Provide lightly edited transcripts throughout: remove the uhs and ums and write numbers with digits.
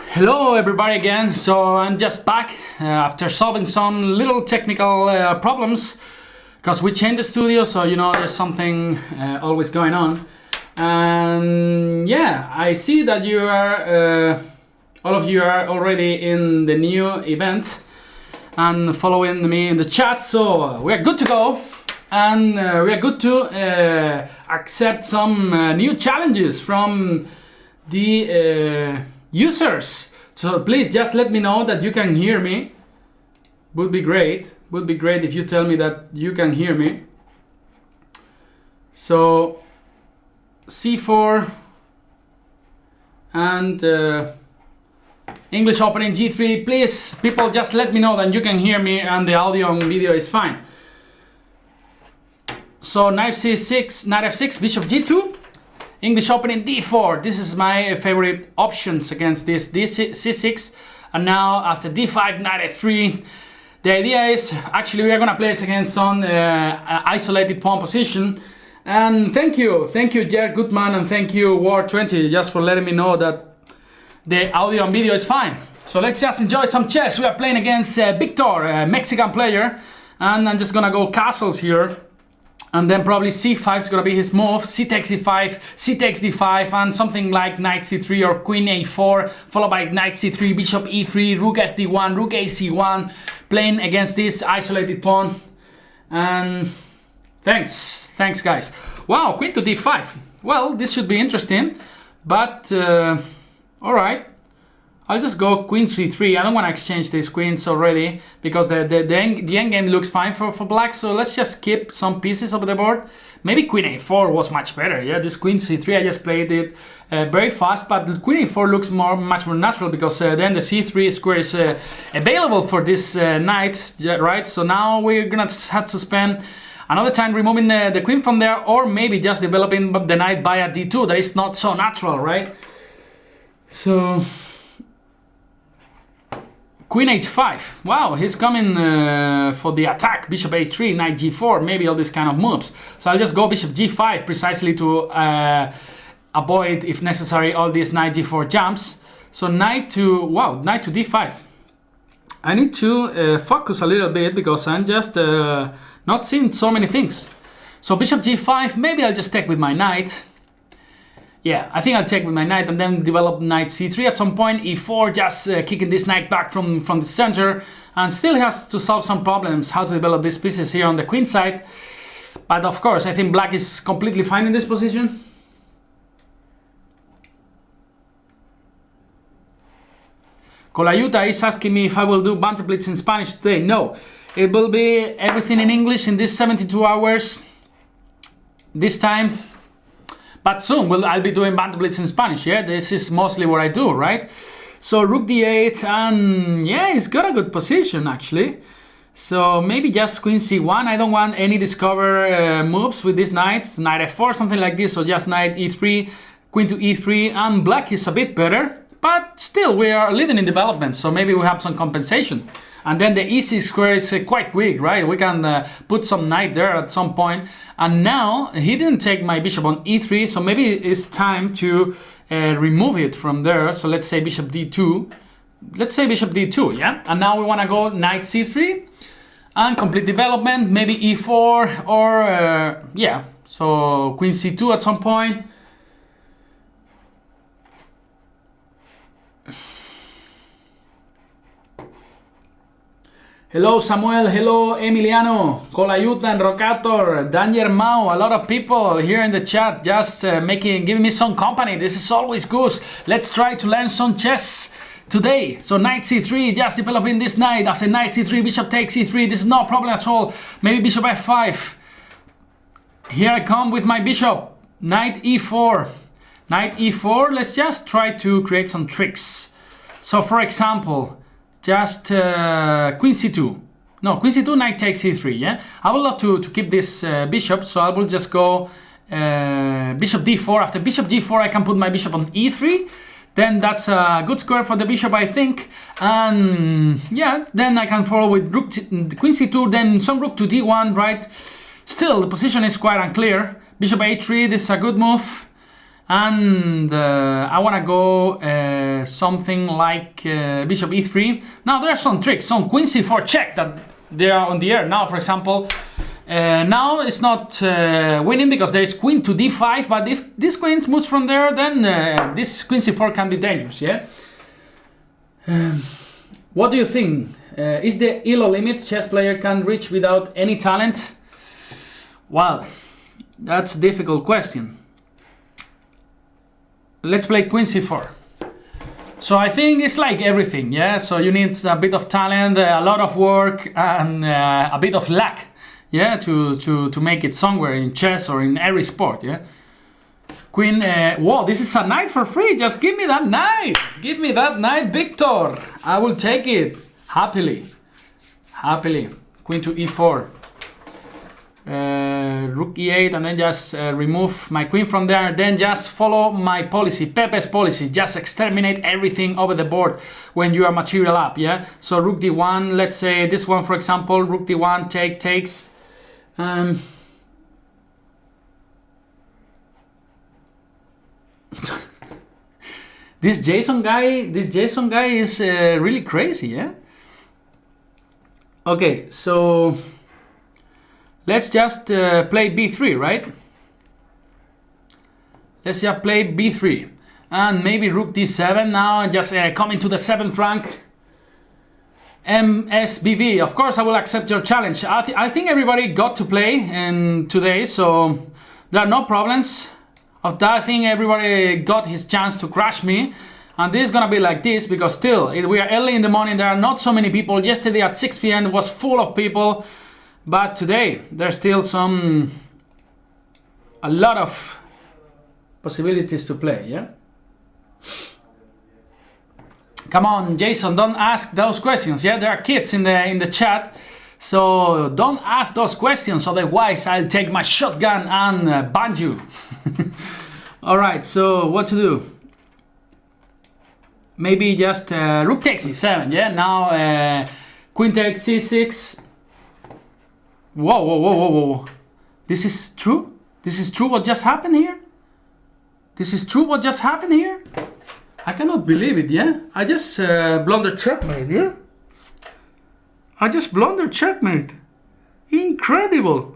Hello everybody again. So I'm just back after solving some little technical problems because we changed the studio, so you know there's something always going on. And yeah, I see that you are all of you are already in the new event and following me in the chat, so we are good to go. And we are good to accept some new challenges from the users. So please just let me know that you can hear me. Would be great if you tell me that you can hear me. So C4 and English opening G3, please people just let me know that you can hear me and the audio and video is fine. So knight C6, knight F6, bishop G2, English opening D4. This is my favorite options against this C6. And now after D5, knight F3. The idea is actually we are gonna play this against some isolated pawn position. And thank you Jared Goodman, and thank you War20 just for letting me know that the audio and video is fine. So let's just enjoy some chess. We are playing against Victor, a Mexican player, and I'm just gonna go castles here. And then probably C5 is gonna be his move. C takes D5, C takes D5, and something like knight C3 or queen A4, followed by knight C3, bishop E3, rook FD1, rook AC1, playing against this isolated pawn. And thanks guys. Wow, queen to D5. Well, this should be interesting, but all right. I'll just go queen C3. I don't want to exchange these queens already because the endgame looks fine for black. So let's just keep some pieces of the board. Maybe queen A4 was much better. Yeah, this queen C3, I just played it very fast, but the queen A4 looks much more natural because then the C3 square is available for this knight, right? So now we're gonna have to spend another time removing the queen from there, or maybe just developing the knight via D2. That is not so natural, right? So queen H5. Wow, he's coming for the attack. Bishop H3, knight G4, maybe all these kind of moves. So I'll just go bishop G5 precisely to avoid, if necessary, all these knight G4 jumps. So knight to D5. I need to focus a little bit because I'm just not seeing so many things. So bishop G5, maybe I'll just take with my knight. Yeah, I think I'll take with my knight and then develop knight C3 at some point. E4, just kicking this knight back from the center, and still has to solve some problems how to develop these pieces here on the queen side. But of course, I think black is completely fine in this position. Colayuta is asking me if I will do Banter Blitz in Spanish today. No, it will be everything in English in this 72 hours this time. But soon I'll be doing Banter Blitz in Spanish, yeah? This is mostly what I do, right? So rook d8, and yeah, he's got a good position actually. So maybe just queen c1. I don't want any discover moves with this knight. Knight f4, something like this, so just knight e3, queen to e3, and black is a bit better. But still, we are leading in development, so maybe we have some compensation. And then the easy square is quite weak, right? We can put some knight there at some point. And now he didn't take my bishop on e3, so maybe it's time to remove it from there. So let's say bishop d2. Let's say bishop d2, yeah? And now we want to go knight c3 and complete development. Maybe e4 or, yeah, so queen c2 at some point. Hello Samuel, hello Emiliano, Colayuta and Rocator, Danger Mao, a lot of people here in the chat just giving me some company. This is always good. Let's try to learn some chess today. So knight c3, just developing this knight. After knight c3, bishop takes c3. This is no problem at all. Maybe bishop f5. Here I come with my bishop. Knight e4. Knight e4, let's just try to create some tricks. So for example, just queen c2. No, queen c2, knight takes c3, yeah? I would love to keep this bishop, so I will just go bishop d4. After bishop g4, I can put my bishop on e3. Then that's a good square for the bishop, I think. And yeah, then I can follow with rook queen c2, then some rook to d1, right? Still, the position is quite unclear. Bishop a3, this is a good move. And I want to go something like bishop e3. Now there are some tricks, some queen c4 check that they are on the air. Now, for example, now it's not winning because there is queen to d5, but if this queen moves from there, then this queen c4 can be dangerous, yeah? What do you think? Is the ELO limit chess player can reach without any talent? Well, that's a difficult question. Let's play queen c4. So I think it's like everything, yeah? So you need a bit of talent, a lot of work, and a bit of luck, yeah, to make it somewhere in chess or in every sport, yeah? Queen, whoa, this is a knight for free. Just give me that knight. Give me that knight, Victor. I will take it happily. Happily. Queen to e4. Rook e8, and then just remove my queen from there. Then just follow my policy, Pepe's policy. Just exterminate everything over the board when you are material up, yeah? So rook d1, let's say this one, for example, rook d1, takes. This Jason guy is really crazy, yeah? Okay, so let's just play b3, right? Let's just play b3 and maybe rook d7 now, just coming to the 7th rank. MSBV, of course I will accept your challenge. I think everybody got to play today, so there are no problems of that. I think everybody got his chance to crush me, and this is gonna be like this because still we are early in the morning. There are not so many people. Yesterday at 6 p.m. it was full of people, but today there's still a lot of possibilities to play, yeah? Come on, Jason, don't ask those questions, yeah? There are kids in the chat, so don't ask those questions, otherwise I'll take my shotgun and ban you. All right, so what to do? Maybe just rook takes e7, yeah? Now queen takes c6. Whoa. This is true? This is true what just happened here? This is true what just happened here? I cannot believe it, yeah? I just blundered checkmate, yeah? I just blundered checkmate. Incredible.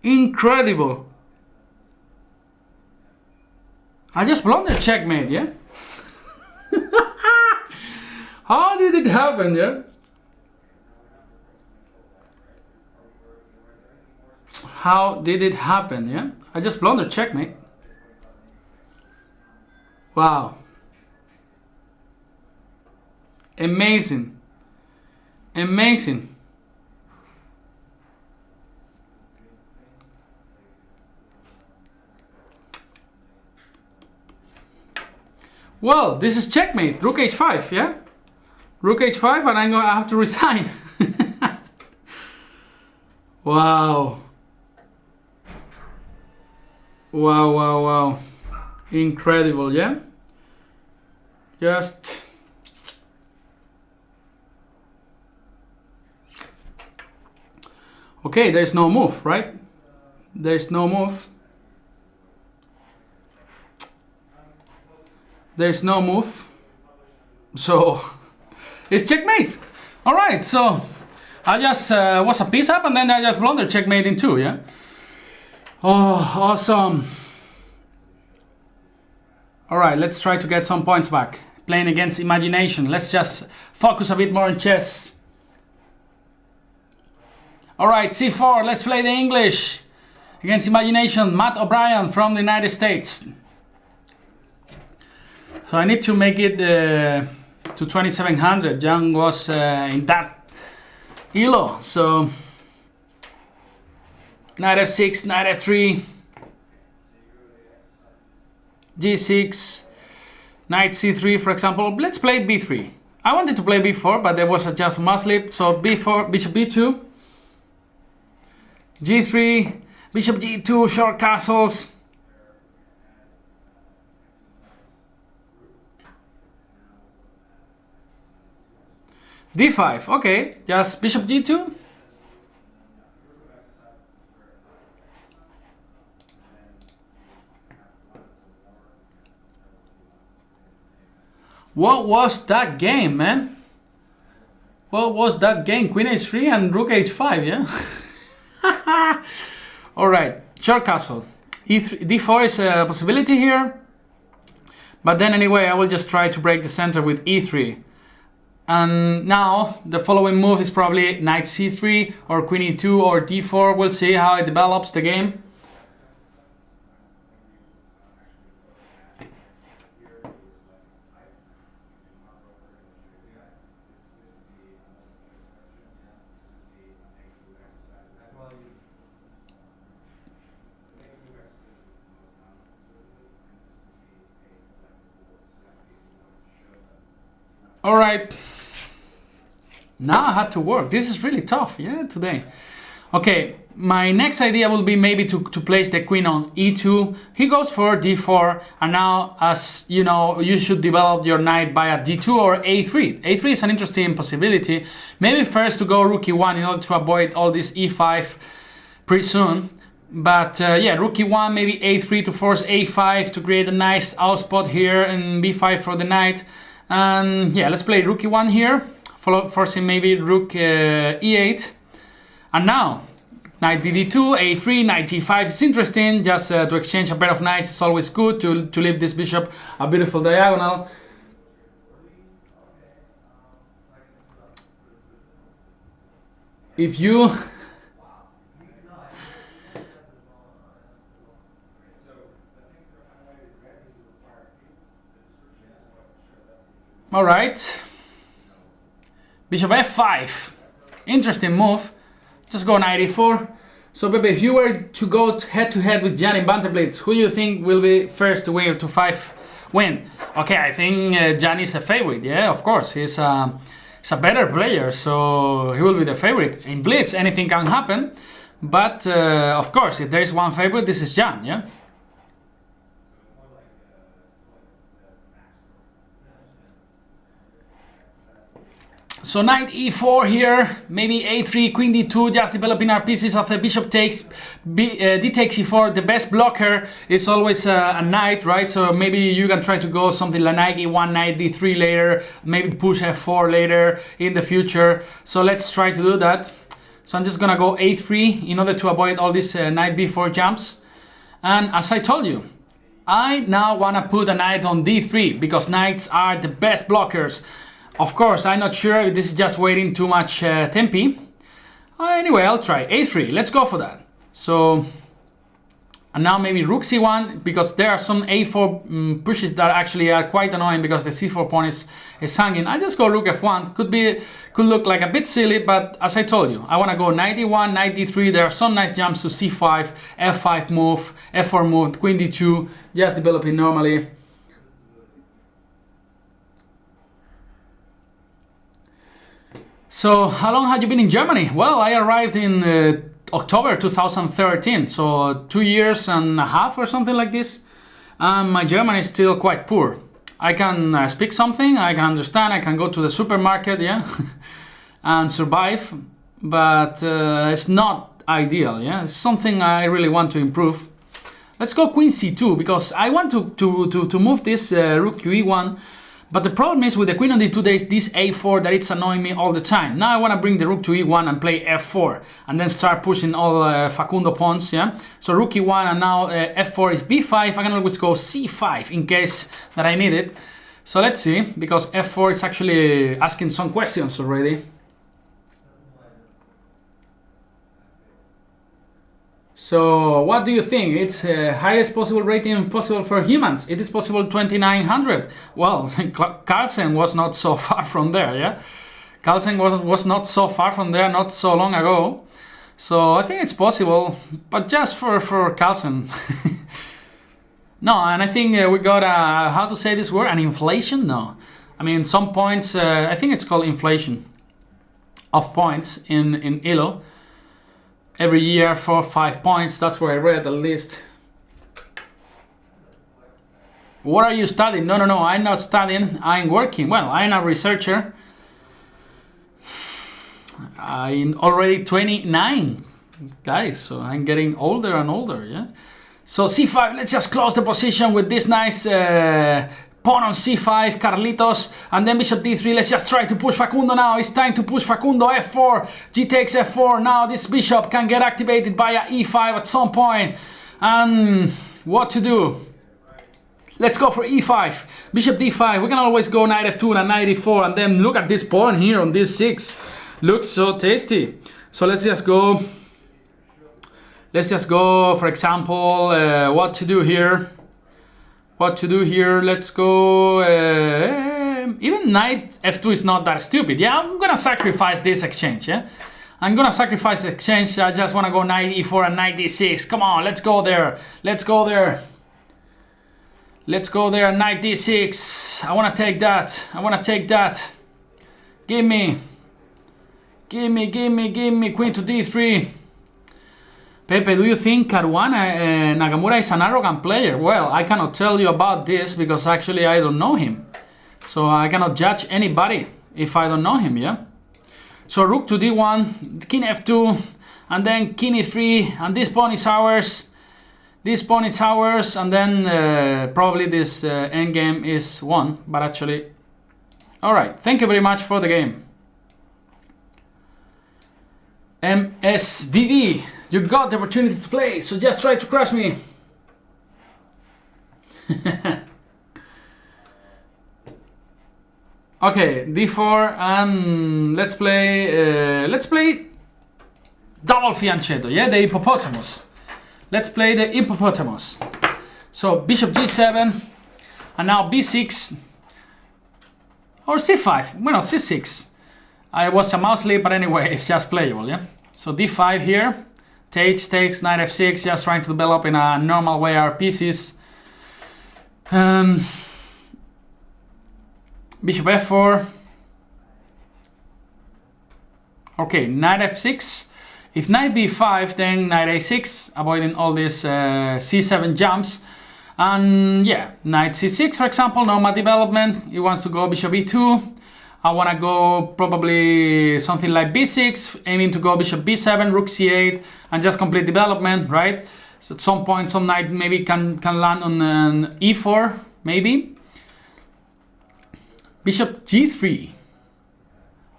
Incredible. I just blundered checkmate, yeah? How did it happen, yeah? How did it happen, yeah? I just blundered checkmate. Wow. Amazing. Amazing. Well, this is checkmate. Rook h5, yeah? Rook h5, and I'm gonna have to resign. Wow. Wow. Incredible, yeah? Just... Okay, there's no move, right? There's no move. There's no move. So, it's checkmate. All right, so I just was a piece up and then I just blundered checkmate in two, yeah? Oh, awesome. All right, let's try to get some points back. Playing against imagination. Let's just focus a bit more on chess. All right, c4, let's play the English. Against imagination, Matt O'Brien from the United States. So I need to make it to 2700. Young was in that ELO. So knight f6, knight f3, g6, knight c3, for example. Let's play b3. I wanted to play b4, but there was a just muslim. So b4, bishop b2, g3, bishop g2, short castles. d5, okay, just bishop g2. What was that game, man? What was that game? Queen h3 and rook h5, yeah? Alright, short castle. d4 is a possibility here. But then anyway, I will just try to break the center with e3. And now the following move is probably knight c3 or queen e2 or d4. We'll see how it develops the game. All right. Now I had to work. This is really tough, yeah, today. Okay, my next idea will be maybe to place the queen on e2. He goes for d4, and now, as you know, you should develop your knight via d2 or a3. a3 is an interesting possibility. Maybe first to go rook e1 in order to avoid all this e5 pretty soon. But yeah, rook e1, maybe a3 to force a5 to create a nice out spot here, and b5 for the knight. And yeah, let's play rook e1 here, forcing maybe rook e8. And now, knight bd2, a3, knight g5 is interesting, just to exchange a pair of knights. It's always good to leave this bishop a beautiful diagonal. If you... Alright, bishop f5, interesting move, just go knight e4. So Pepe, if you were to go head to head with Jan in Banter Blitz, who do you think will be first to win, to 5 win? Okay, I think Jan is the favorite, yeah, of course, he's a better player, so he will be the favorite. In Blitz, anything can happen, but of course, if there is one favorite, this is Jan, yeah? So knight e4 here, maybe a3, queen d2, just developing our pieces after bishop takes, d takes e4. The best blocker is always a knight, right? So maybe you can try to go something like knight e1, knight d3 later, maybe push f4 later in the future. So let's try to do that. So I'm just gonna go a3 in order to avoid all these knight b4 jumps. And as I told you, I now wanna put a knight on d3 because knights are the best blockers. Of course, I'm not sure if this is just waiting too much tempi. Anyway, I'll try a3. Let's go for that. So, and now maybe rook c1, because there are some a4 pushes that actually are quite annoying because the c4 pawn is hanging. I just go rook f1. Could look like a bit silly, but as I told you, I want to go knight e1, knight d3. There are some nice jumps to c5, f5 move, f4 move, queen d2, just developing normally. So, how long have you been in Germany? Well, I arrived in October 2013, so 2 years and a half or something like this. My German is still quite poor. I can speak something, I can understand, I can go to the supermarket, yeah, and survive, but it's not ideal, yeah. It's something I really want to improve. Let's go queen c2, because I want to move this rook e1. But the problem is with the queen on d2 there is this a4 that it's annoying me all the time. Now I want to bring the rook to e1 and play f4 and then start pushing all Facundo pawns, yeah? So rook e1 and now f4 is b5. I can always go c5 in case that I need it. So let's see, because f4 is actually asking some questions already. So what do you think? It's highest possible rating possible for humans. It is possible 2900. Well, Carlsen was not so far from there, yeah? Carlsen was not so far from there, not so long ago. So I think it's possible, but just for Carlsen. No, and I think we got a, how to say this word? An inflation? No. I mean, some points, I think it's called inflation of points in ELO. Every year 4 or 5 points, that's what I read at least. What are you studying? No, I'm not studying, I'm working. Well, I'm a researcher. I'm already 29, guys, so I'm getting older and older, yeah? So c5, let's just close the position with this nice pawn on c5, Carlitos, and then bishop d3. Let's just try to push Facundo now. It's time to push Facundo. f4, g takes f4. Now this bishop can get activated by a e5 at some point. And what to do? Let's go for e5, bishop d5. We can always go knight f2 and knight e4, and then look at this pawn here on d6. Looks so tasty. So let's just go. Let's just go, for example, what to do here. What to do here? Let's go. Even knight f2 is not that stupid. Yeah, I'm gonna sacrifice this exchange. Yeah, I'm gonna sacrifice the exchange. I just wanna go knight e4 and knight d6. Come on, let's go there. Let's go there. Let's go there. Knight d6. I wanna take that. I wanna take that. Give me. Give me. Give me. Give me. Queen to d3. Pepe, do you think Caruana Nagamura is an arrogant player? Well, I cannot tell you about this because actually I don't know him. So I cannot judge anybody if I don't know him, yeah? So rook to d1, king f2, and then king e3, and this pawn is ours. This pawn is ours, and then probably this endgame is won, but actually... Alright, thank you very much for the game. MSVV. You got the opportunity to play, so just try to crush me. Okay, d4, and let's play double fianchetto, yeah, the hippopotamus. Let's play the hippopotamus. So bishop g7, and now b6 or c5. Well, c6. I was a mouse sleep, but anyway, it's just playable, yeah. So d5 here. Takes, knight f6, just trying to develop in a normal way our pieces. Bishop f4. Okay, knight f6. If knight b5, then knight a6, avoiding all these c7 jumps. And yeah, knight c6, for example, normal development. He wants to go bishop e2. I want to go probably something like b6, aiming to go bishop b7, rook c8, and just complete development, right? So at some point, some knight maybe can land on an e4, maybe. Bishop g3.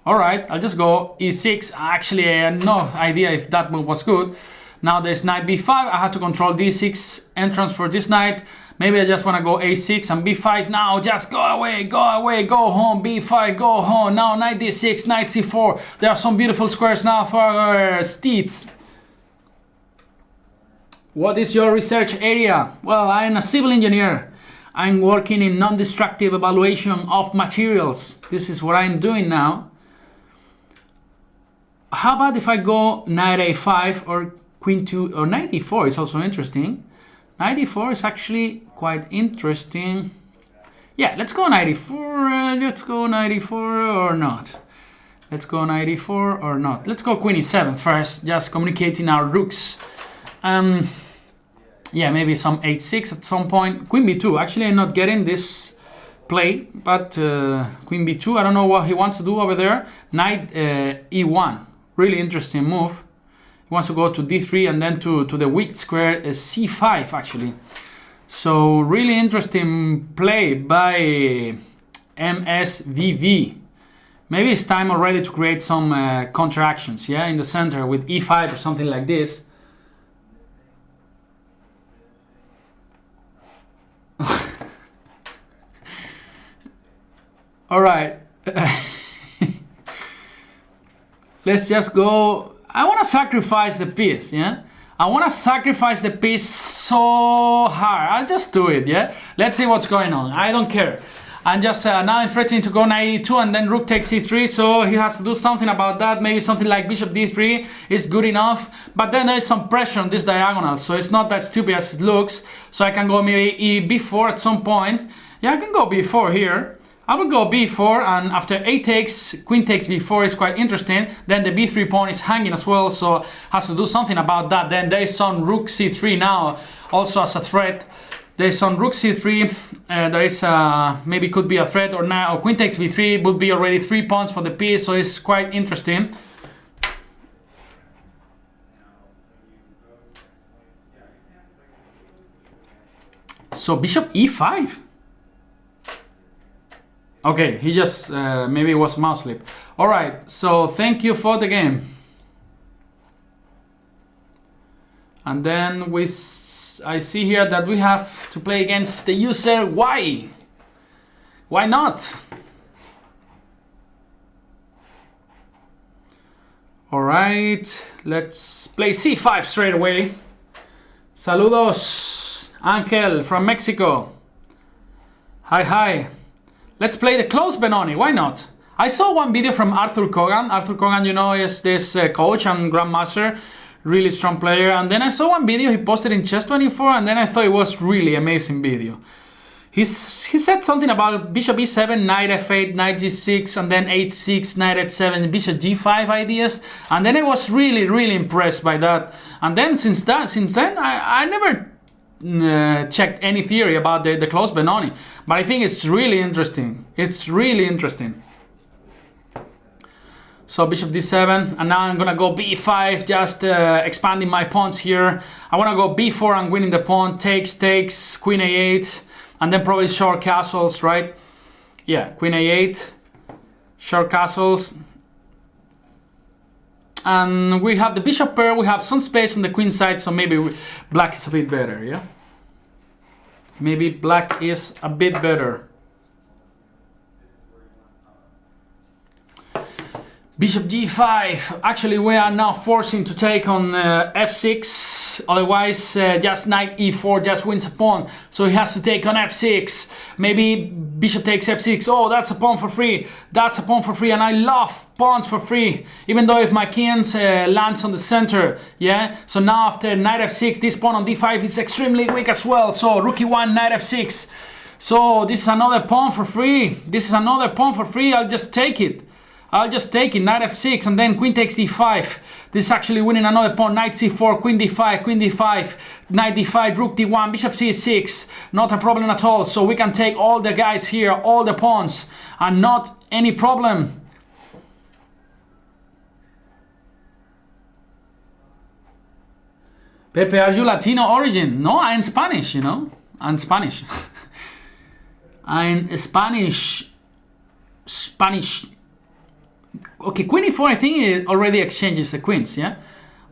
All right, I'll just go e6. Actually, I had no idea if that move was good. Now there's knight b5. I had to control d6 entrance for this knight. Maybe I just want to go a6 and b5 now. Just go away, go home. b5, go home. Now knight d6, knight c4. There are some beautiful squares now for steeds. What is your research area? Well, I'm a civil engineer. I'm working in non-destructive evaluation of materials. This is what I'm doing now. How about if I go knight a5 or queen 2 or knight e4 is also interesting. Knight e4 is actually quite interesting. Yeah, let's go knight e4. Let's go knight e4 or not. Let's go knight e4 or not. Let's go queen e7 first, just communicating our rooks. Yeah, maybe some h6 at some point. Queen b2. Actually, I'm not getting this play, but queen b2. I don't know what he wants to do over there. Knight e1. Really interesting move. He wants to go to d3 and then to the weak square c5 actually. So really interesting play by MSVV. Maybe it's time already to create some counter actions, yeah, in the center with e5 or something like this. All right. Let's just go. I want to sacrifice the piece, yeah? I want to sacrifice the piece so hard. I'll just do it, yeah? Let's see what's going on. I don't care. I'm just now I'm threatening to go knight e2 and then rook takes e3, so he has to do something about that. Maybe something like bishop d3 is good enough, but then there's some pressure on this diagonal, so it's not that stupid as it looks. So I can go maybe b4 at some point. Yeah, I can go b4 here. I will go b4, and after a takes, queen takes b4 is quite interesting. Then the b3 pawn is hanging as well, so has to do something about that. Then there is some rook c3 now, also as a threat. There is some rook c3. There is maybe could be a threat, or now queen takes b3 would be already 3 pawns for the piece, so it's quite interesting. So bishop e5. Okay, he just maybe it was mouse slip. All right, so thank you for the game. And then I see here that we have to play against the user Y. Why not? All right, let's play C5 straight away. Saludos, Angel from Mexico. Hi, hi. Let's play the close Benoni, why not? I saw one video from Arthur Kogan. Arthur Kogan, you know, is this coach and grandmaster, really strong player. And then I saw one video he posted in Chess24, and then I thought it was really amazing video. He said something about bishop e7, knight f8, knight g6, and then 8-6, knight h7, bishop g5 ideas. And then I was really, really impressed by that. And then since then, I never checked any theory about the close Benoni. But I think it's really interesting. It's really interesting. So bishop d7, and now I'm gonna go b5, just expanding my pawns here. I wanna go b4 and winning the pawn, takes, queen a8, and then probably short castles, right? Yeah, queen a8, short castles. And we have the bishop pair, we have some space on the queen side, so maybe black is a bit better, yeah? Maybe black is a bit better. Bishop g5. Actually, we are now forcing to take on f6. Otherwise, just knight e4 just wins a pawn. So he has to take on f6. Maybe bishop takes f6. Oh, that's a pawn for free. That's a pawn for free, and I love pawns for free. Even though if my king lands on the center, yeah. So now after knight f6, this pawn on d5 is extremely weak as well. So rook e1, knight f6. So this is another pawn for free. This is another pawn for free. I'll just take it. I'll just take it, knight f6, and then queen takes d5. This is actually winning another pawn, knight c4, queen d5, knight d5, rook d1, bishop c6. Not a problem at all. So we can take all the guys here, all the pawns, and not any problem. Pepe, are you Latino origin? No, I'm Spanish, you know. I'm Spanish. I'm Spanish. Okay, queen e4, I think it already exchanges the queens, yeah?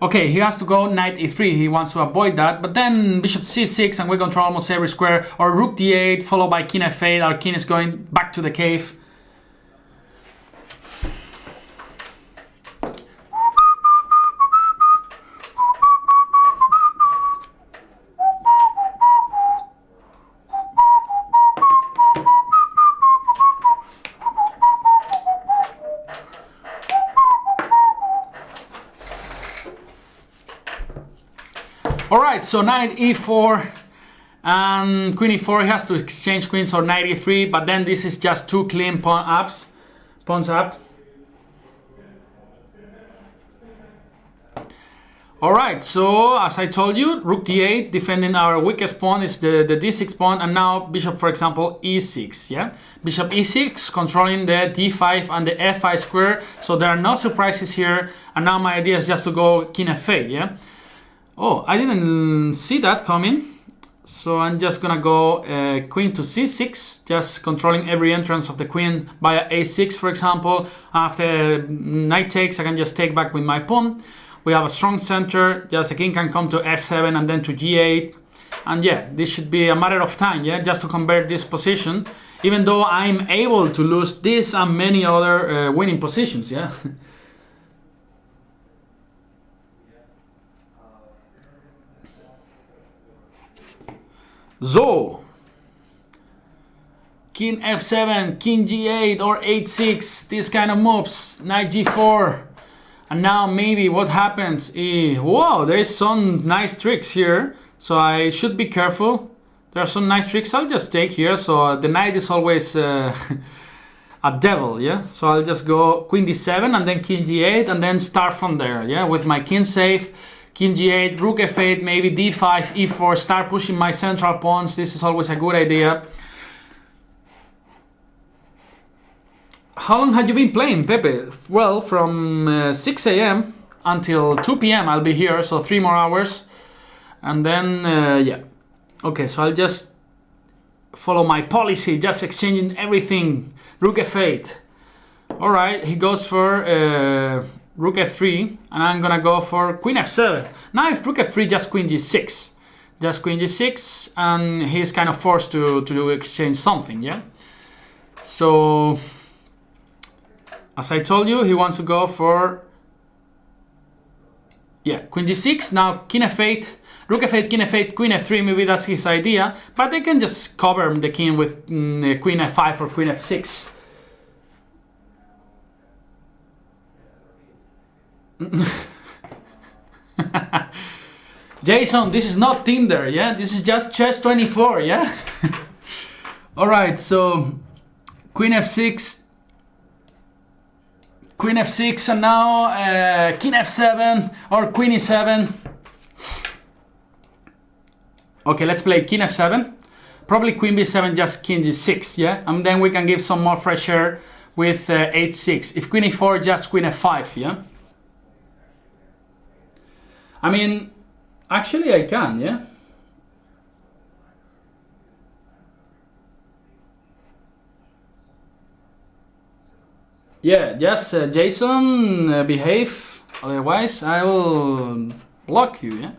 Okay, he has to go knight e3, he wants to avoid that, but then bishop c6, and we control almost every square, or rook d8, followed by king f8, our king is going back to the cave. Alright, so knight e4 and queen e4, he has to exchange queens, or knight e3, but then this is just two clean pawns up. Alright, so as I told you, rook d8, defending our weakest pawn is the d6 pawn, and now bishop, for example, e6, yeah? Bishop e6, controlling the d5 and the f5 square, so there are no surprises here, and now my idea is just to go king f8, yeah? Oh, I didn't see that coming. So I'm just gonna go queen to c6, just controlling every entrance of the queen via a6, for example. After knight takes, I can just take back with my pawn. We have a strong center, just the king can come to f7 and then to g8. And yeah, this should be a matter of time, yeah, just to convert this position. Even though I'm able to lose this and many other winning positions, yeah. So, king f7, king g8, or 8-6, this kind of moves, knight g4. And now maybe what happens is, whoa, there is some nice tricks here, so I should be careful. There are some nice tricks. I'll just take here, so the knight is always a devil, yeah? So I'll just go queen d7 and then king g8 and then start from there, yeah? With my king safe. King g8, rook f8, maybe d5, e4, start pushing my central pawns. This is always a good idea. How long had you been playing, Pepe? Well, from 6 a.m. until 2 p.m. I'll be here, so 3 more hours. And then, yeah. Okay, so I'll just follow my policy, just exchanging everything. Rook f8. All right, he goes for rook f3, and I'm gonna go for queen f7. Now if rook f3, just queen g6. Just queen g6, and he's kind of forced to do exchange something, yeah? So, as I told you, he wants to go for, yeah, queen g6, now king f8, rook f8, king f8, queen f3, maybe that's his idea, but I can just cover the king with queen f5 or queen f6. Jason, this is not Tinder, yeah? This is just chess24, yeah? Alright, so queen f6, and now king f7 or queen e7. Okay, let's play king f7. Probably queen b7, just king g6, yeah? And then we can give some more fresh air with h6. If queen e4, just queen f5, yeah? I mean, actually I can, yeah? Yeah, just Jason, behave, otherwise I will block you, yeah?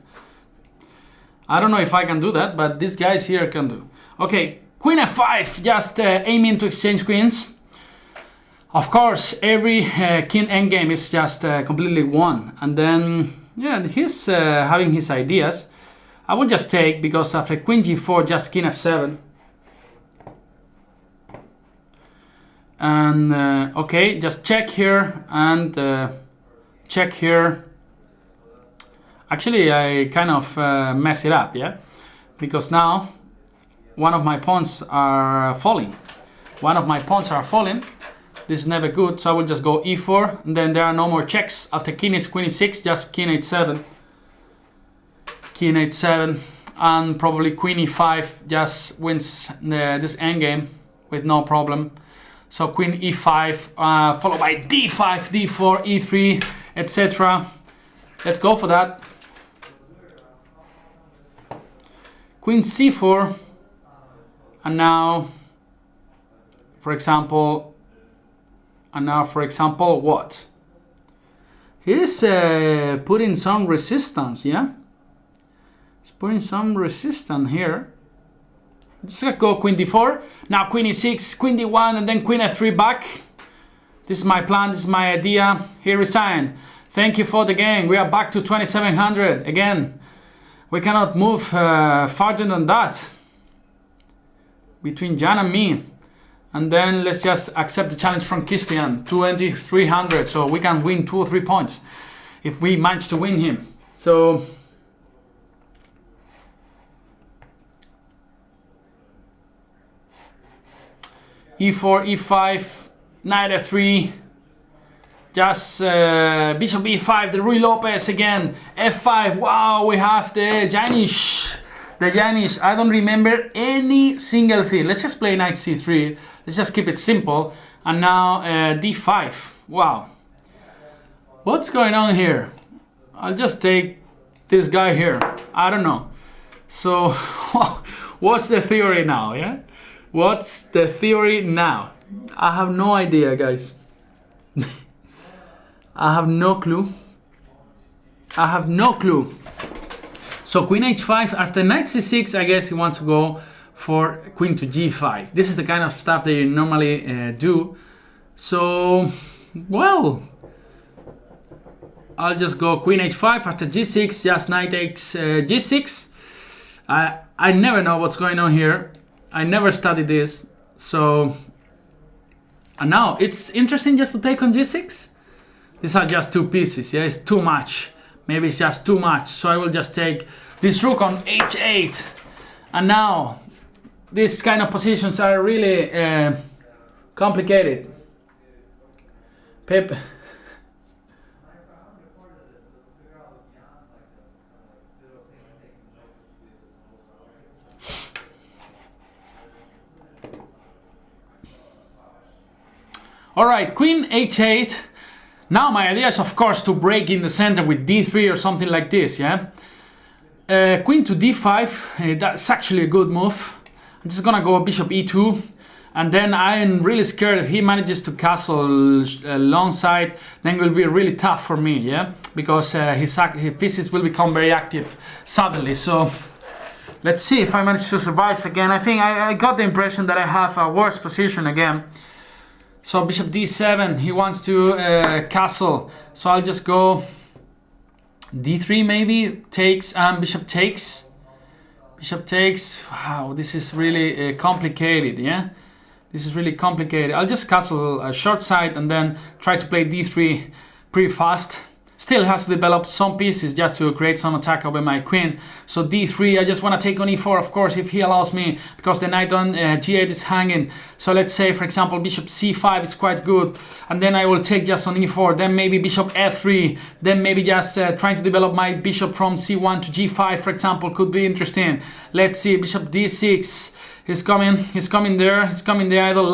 I don't know if I can do that, but these guys here can do. Okay, queen f5, just aiming to exchange queens. Of course, every king endgame is just completely won, and then, yeah, he's having his ideas. I would just take, because after queen g4, just king f7. And okay, just check here and check here. Actually, I kind of mess it up, yeah? Because now one of my pawns are falling. This is never good, so I will just go e4, and then there are no more checks. After king is queen e6, just king h7. King h7, and probably queen e5 just wins this endgame with no problem. So queen e5, followed by d5, d4, e3, etc. Let's go for that. Queen c4, and now, for example, what? He's putting some resistance, yeah? He's putting some resistance here. Just gonna go queen d4, now queen e6, queen d1, and then queen f3 back. This is my plan, this is my idea. He resigned. Thank you for the game. We are back to 2700 again. We cannot move farther than that between Jan and me. And then let's just accept the challenge from Christian, 2300, so we can win 2 or 3 points if we manage to win him. So e4, e5, knight f3, just bishop e5, the Rui Lopez again, f5, wow, we have the Janish. I don't remember any single thing. Let's just play knight c3, let's just keep it simple, and now d5, wow. What's going on here? I'll just take this guy here, I don't know. So, what's the theory now, yeah? What's the theory now? I have no idea, guys. I have no clue. So queen h5, after knight c6, I guess he wants to go for queen to g5. This is the kind of stuff that you normally do. So, well, I'll just go queen h5 after g6, just knight takes g6. I never know what's going on here. I never studied this. So, and now it's interesting just to take on g6. These are just 2 pieces, yeah, it's too much. Maybe it's just too much, so I will just take this rook on h8. And now, these kind of positions are really complicated. Pepe. Alright, queen h8. Now my idea is, of course, to break in the center with d3 or something like this, yeah? Queen to d5, that's actually a good move. I'm just gonna go bishop e2, and then I'm really scared if he manages to castle long side, then it will be really tough for me, yeah, because his pieces will become very active suddenly. So let's see if I manage to survive again. I think I got the impression that I have a worse position again. So bishop d7, he wants to castle, so I'll just go d3 maybe, takes, and bishop takes. Bishop takes. Wow, this is really complicated, yeah? This is really complicated. I'll just castle a short side and then try to play d3 pretty fast. Still has to develop some pieces just to create some attack over my queen. So d3, I just want to take on e4, of course, if he allows me, because the knight on g8 is hanging. So let's say, for example, bishop c5 is quite good, and then I will take just on e4, then maybe bishop f3, then maybe just trying to develop my bishop from c1 to g5, for example, could be interesting. Let's see, bishop d6, he's coming there, I don't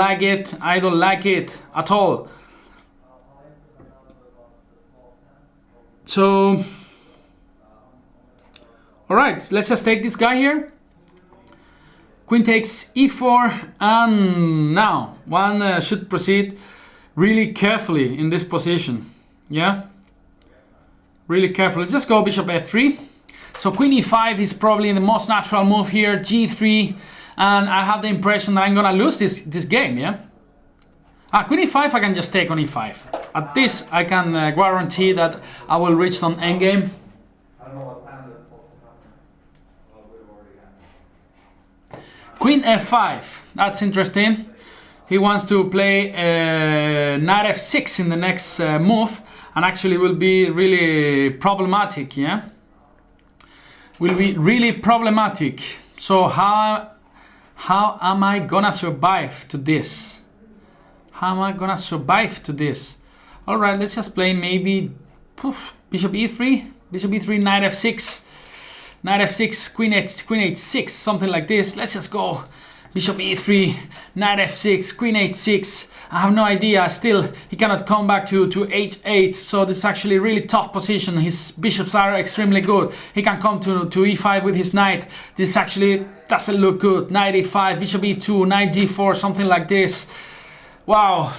like it at all. So, alright, let's just take this guy here. Queen takes e4, and now one should proceed really carefully in this position. Yeah? Really carefully. Just go bishop f3. So queen e5 is probably the most natural move here, g3, and I have the impression that I'm gonna lose this game, yeah? Queen e5, I can just take on e5. At this, I can guarantee that I will reach some endgame. Queen f5, that's interesting. He wants to play knight f6 in the next move, and actually will be really problematic, yeah? Will be really problematic. So how am I gonna survive to this? How am I gonna survive to this? Alright, let's just play maybe bishop e3, knight f6, queen h6, something like this. Let's just go bishop e3, knight f6, queen h6. I have no idea. Still, he cannot come back to h8, so this is actually a really tough position. His bishops are extremely good. He can come to e5 with his knight. This actually doesn't look good. Knight e5, bishop e2, knight g4, something like this. Wow.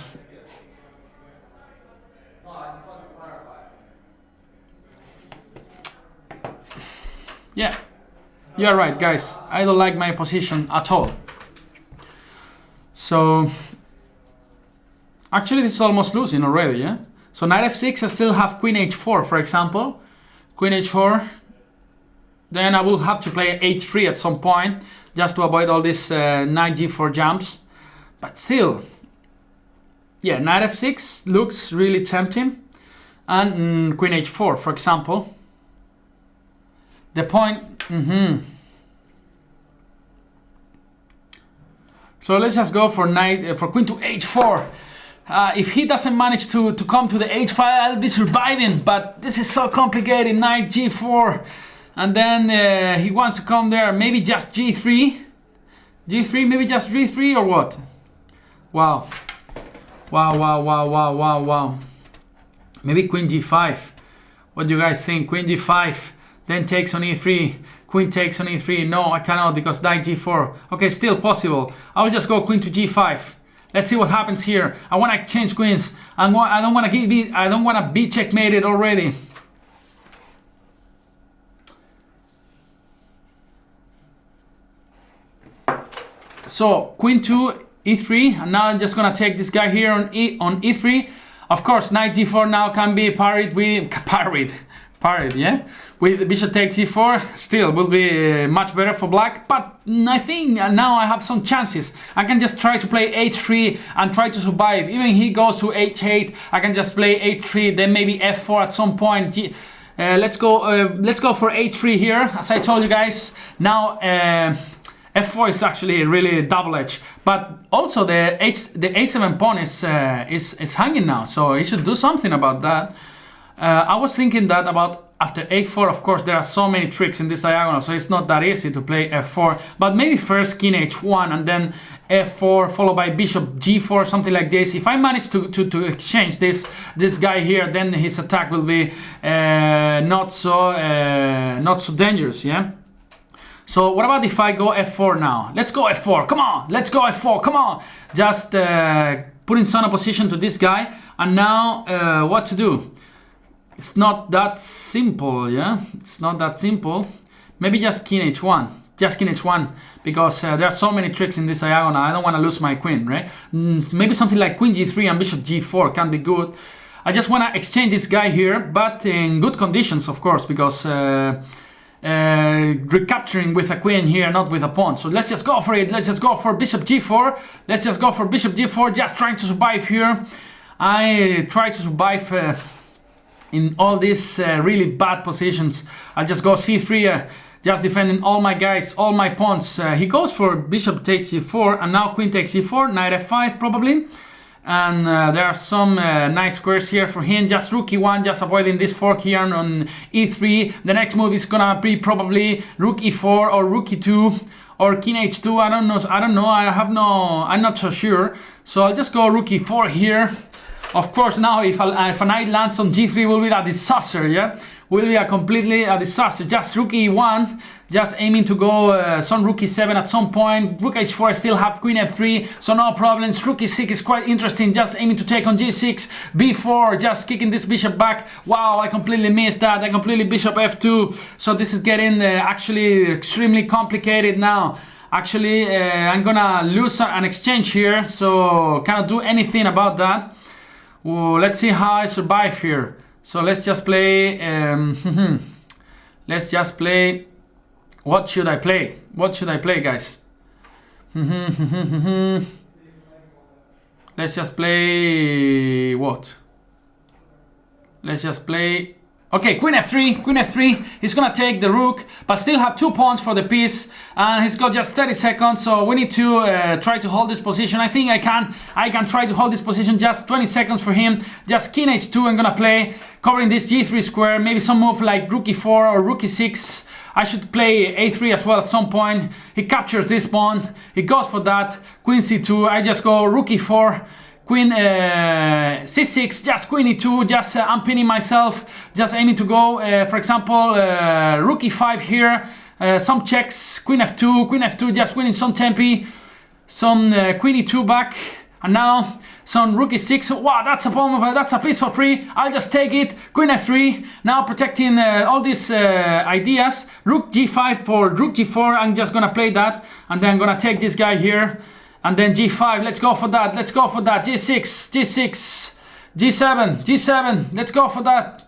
Yeah, you're right, guys. I don't like my position at all. So, actually this is almost losing already, yeah? So knight f6, I still have queen h4, for example. Queen h4. Then I will have to play h3 at some point, just to avoid all these knight g4 jumps. But still, yeah, knight f6 looks really tempting. And queen h4, for example. The point, So let's just go for knight, for queen to h4. If he doesn't manage to come to the h5, I'll be surviving. But this is so complicated. Knight g4, and then he wants to come there. Maybe just g3, maybe just g3 or what? Wow, wow, wow, wow, wow, wow, wow. Maybe queen g5. What do you guys think? Queen g5. Then takes on e3, queen takes on e3. No, I cannot because knight g4. Okay, still possible. I will just go queen to g5. Let's see what happens here. I want to exchange queens. I don't want to be checkmated already. So queen to e3, and now I'm just gonna take this guy here on e3. Of course, knight g4 now can be parried with yeah, with bishop takes e4. Still will be much better for black, but I think now I have some chances. I can just try to play h3 and try to survive. Even he goes to h8, I can just play h3, then maybe f4 at some point. Let's go for h3 here, as I told you guys. Now f4 is actually really double-edged, but also the a7 pawn is hanging now, so he should do something about that. I was thinking that about after a4, of course, there are so many tricks in this diagonal, so it's not that easy to play f4. But maybe first king h1 and then f4 followed by bishop g4, something like this. If I manage to exchange this guy here, then his attack will be not so dangerous, yeah. So what about if I go f4 now? Let's go f4, come on, let's go f4, come on. Just putting some opposition to this guy. And now what to do? It's not that simple, yeah? It's not that simple. Maybe just king h1. Just king h1, because there are so many tricks in this diagonal. I don't want to lose my queen, right? Maybe something like queen g3 and bishop g4 can be good. I just want to exchange this guy here, but in good conditions, of course, because recapturing with a queen here, not with a pawn. So let's just go for it. Let's just go for bishop g4. Let's just go for bishop g4, just trying to survive here. I try to survive in all these really bad positions. I just go c3, just defending all my guys, all my pawns. He goes for bishop takes c4, and now queen takes c4, knight f5 probably. And there are some nice squares here for him. Just rook e1, just avoiding this fork here on e3. The next move is gonna be probably rook e4 or rook e2 or king h2. I don't know. I'm not so sure. So I'll just go rook e4 here. Of course, now if a knight lands on g3, will be a disaster, yeah? Will be completely a disaster. Just rook e1, just aiming to go some rook e7 at some point. Rook h4, I still have queen f3, so no problems. Rook e6 is quite interesting, just aiming to take on g6. b4, just kicking this bishop back. Wow, I completely missed that. I completely bishop f2. So this is getting actually extremely complicated now. Actually, I'm gonna lose an exchange here, so cannot do anything about that. Well, let's see how I survive here. So let's just play. Let's just play. What should I play? What should I play, guys? Let's just play. What? Let's just play. Okay, queen f3, queen f3. He's gonna take the rook, but still have 2 pawns for the piece, and he's got just 30 seconds. So we need to try to hold this position. I think I can try to hold this position. Just 20 seconds for him. Just king h2. I'm gonna play, covering this g3 square. Maybe some move like rook e4 or rook e6. I should play a3 as well at some point. He captures this pawn. He goes for that. Queen c2. I just go rook e4. Queen c6, just queen e2, just unpinning myself, just aiming to go, for example, rook e5 here, some checks, queen f2, just winning some tempi, some queen e2 back, and now some rook e6. Wow, that's a pawn, that's a piece for free. I'll just take it. Queen f3, now protecting all these ideas. Rook g5 for rook g4. I'm just gonna play that, and then I'm gonna take this guy here. And then g5, let's go for that, let's go for that. g6, g6, g7, g7, let's go for that.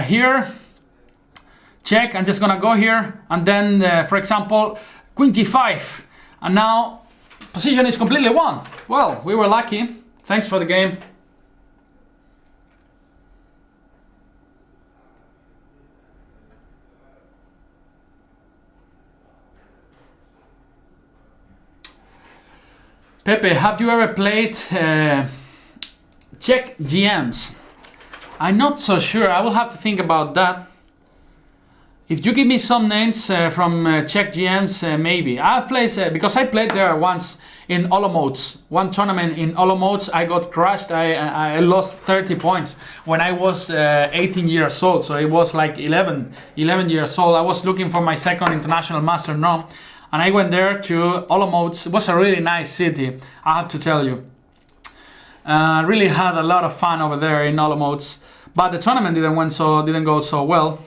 Here, check, I'm just gonna go here. And then, for example, queen g5. And now, position is completely won. Well, we were lucky. Thanks for the game. Pepe, have you ever played Czech GMs? I'm not so sure. I will have to think about that. If you give me some names from Czech GMs, maybe. I've played, because I played there once in Olomouc. One tournament in Olomouc, I got crushed. I lost 30 points when I was 18 years old. So it was like 11 years old. I was looking for my second international master now. And I went there to Olomouc. It was a really nice city, I have to tell you. Really had a lot of fun over there in Olomouc. But the tournament didn't go so well.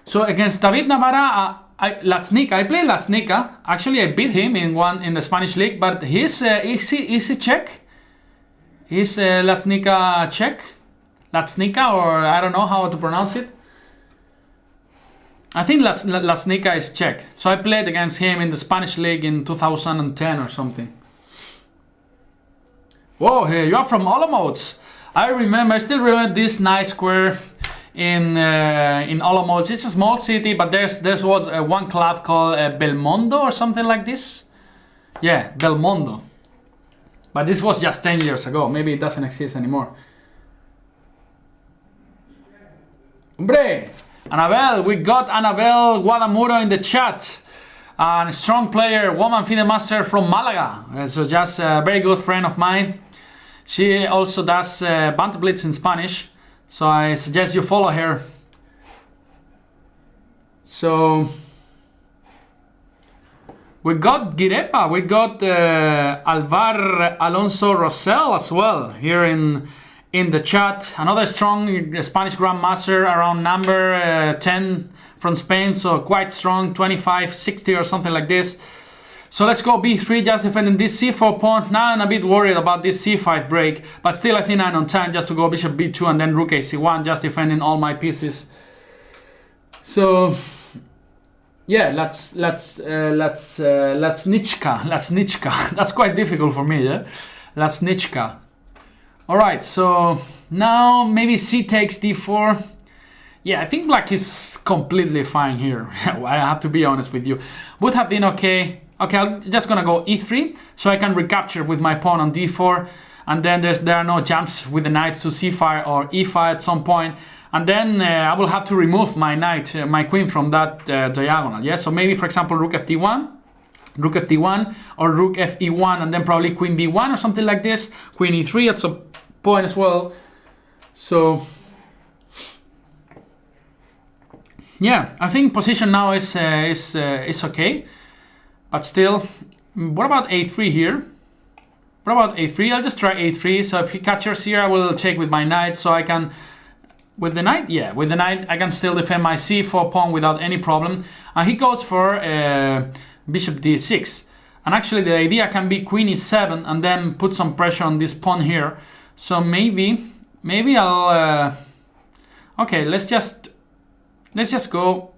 So against David Navarra, Latsnika, I played Latsnika. Actually, I beat him in the Spanish league. But is he Czech? Is Latsnika Czech? Latsnika, or I don't know how to pronounce it. I think Latsnika is Czech. So I played against him in the Spanish league in 2010 or something. Whoa, hey, you are from Olomouc. I still remember this nice square in Olomouc. It's a small city, but there was one club called Belmondo or something like this. Yeah, Belmondo. But this was just 10 years ago. Maybe it doesn't exist anymore. Hombre, Anabel, we got Anabel Guadamuro in the chat. A strong player, woman FIDE master from Malaga. So just a very good friend of mine. She also does Banter Blitz in Spanish, so I suggest you follow her. So we got Girepa, we got Alvar Alonso Rosell as well here in the chat. Another strong Spanish Grandmaster around number 10 from Spain, so quite strong, 25, 60 or something like this. So let's go b3, just defending this c4 pawn. Now I'm a bit worried about this c5 break, but still I think I'm on time just to go bishop b2 and then rook ac1, just defending all my pieces. So yeah, let's Nitschka. That's quite difficult for me, yeah? Let's Nitschka. Alright, so now maybe c takes d4. Yeah, I think black is completely fine here. I have to be honest with you. Would have been okay. Okay, I'm just gonna go e3, so I can recapture with my pawn on d4, and then there are no jumps with the knights to c5 or e5 at some point, and then I will have to remove my knight, my queen from that diagonal. Yeah, so maybe for example rook ft1, or rook fe1, and then probably queen b1 or something like this, queen e3 at some point as well. So yeah, I think position now is okay. But still, what about a3 here? What about a3? I'll just try a3. So if he captures here, I will take with my knight. So I can, with the knight, yeah, with the knight, I can still defend my c4 pawn without any problem. And he goes for bishop d6. And actually, the idea can be queen e7 and then put some pressure on this pawn here. So maybe I'll. Okay, let's just go.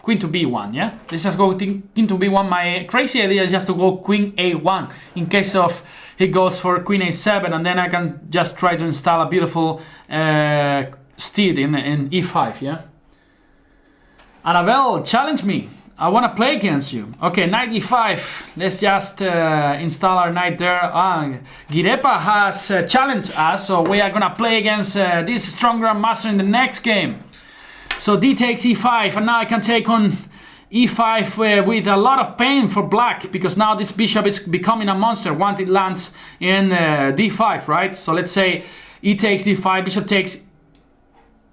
Queen to b1, yeah? Let's just go queen to b1. My crazy idea is just to go queen a1 in case of he goes for queen a7, and then I can just try to install a beautiful steed in e5, yeah? Annabelle, challenge me. I want to play against you. Okay, knight e5. Let's just install our knight there. Girepa has challenged us, so we are going to play against this strong grandmaster in the next game. So d takes e5, and now I can take on e5 with a lot of pain for black, because now this bishop is becoming a monster once it lands in d5, right? So let's say e takes d5, bishop takes.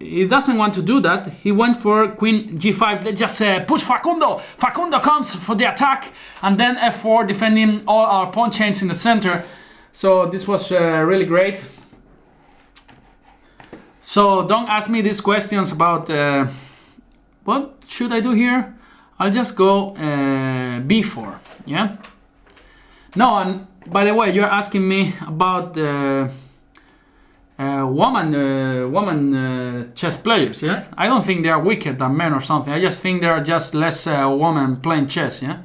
He doesn't want to do that. He went for queen g5. Let's just push Facundo. Facundo comes for the attack, and then f4, defending all our pawn chains in the center. So this was really great. So don't ask me these questions about what should I do here. I'll just go b4, yeah? No, and by the way, you're asking me about woman chess players, yeah? I don't think they are weaker than men or something. I just think there are just less women playing chess, yeah?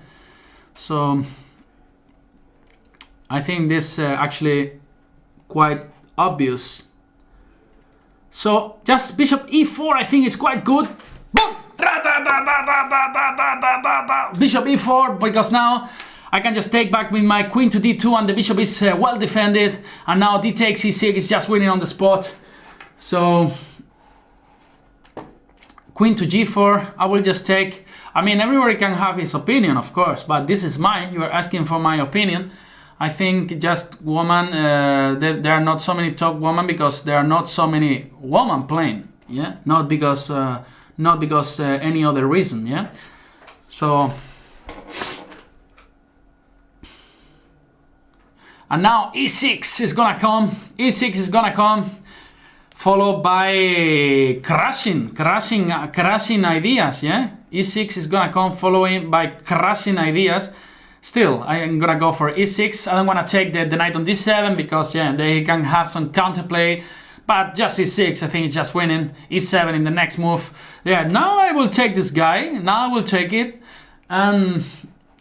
So I think this actually quite obvious. So just bishop e4 I think is quite good. Boom! Bishop e4, because now I can just take back with my queen to d2, and the bishop is well defended, and now d takes e6 is just winning on the spot. So queen to g4, I will just take. I mean, everybody can have his opinion, of course, but this is mine. You are asking for my opinion. I think just woman, there are not so many top women because there are not so many women playing, yeah, not because any other reason, yeah. So, and now e6 is gonna come. E6 is gonna come, followed by crushing ideas, yeah. E6 is gonna come, following by crushing ideas. Still, I am gonna go for e6. I don't wanna take the knight on d7 because yeah, they can have some counterplay. But just e6, I think it's just winning. e7 in the next move. Yeah, now I will take this guy. Now I will take it. And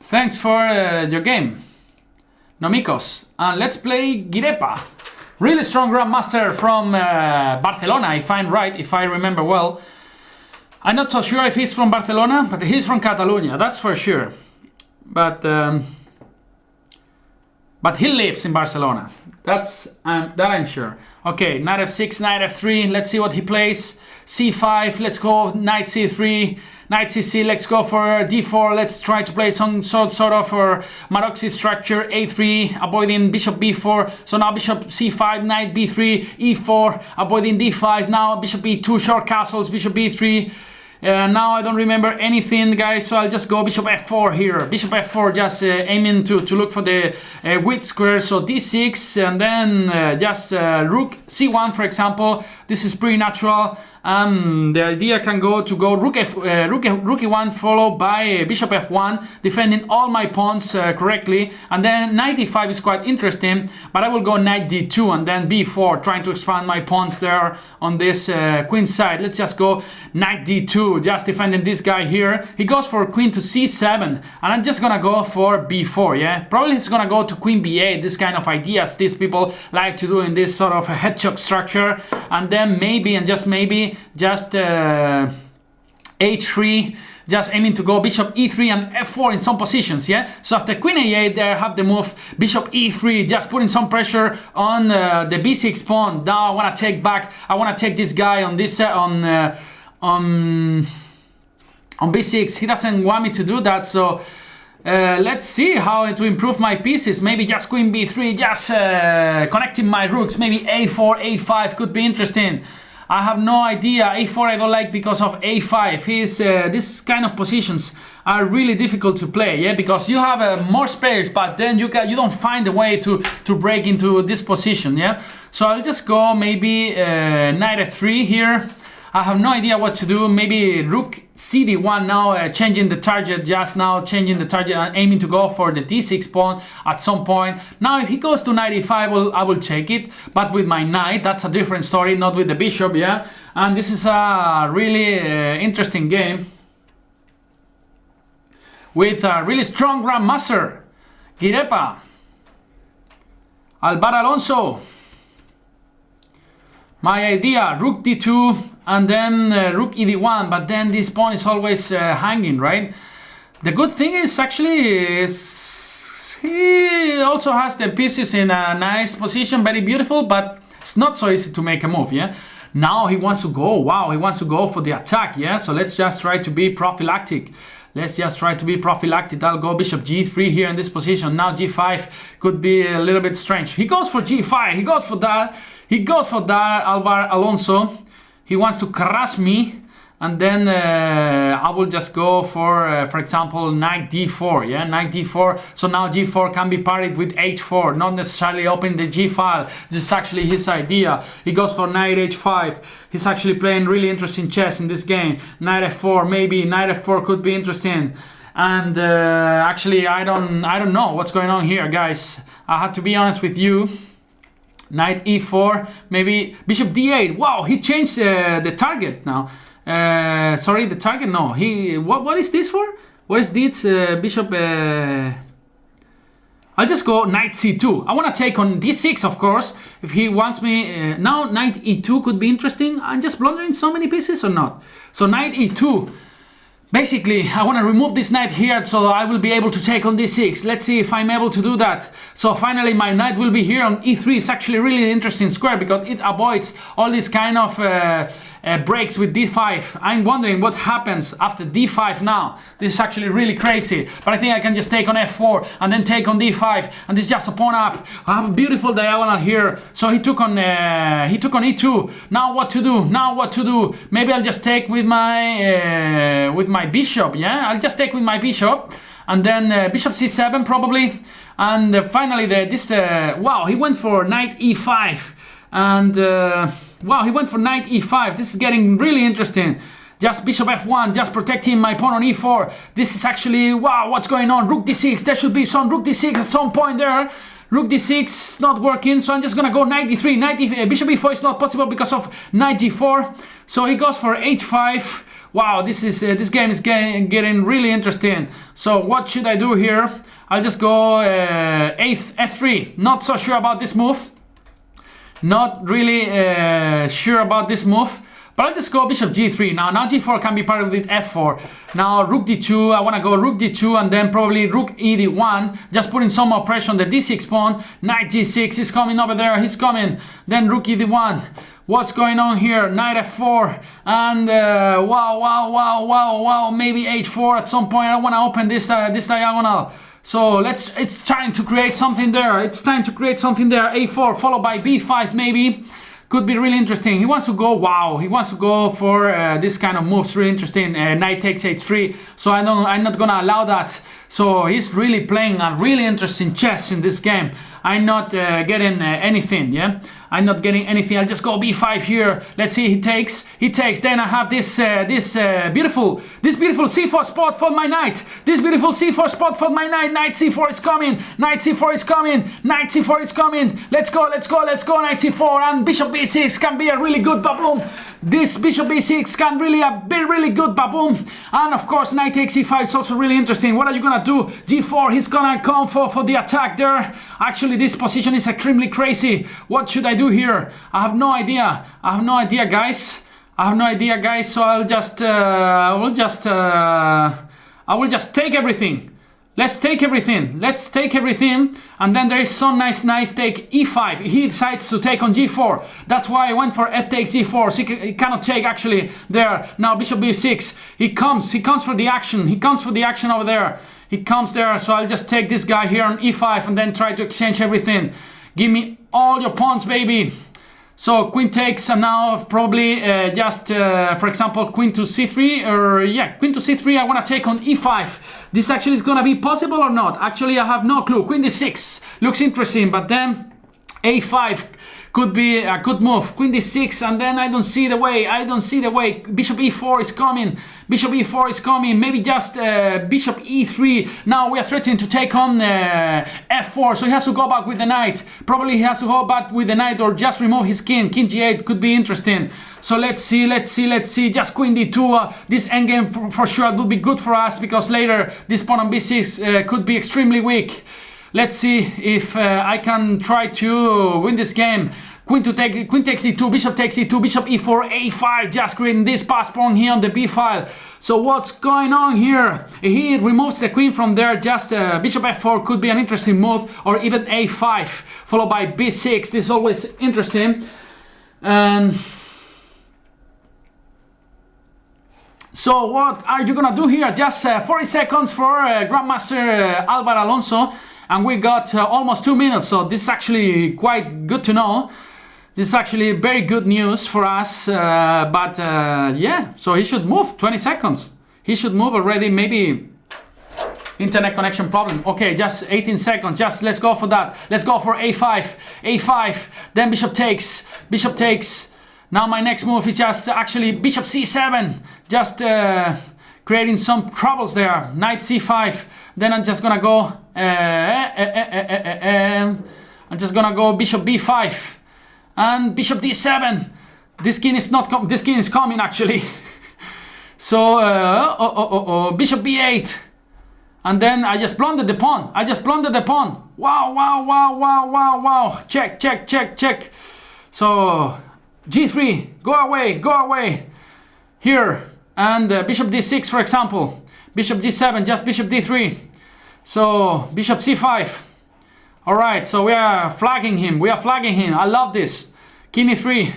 thanks for your game, Nomikos. And let's play Girepa. Really strong grandmaster from Barcelona, if I'm right, if I remember well. I'm not so sure if he's from Barcelona, but he's from Catalonia, that's for sure. But but he lives in Barcelona. That I'm sure. Okay, knight f6, knight f3. Let's see what he plays. c5. Let's go knight c3, knight cc. Let's go for d4. Let's try to play some sort of Maroczy structure. a3, avoiding bishop b4. So now bishop c5, knight b3, e4, avoiding d5. Now bishop e2, short castles, bishop b3. Now I don't remember anything, guys, so I'll just go bishop f4 here. Bishop f4, just aiming to look for the weak square. So d6, and then just rook c1, for example. This is pretty natural. The idea can go rook e1 followed by bishop f1, defending all my pawns correctly. And then knight d5 is quite interesting, but I will go knight d2 and then b4, trying to expand my pawns there on this queen side. Let's just go knight d2, just defending this guy here. He goes for queen to c7, and I'm just gonna go for b4, yeah? Probably he's gonna go to queen b8, this kind of ideas these people like to do in this sort of a hedgehog structure. And then maybe, and just maybe, just h3, just aiming to go bishop e3 and f4 in some positions, yeah? So after queen a8, there I have the move bishop e3, just putting some pressure on the b6 pawn. Now I want to take back, I want to take this guy on this on b6. He doesn't want me to do that, so let's see how to improve my pieces. Maybe just queen b3, just connecting my rooks. Maybe a4, a5 could be interesting. I have no idea. a4 I don't like because of a5. This kind of positions are really difficult to play, yeah, because you have more space, but then you don't find a way to break into this position, yeah. So I'll just go maybe knight f3 here. I have no idea what to do. Maybe rook cd1 now, changing the target, just now changing the target and aiming to go for the d6 pawn at some point. Now if he goes to knight e5, I will take it, but with my knight, that's a different story, not with the bishop, yeah. And this is a really interesting game with a really strong grandmaster, Girepa, Alvar Alonso. My idea, rook d2 and then rook ed1, but then this pawn is always hanging, right? The good thing is actually he also has the pieces in a nice position, very beautiful, but it's not so easy to make a move, yeah? Now he wants to go, wow, he wants to go for the attack, yeah? So let's just try to be prophylactic. Let's just try to be prophylactic. I'll go bishop g3 here in this position. Now g5 could be a little bit strange. He goes for g5. He goes for that. He goes for that, Alvar Alonso. He wants to crush me. And then I will just go for example, knight d4. Yeah, knight d4. So now g4 can be parried with h4, not necessarily opening the g file. This is actually his idea. He goes for knight h5. He's actually playing really interesting chess in this game. Knight f4, maybe knight f4 could be interesting. And actually, I don't know what's going on here, guys. I have to be honest with you. Knight e4, maybe bishop d8. Wow, he changed the target now. Sorry, the target. No, what is this for? What is this? Bishop. I'll just go knight c2. I want to take on d6, of course. If he wants me now, knight e2 could be interesting. I'm just blundering so many pieces or not. So knight e2. Basically, I want to remove this knight here so I will be able to take on d6. Let's see if I'm able to do that. So finally, my knight will be here on e3. It's actually really interesting square because it avoids all this kind of breaks with d5. I'm wondering what happens after d5 now. This is actually really crazy. But I think I can just take on f4 and then take on d5. And this is just a pawn up. I have a beautiful diagonal here. So he took on e2. Now what to do? Now what to do? Maybe I'll just take with my bishop, yeah? I'll just take with my bishop, and then bishop c7 probably, and finally wow, he went for knight e5, and wow, he went for knight e5. This is getting really interesting. Just bishop f1, just protecting my pawn on e4. This is actually, wow, what's going on? Rook d6, there should be some rook d6 at some point there. Rook d6 is not working, so I'm just gonna go knight d3. Bishop e4 is not possible because of knight g4, so he goes for h5. Wow, this game is getting really interesting. So what should I do here? I'll just go f3. Not so sure about this move. Not really sure about this move. But I'll just go bishop g3. Now g4 can be part of it, f4. Now rook d2, I want to go rook d2 and then probably rook e d1. Just putting some more pressure on the d6 pawn. Knight g6, he's coming over there, he's coming. Then rook e d1. What's going on here? Knight f4 and wow, maybe h4 at some point. I want to open this diagonal. So it's trying to create something there. It's time to create something there. a4 followed by b5 maybe. Could be really interesting. He wants to go, wow, he wants to go for this kind of moves, really interesting. Knight takes h3, so I'm not gonna allow that. So he's really playing a really interesting chess in this game. I'm not getting anything, yeah? I'm not getting anything. I'll just go b5 here. Let's see, he takes. Then I have this beautiful c4 spot for my knight. This beautiful c4 spot for my knight. Knight c4 is coming. Knight c4 is coming. Knight c4 is coming. Let's go. Knight c4 and bishop b6 can be a really good baboon. This bishop b6 can really be really good baboon. And of course, knight takes e5 is also really interesting. What are you gonna do? g4. He's gonna come for the attack there. Actually, this position is extremely crazy. What should I do here? I have no idea. Guys. So I will just take everything. Let's take everything, and then there is some nice take e5. He decides to take on g4. That's why I went for f takes e4. So he cannot take actually there. Now bishop b6. He comes for the action. Over there. He comes there. So I'll just take this guy here on e5 and then try to exchange everything. Give me all your pawns, baby. So queen takes, and now probably for example, queen to c3, or queen to c3. I want to take on e5. This actually is going to be possible or not? Actually, I have no clue. Queen d6 looks interesting, but then a5 could be a good move. Queen d6, and then I don't see the way. Bishop e4 is coming. Maybe just bishop e3. Now we are threatening to take on f4, so he has to go back with the knight. Probably he has to go back with the knight or just remove his king. King g8 could be interesting. So let's see. Just queen d2. This endgame for sure will be good for us, because later this pawn on b6 could be extremely weak. Let's see if I can try to win this game. Queen takes e2, bishop takes e2, bishop e4, a5, just creating this pass pawn here on the b file. So what's going on here? He removes the queen from there. Just bishop f4 could be an interesting move, or even a5 followed by b6. This is always interesting. So what are you gonna do here? Just 40 seconds for Grandmaster Alvar Alonso. And we got almost 2 minutes, so this is actually quite good to know. This is actually very good news for us, yeah, so he should move 20 seconds. He should move already, maybe internet connection problem. Okay, just 18 seconds, just let's go for that. Let's go for a5, then bishop takes. Now my next move is just actually bishop c7, just creating some troubles there. Knight c5, then I'm just gonna go bishop b5 and bishop d7. This king is coming actually. So bishop b8, and then I just blundered the pawn. Wow. Check. So g3, go away here, and bishop d6 for example. Bishop d7, just bishop d3. So bishop c5. All right, so we are flagging him. I love this. King e3.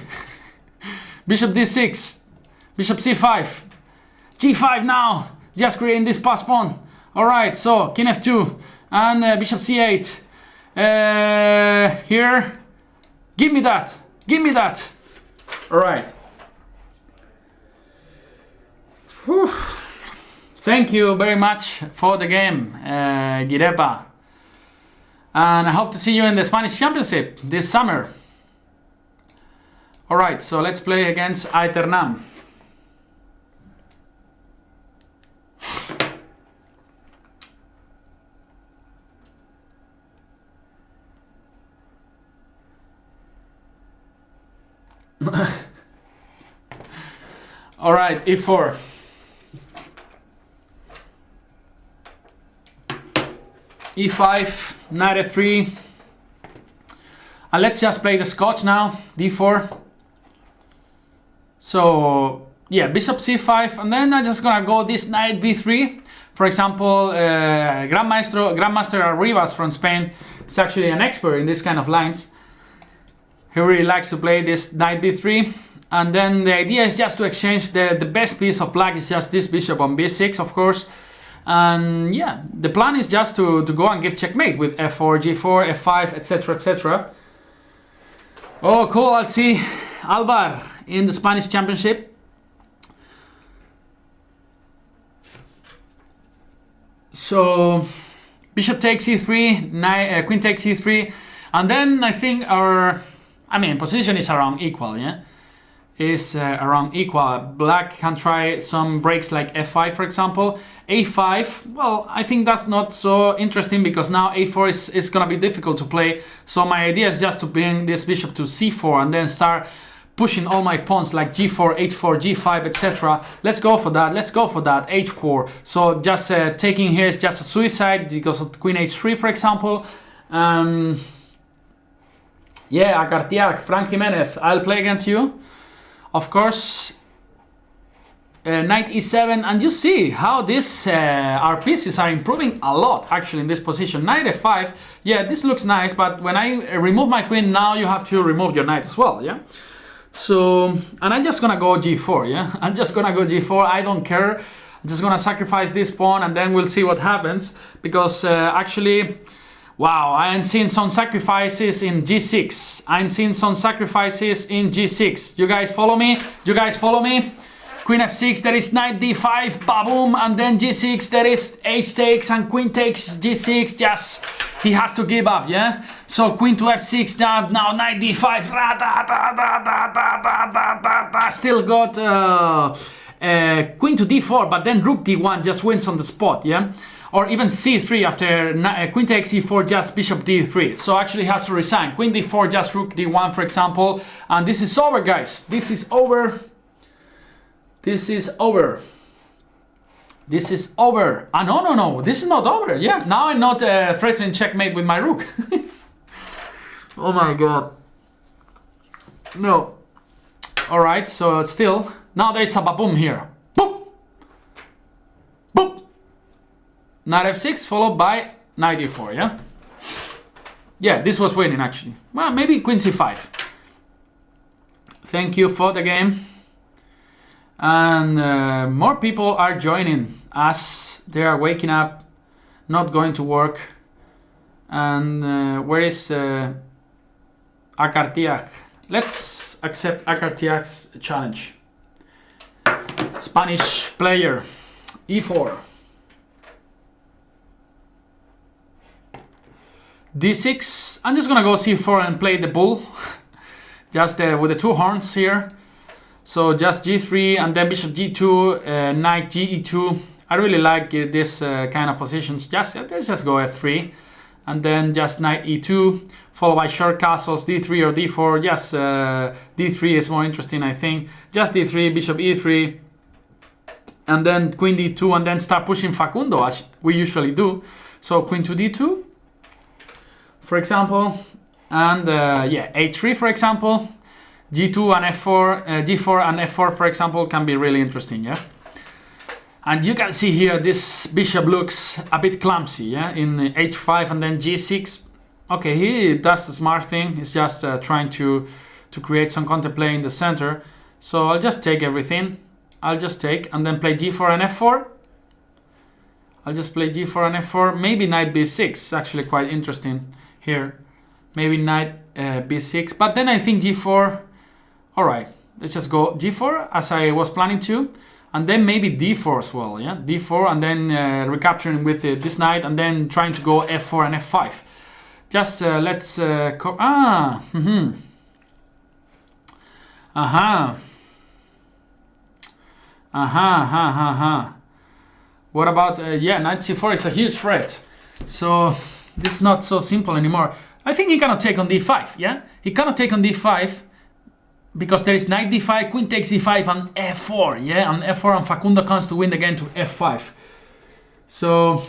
Bishop d6. Bishop c5. g5 now. Just creating this pass pawn. All right, so king f2 and bishop c8. Here. Give me that. All right. Whew. Thank you very much for the game, Girepa. And I hope to see you in the Spanish Championship this summer. Alright, so let's play against Aeternam. Alright, e4. e5, knight f3, and let's just play the Scotch now, d4. So yeah, bishop c5, and then I'm just gonna go this knight b3. For example, Grandmaster Arribas from Spain is actually an expert in this kind of lines. He really likes to play this knight b3, and then the idea is just to exchange the best piece of black is just this bishop on b6, of course. And yeah, the plan is just to go and give checkmate with f4, g4, f5, etc, etc. Oh cool, I'll see Alvar in the Spanish Championship. So bishop takes e3, queen takes e3, and then I think our position is around equal, yeah? Is around equal. Black can try some breaks like f5, for example. a5, well, I think that's not so interesting because now a4 is gonna be difficult to play. So my idea is just to bring this bishop to c4 and then start pushing all my pawns like g4, h4, g5, etc. Let's go for that, h4. So just taking here is just a suicide because of queen h3, for example. Yeah, Acartiac, Frank Jimenez, I'll play against you. Of course, knight e7, and you see how this our pieces are improving a lot actually in this position. Knight f5, yeah, this looks nice, but when I remove my queen, now you have to remove your knight as well, yeah? So, and I'm just gonna go g4, yeah? I'm just gonna go g4, I don't care. I'm just gonna sacrifice this pawn and then we'll see what happens, because actually, wow, I'm seeing some sacrifices in g6. I'm seeing some sacrifices in g6. You guys follow me? You guys follow me? Queen f6, there is knight d5, ba-boom, and then g6, there is h takes and queen takes g6, just, he has to give up, yeah? So queen to f6, now knight d5, still got queen to d4, but then rook d1 just wins on the spot, yeah? Or even c3 after queen takes e4, just bishop d3. So actually has to resign. Queen d4, just rook d1, for example. And this is over, guys. This is over. This is over. This is over. Ah, no. This is not over. Yeah, now I'm not threatening checkmate with my rook. Oh my god. No. All right, so still. Now there's a ba-boom here. Boop. Boop. Knight f6 followed by knight e4, yeah? Yeah, this was winning actually. Well, maybe queen c5. Thank you for the game. And more people are joining as they are waking up, not going to work. And where is Acartiac? Let's accept Acartiac's challenge. Spanish player, e4. d6, I'm just gonna go c4 and play the bull. Just with the two horns here. So just g3 and then bishop g2, knight ge2. I really like this kind of positions. Let's just go f3. And then just knight e2, followed by short castles, d3 or d4. Yes, d3 is more interesting, I think. Just d3, bishop e3. And then queen d2, and then start pushing Facundo, as we usually do. So queen to d2. For example, and yeah, h3 for example, g2 and f4, g4 and f4 for example can be really interesting, yeah. And you can see here this bishop looks a bit clumsy, yeah, in h5 and then g6. Okay, he does the smart thing. He's just trying to create some counterplay in the center. So I'll just take everything. I'll just take and then play g4 and f4. I'll just play g4 and f4. Maybe knight b6, actually quite interesting. Here, maybe knight b6, but then I think g4. All right, let's just go g4 as I was planning to, and then maybe d4 as well, yeah, d4, and then recapturing with this knight, and then trying to go f4 and f5. Just let's What about yeah, knight c4 is a huge threat, so this is not so simple anymore. I think he cannot take on d5, yeah? He cannot take on d5 because there is knight d5, queen takes d5 and f4, yeah? And f4 and Facundo comes to win again to f5. So,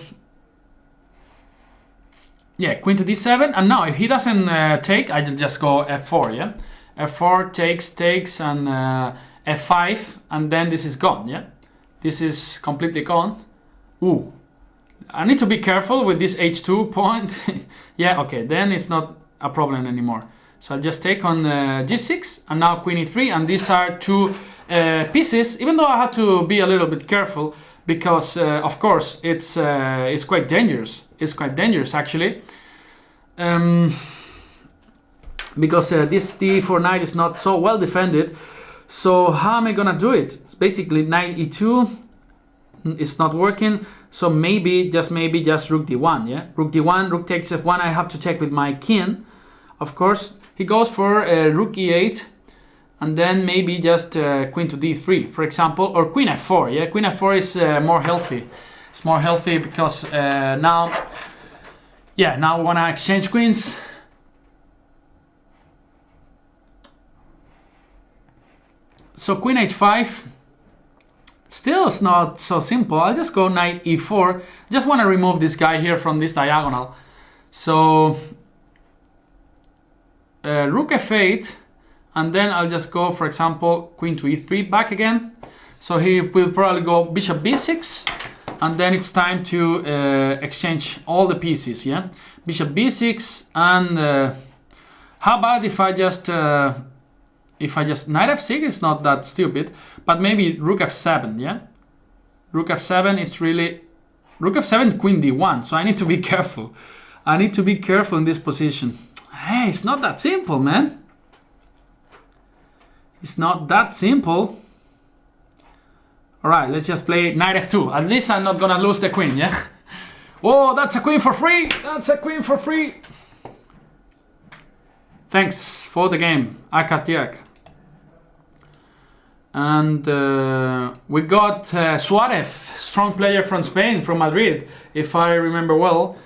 yeah, queen to d7. And now if he doesn't take, I just go f4, yeah? f4 takes, and f5, and then this is gone, yeah? This is completely gone. Ooh, I need to be careful with this h2 point. Yeah, okay, then it's not a problem anymore. So I'll just take on g6, and now queen e3, and these are two pieces, even though I had to be a little bit careful, because of course it's quite dangerous. It's quite dangerous actually. Because this d4 knight is not so well defended. So how am I gonna do it? It's basically knight e2. It's not working. So maybe just rook d1. Yeah, rook d1, rook takes f1. I have to check with my king. Of course, he goes for rook e8, and then maybe just queen to d3, for example, or queen f4. Yeah, queen f4 is more healthy. It's more healthy because now we wanna exchange queens. So queen h5, still it's not so simple. I'll just go knight e4. Just want to remove this guy here from this diagonal. So rook f8, and then I'll just go, for example, queen to e3 back again. So he will probably go bishop b6, and then it's time to exchange all the pieces, yeah? Bishop b6, and how about if I just knight f6 is not that stupid, but maybe rook f7, yeah? Rook f7 is really... Rook f7, queen d1, so I need to be careful. I need to be careful in this position. Hey, it's not that simple, man. It's not that simple. Alright, let's just play knight f2. At least I'm not gonna lose the queen, yeah? Oh, that's a queen for free! That's a queen for free! Thanks for the game, Akartiak. And we got Suarez, strong player from Spain, from Madrid, if I remember well.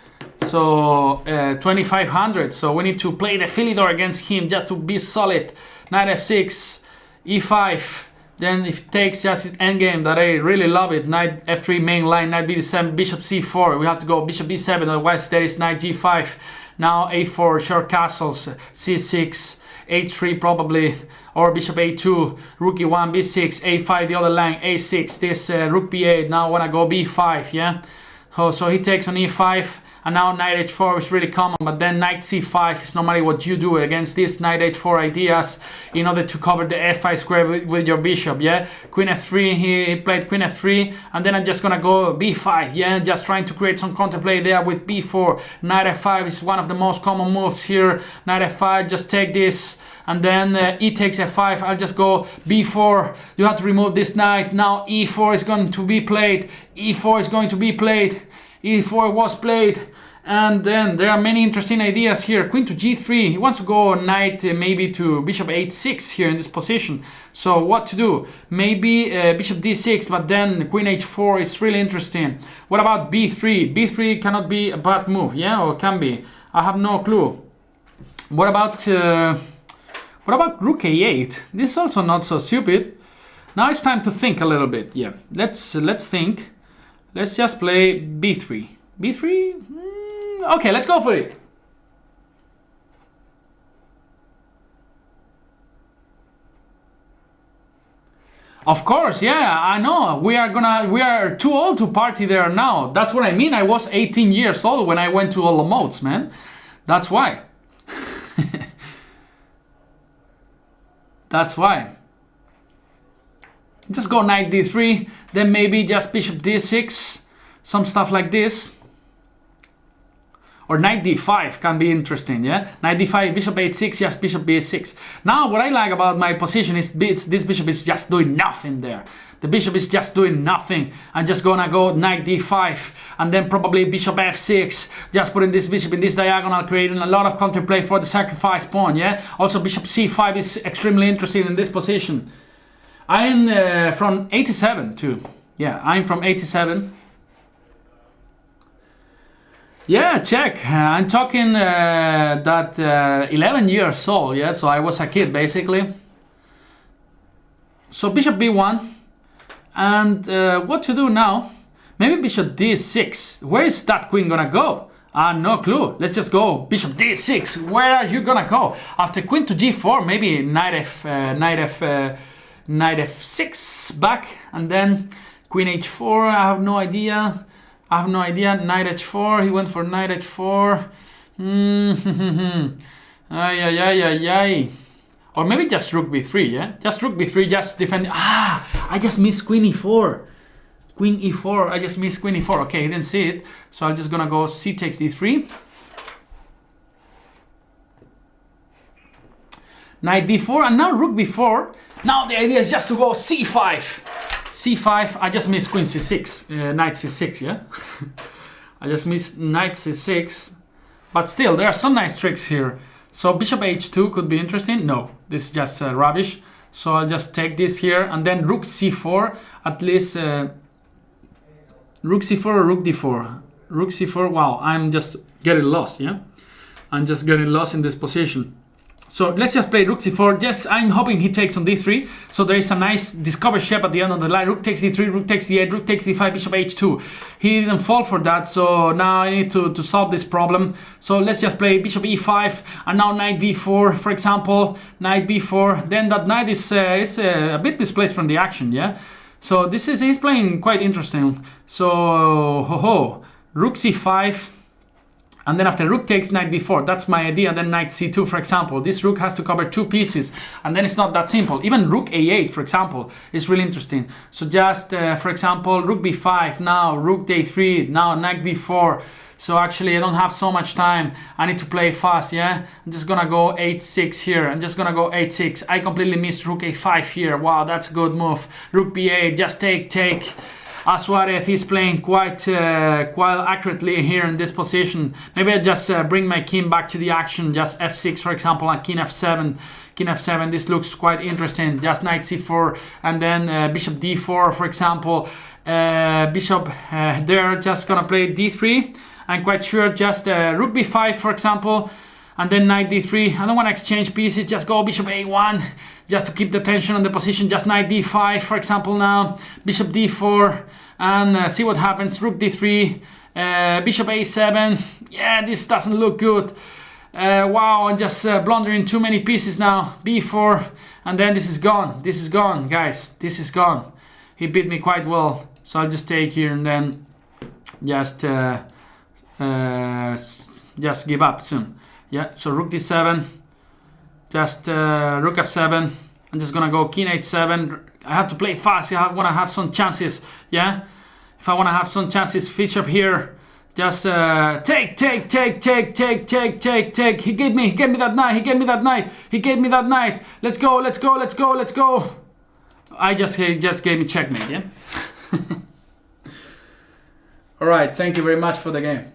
So 2500. So we need to play the Philidor against him just to be solid. Knight f6, e5. Then if it takes just his endgame that I really love it. Knight f3 main line, knight b7, bishop c4. We have to go bishop b7, otherwise there is knight g5. Now a4, short castles, c6, a3 probably, or bishop a2, rook e1, b6, a5 the other line, a6, this rook b8, now wanna go b5, yeah? So he takes on e5, and now knight h4 is really common, but then knight c5 is normally what you do against these knight h4 ideas in order to cover the f5 square with your bishop, yeah? Queen f3, he played queen f3, and then I'm just gonna go b5, yeah? Just trying to create some counterplay there with b4. Knight f5 is one of the most common moves here. Knight f5, just take this, and then e takes f5. I'll just go b4. You have to remove this knight. Now e4 is going to be played. e4 is going to be played. e4 was played, and then there are many interesting ideas here. Queen to g3, he wants to go knight maybe to bishop h6 here in this position. So what to do? Maybe bishop d6, but then queen h4 is really interesting. What about b3? b3 cannot be a bad move, yeah, or can be? I have no clue. What about rook a8? This is also not so stupid. Now it's time to think a little bit. Yeah, let's think. Let's just play b3. b3? Okay, let's go for it. Of course, yeah, I know. We are too old to party there now. That's what I mean. I was 18 years old when I went to all the modes, man. That's why. That's why. Just go knight d3, then maybe just bishop d6, some stuff like this. Or knight d5 can be interesting, yeah? Knight d5, bishop h6, yes, bishop b6. Now, what I like about my position is this bishop is just doing nothing there. The bishop is just doing nothing. I'm just gonna go knight d5, and then probably bishop f6, just putting this bishop in this diagonal, creating a lot of counterplay for the sacrifice pawn, yeah? Also, bishop c5 is extremely interesting in this position. I'm from 87 too. Yeah, I'm from 87. Yeah, check. I'm talking that 11 years old, yeah, so I was a kid basically. So bishop b1, and what to do now? Maybe bishop d6. Where is that queen gonna go? No clue. Let's just go bishop d6. Where are you gonna go? After queen to g4, maybe knight f knight f6 back, and then queen h4. I have no idea. Knight h4. He went for knight h4. Ay. Or maybe just rook b3, yeah? Just rook b3, just defend. I just missed queen e4. Queen e4, I just missed queen e4. Okay, he didn't see it. So I'm just gonna go c takes d3. Knight d4, and now rook b4. Now the idea is just to go c5. c5, I just missed queen c6. Knight c6, yeah? I just missed knight c6. But still, there are some nice tricks here. So bishop h2 could be interesting. No, this is just rubbish. So I'll just take this here, and then rook c4. At least rook c4 or rook d4. Rook c4. Wow, I'm just getting lost. Yeah, I'm just getting lost in this position. So let's just play rook c4. Yes, I'm hoping he takes on d3. So there is a nice discovered shape at the end of the line. Rook takes d3, rook takes d8, rook takes d5, bishop h2. He didn't fall for that, so now I need to solve this problem. So let's just play bishop e5, and now knight b4, for example. Knight b4. Then that knight is a bit misplaced from the action, yeah? So he's playing quite interesting. So, rook c5. And then after rook takes knight b4, that's my idea. And then knight c2, for example. This rook has to cover 2 pieces, and then it's not that simple. Even rook a8, for example, is really interesting. So just, for example, rook b5, now rook a3, now knight b4. So actually, I don't have so much time. I need to play fast, yeah? I'm just gonna go h6 here. I'm just gonna go h6. I completely missed rook a5 here. Wow, that's a good move. Rook b8, just take. Suarez is playing quite accurately here in this position. Maybe I just bring my king back to the action. Just f6, for example, and king f7. King f7, this looks quite interesting. Just knight c4, and then bishop d4, for example. Bishop there, just gonna play d3. I'm quite sure just rook b5, for example, and then knight d3. I don't want to exchange pieces, just go bishop a1, just to keep the tension on the position. Just knight d5, for example, now bishop d4, and see what happens. Rook d3, bishop a7. Yeah, this doesn't look good. Wow, I'm just blundering too many pieces now. b4, and then this is gone, guys. This is gone. He beat me quite well, so I'll just take here and then just give up soon. Yeah, so rook d7, just rook f7. I'm just gonna go king h7. I have to play fast. I want to have some chances. Yeah, if I want to have some chances, fish up here. Just take. He gave me that knight. Let's go. He just gave me checkmate. Yeah. All right. Thank you very much for the game.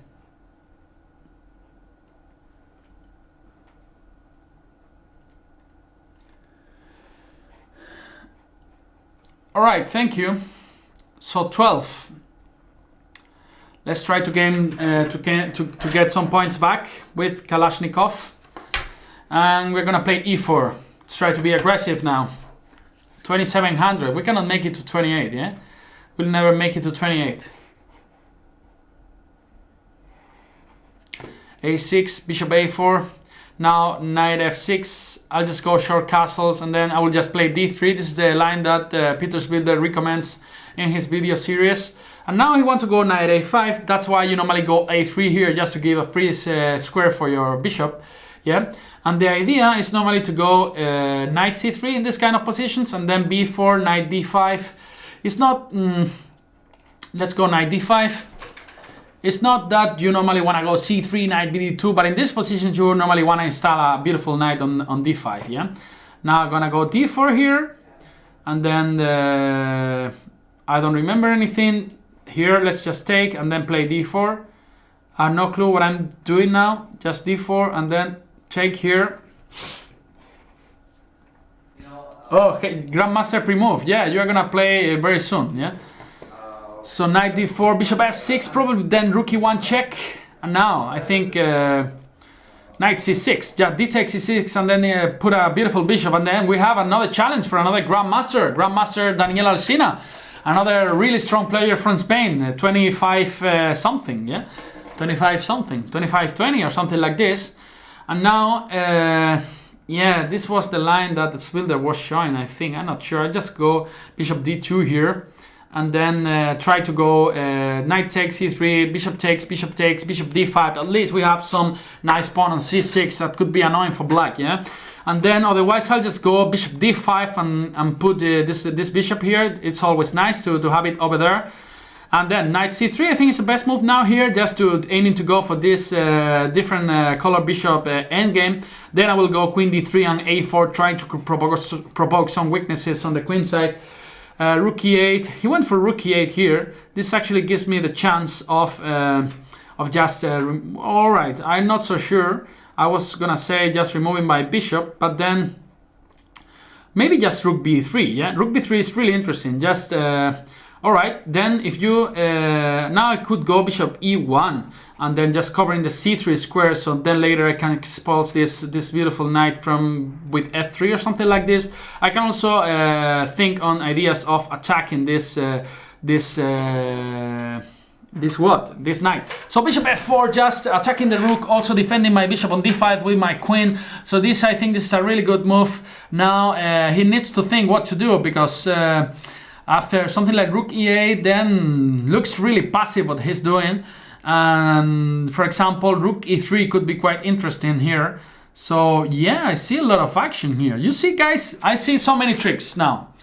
All right, thank you. So 12. Let's try to get some points back with Kalashnikov, and we're gonna play e4. Let's try to be aggressive now. 2700. We cannot make it to 28. Yeah, we'll never make it to 28. a6, bishop a4. Now knight f6. I'll just go short castles, and then I will just play d3. This is the line that Peter's Builder recommends in his video series. And now he wants to go knight a5. That's why you normally go a3 here, just to give a free square for your bishop. Yeah. And the idea is normally to go knight c3 in this kind of positions, and then b4, knight d5. It's not. Let's go knight d5. It's not that you normally want to go c3, knight bd2, but in this position you normally want to install a beautiful knight on d5, yeah? Now I'm gonna go d4 here, and then I don't remember anything. Here, let's just take and then play d4. I have no clue what I'm doing now. Just d4 and then take here. Oh, hey, Grandmaster pre-move. Yeah, you're gonna play very soon, yeah? So knight d4, bishop f6, probably then rook e1 check. And now I think knight c6, yeah, d takes c6, and then put a beautiful bishop. And then we have another challenge for another Grandmaster Daniel Alsina, another really strong player from Spain, 25 something, yeah, 25 something, 25-20 or something like this. And now Yeah, this was the line that the Swilder was showing, I think. I'm not sure. I just go bishop d2 here. And then try to go knight takes c3, bishop takes, bishop d5. At least we have some nice pawn on c6 that could be annoying for black, yeah? And then otherwise I'll just go bishop d5 and put this bishop here. It's always nice to have it over there. And then knight c3, I think is the best move now here, just to aiming to go for this different color bishop endgame. Then I will go queen d3 and a4, trying to provoke some weaknesses on the queen side. Rook e8, he went for rook e8 here. This actually gives me the chance of just, alright, I'm not so sure. I was gonna say just removing my bishop, but then maybe just rook b3, yeah? Rook b3 is really interesting, just, alright, then if you, now I could go bishop e1, and then just covering the c3 square, so then later I can expulse this beautiful knight with f3 or something like this. I can also think on ideas of attacking this knight. So bishop f4, just attacking the rook, also defending my bishop on d5 with my queen. So this, I think this is a really good move. Now he needs to think what to do, because after something like rook e8, then looks really passive what he's doing. And for example, rook e3 could be quite interesting here. So yeah, I see a lot of action here. You see, guys, I see so many tricks now.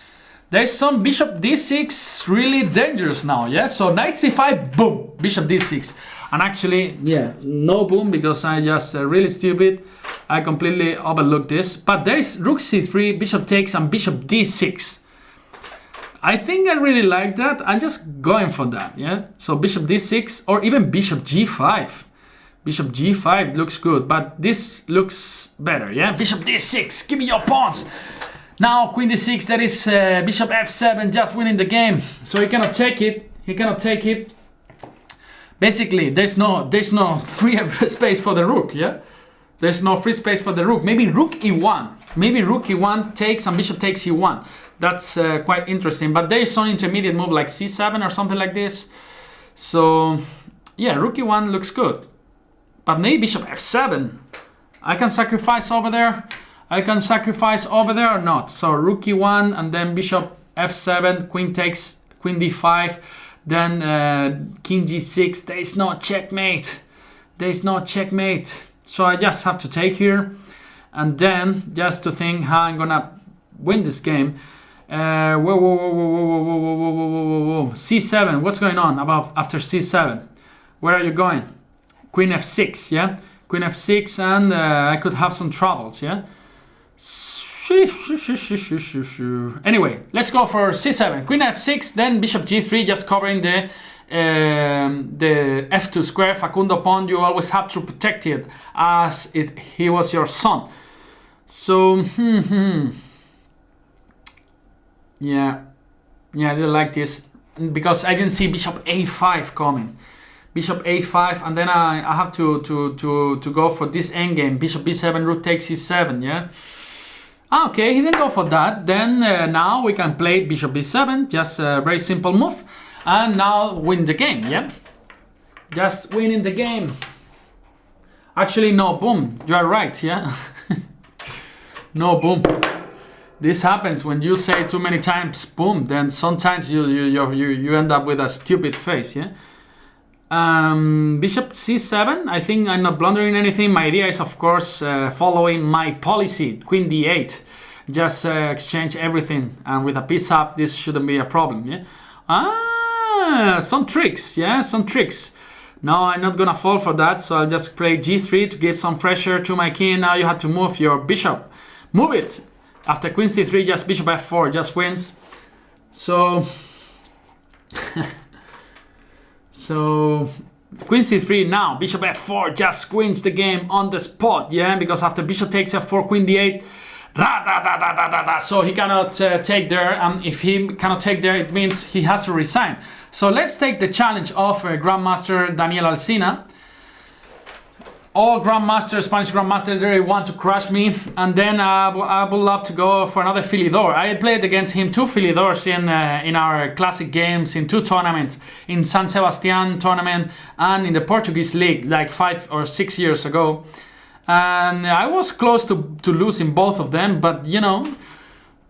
There's some bishop d6 really dangerous now, yeah? So knight c5, boom, bishop d6. And actually, yeah, no boom, because I just really stupid. I completely overlooked this. But there is rook c3, bishop takes, and bishop d6. I think I really like that. I'm just going for that, yeah? So bishop d6 or even bishop g5. Bishop g5 looks good, but this looks better, yeah? Bishop d6, give me your pawns. Now queen d6, that is bishop f7, just winning the game. So he cannot take it, he cannot take it. Basically, there's no free space for the rook, yeah? There's no free space for the rook. Maybe rook e1. Maybe rook e1 takes and bishop takes e1. That's quite interesting. But there is some intermediate move like c7 or something like this. So, yeah, rook e1 looks good. But maybe bishop f7. I can sacrifice over there. I can sacrifice over there or not. So rook e1 and then bishop f7. Queen takes, queen d5. Then king g6. There is no checkmate. There is no checkmate. So I just have to take here, and then just to think how I'm gonna win this game. C7, what's going on after c7? Where are you going? Queen f6, yeah? Queen f6, and I could have some troubles, yeah? Anyway, let's go for c7. Queen f6, then bishop g3, just covering the f2 square. Facundo pawn, you always have to protect it as he was your son. So yeah, I didn't like this because I didn't see bishop a5 coming. Bishop a5, and then I have to go for this endgame. Bishop b7, rook takes c7, yeah? Okay, he didn't go for that. Then now we can play bishop b7, just a very simple move. And now win the game, yeah? Just winning the game. Actually, no boom. You are right, yeah? No boom. This happens when you say too many times boom, then sometimes you end up with a stupid face, yeah? Bishop c7, I think I'm not blundering anything. My idea is, of course, following my policy, queen d8. Just exchange everything, and with a piece up, this shouldn't be a problem, yeah? Some tricks, yeah, some tricks. No, I'm not gonna fall for that, so I'll just play g3 to give some pressure to my king. Now you have to move your bishop. Move it! After queen c3, just bishop f4, just wins. So... So, queen c3 now, bishop f4 just wins the game on the spot, yeah? Because after bishop takes f4, queen d8, so he cannot take there, and if he cannot take there, it means he has to resign. So let's take the challenge of Grandmaster Daniel Alsina. All Grandmaster, Spanish Grandmaster, they want to crush me, and then I would love to go for another Philidor. I played against him 2 Philidors in our classic games, in 2 tournaments, in San Sebastian tournament and in the Portuguese league, like 5 or 6 years ago. And I was close to losing both of them, but you know,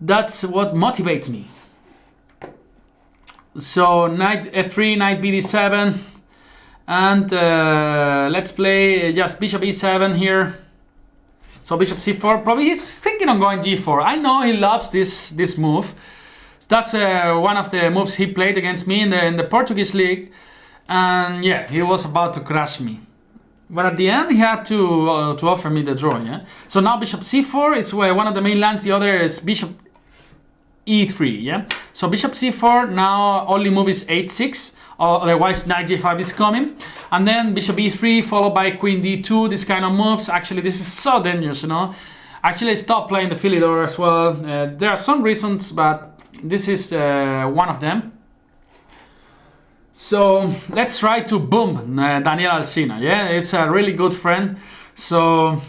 that's what motivates me. So knight f3, knight bd7, and let's play just bishop e7 here. So bishop c4, probably he's thinking on going g4. I know he loves this move. That's one of the moves he played against me in the Portuguese league, and yeah, he was about to crush me. But at the end, he had to offer me the draw. Yeah. So now bishop c4 is one of the main lines. The other is bishop e3. Yeah. So bishop c4. Now only move is h6. Otherwise, knight g5 is coming, and then bishop e3 followed by queen d2. This kind of moves. Actually, this is so dangerous. You know. Actually, I stopped playing the Philidor as well. There are some reasons, but this is one of them. So let's try to boom Daniel Alsina. Yeah, it's a really good friend. So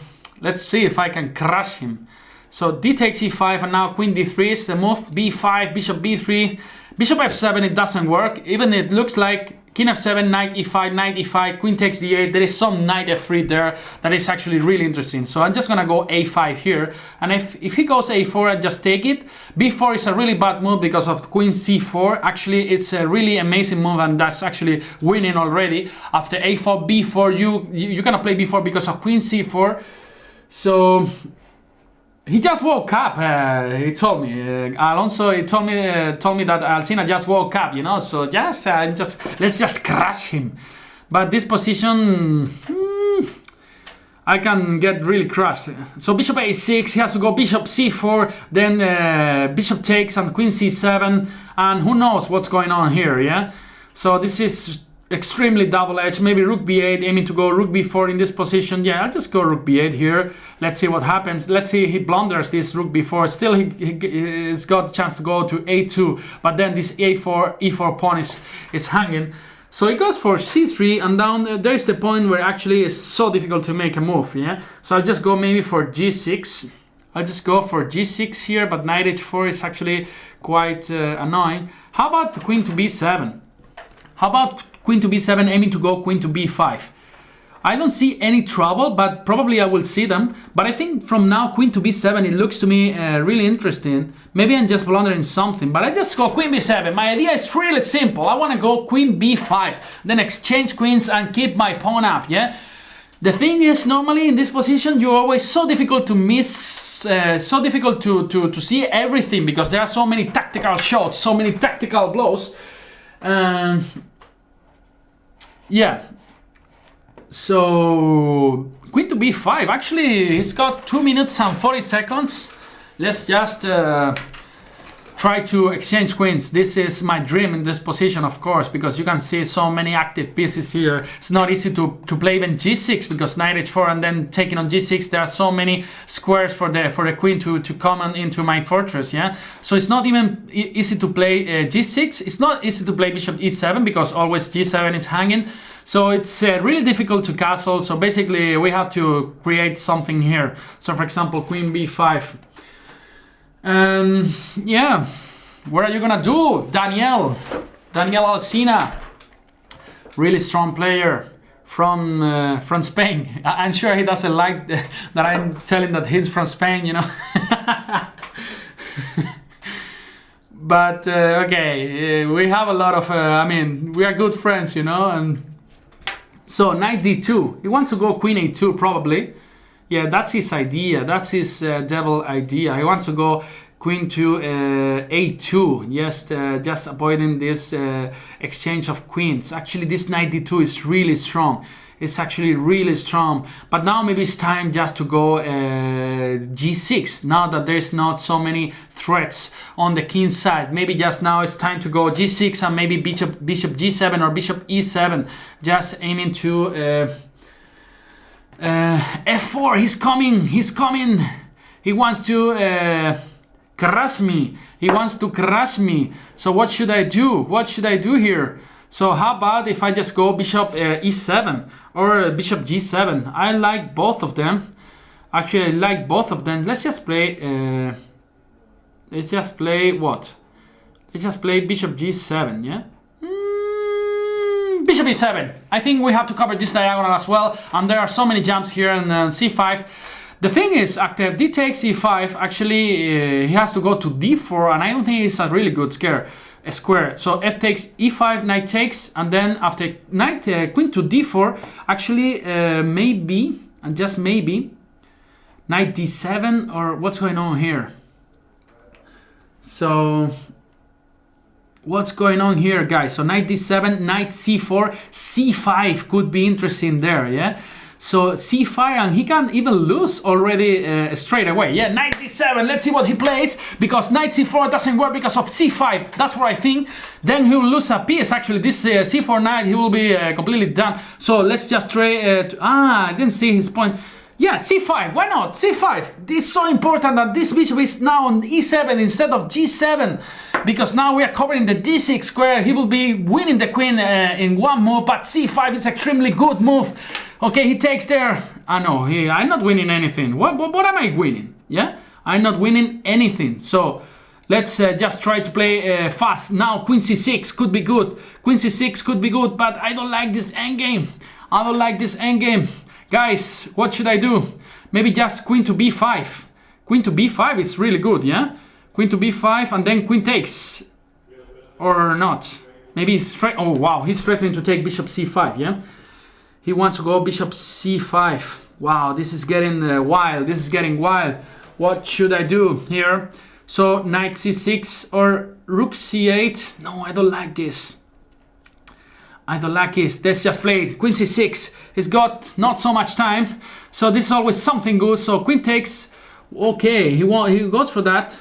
let's see if I can crush him. So d takes e5, and now queen d3 is the move. b5, bishop b3, bishop f7. It doesn't work. Even it looks like king f7, knight e5, queen takes d8. There is some knight f3 there that is actually really interesting. So I'm just gonna go a5 here, and if he goes a4, I just take it. b4 is a really bad move because of queen c4. Actually, it's a really amazing move, and that's actually winning already. After a4, b4, you're gonna play b4 because of queen c4. So he just woke up. He told me, Alonso. He told me that Alsina just woke up. You know, so let's just crush him. But this position, I can get really crushed. So bishop a6. He has to go bishop c4. Then bishop takes and queen c7. And who knows what's going on here? Yeah. So this is extremely double-edged. Maybe rook b8, aiming to go rook b4 in this position. Yeah, I'll just go rook b8 here. Let's see what happens. Let's see, he blunders this rook b4. Still, he's got a chance to go to a2, but then this a4, e4 pawn is hanging. So he goes for c3, and down there is the point where actually it's so difficult to make a move. Yeah, so I'll just go maybe for g6. I'll just go for g6 here, but knight h4 is actually quite annoying. How about the queen to b7? How about queen to b7, aiming to go queen to b5? I don't see any trouble, but probably I will see them. But I think from now, queen to b7, it looks to me really interesting. Maybe I'm just blundering something, but I just go queen b7. My idea is really simple. I want to go queen b5, then exchange queens and keep my pawn up, yeah? The thing is, normally in this position, you're always so difficult to miss, so difficult to see everything, because there are so many tactical shots, so many tactical blows. Yeah, so queen to b5. Actually, he's got 2 minutes and 40 seconds. Let's just try to exchange queens. This is my dream in this position, of course, because you can see so many active pieces here. It's not easy to play even g6, because knight h4 and then taking on g6, there are so many squares for the queen to come into my fortress. Yeah, so it's not even easy to play g6. It's not easy to play bishop e7, because always g7 is hanging. So it's really difficult to castle. So basically we have to create something here. So for example, queen b5. Yeah, what are you gonna do, Daniel Alsina? Really strong player from Spain. I'm sure he doesn't like that I'm telling that he's from Spain, you know. But okay, we have a lot of I mean, we are good friends, you know. And so knight d2, he wants to go queen a2 probably. Yeah, that's his idea. That's his devil idea. He wants to go queen to a2. Just avoiding this exchange of queens. Actually, this knight d2 is really strong. It's actually really strong. But now maybe it's time just to go g6. Now that there's not so many threats on the king side, maybe just now it's time to go g6 and maybe bishop g7 or bishop e7. Just aiming to f4. He's coming. He wants to crush me. So what should I do here? So how about if I just go bishop e7 or bishop g7? I like both of them. Actually, I like both of them. Let's just play what? Let's just play bishop g7, yeah? bishop e7. I think we have to cover this diagonal as well, and there are so many jumps here, and c5. The thing is, after d takes e5, actually he has to go to d4, and I don't think it's a really good square. So f takes e5, knight takes, and then after knight queen to d4, actually maybe, and just maybe, knight d7, or what's going on here? So what's going on here, guys? So knight d7, knight c4, c5 could be interesting there, yeah? So c5, and he can even lose already straight away. Yeah, knight d7, let's see what he plays, because knight c4 doesn't work because of c5. That's what I think. Then he will lose a piece. Actually, this c4 knight, he will be completely done. So let's just try I didn't see his point. Yeah, c5, why not? c5. It's so important that this bishop is now on e7 instead of g7, because now we are covering the d6 square. He will be winning the queen in one move, but c5 is extremely good move. Okay, he takes there. No, I'm not winning anything. What am I winning? Yeah, I'm not winning anything. So let's just try to play fast. Now queen c6 could be good. Queen c6 could be good, but I don't like this endgame. I don't like this endgame. Guys, what should I do? Maybe just queen to b5. Queen to b5 is really good, yeah? Queen to b5 and then queen takes. Or not. Maybe he's straight. Oh, wow. He's threatening to take bishop c5, yeah? He wants to go bishop c5. Wow, this is getting wild. This is getting wild. What should I do here? So, knight c6 or rook c8. No, I don't like this. I don't like this. Let's just play queen c6. He's got not so much time, so this is always something good. So queen takes. Okay, he goes for that.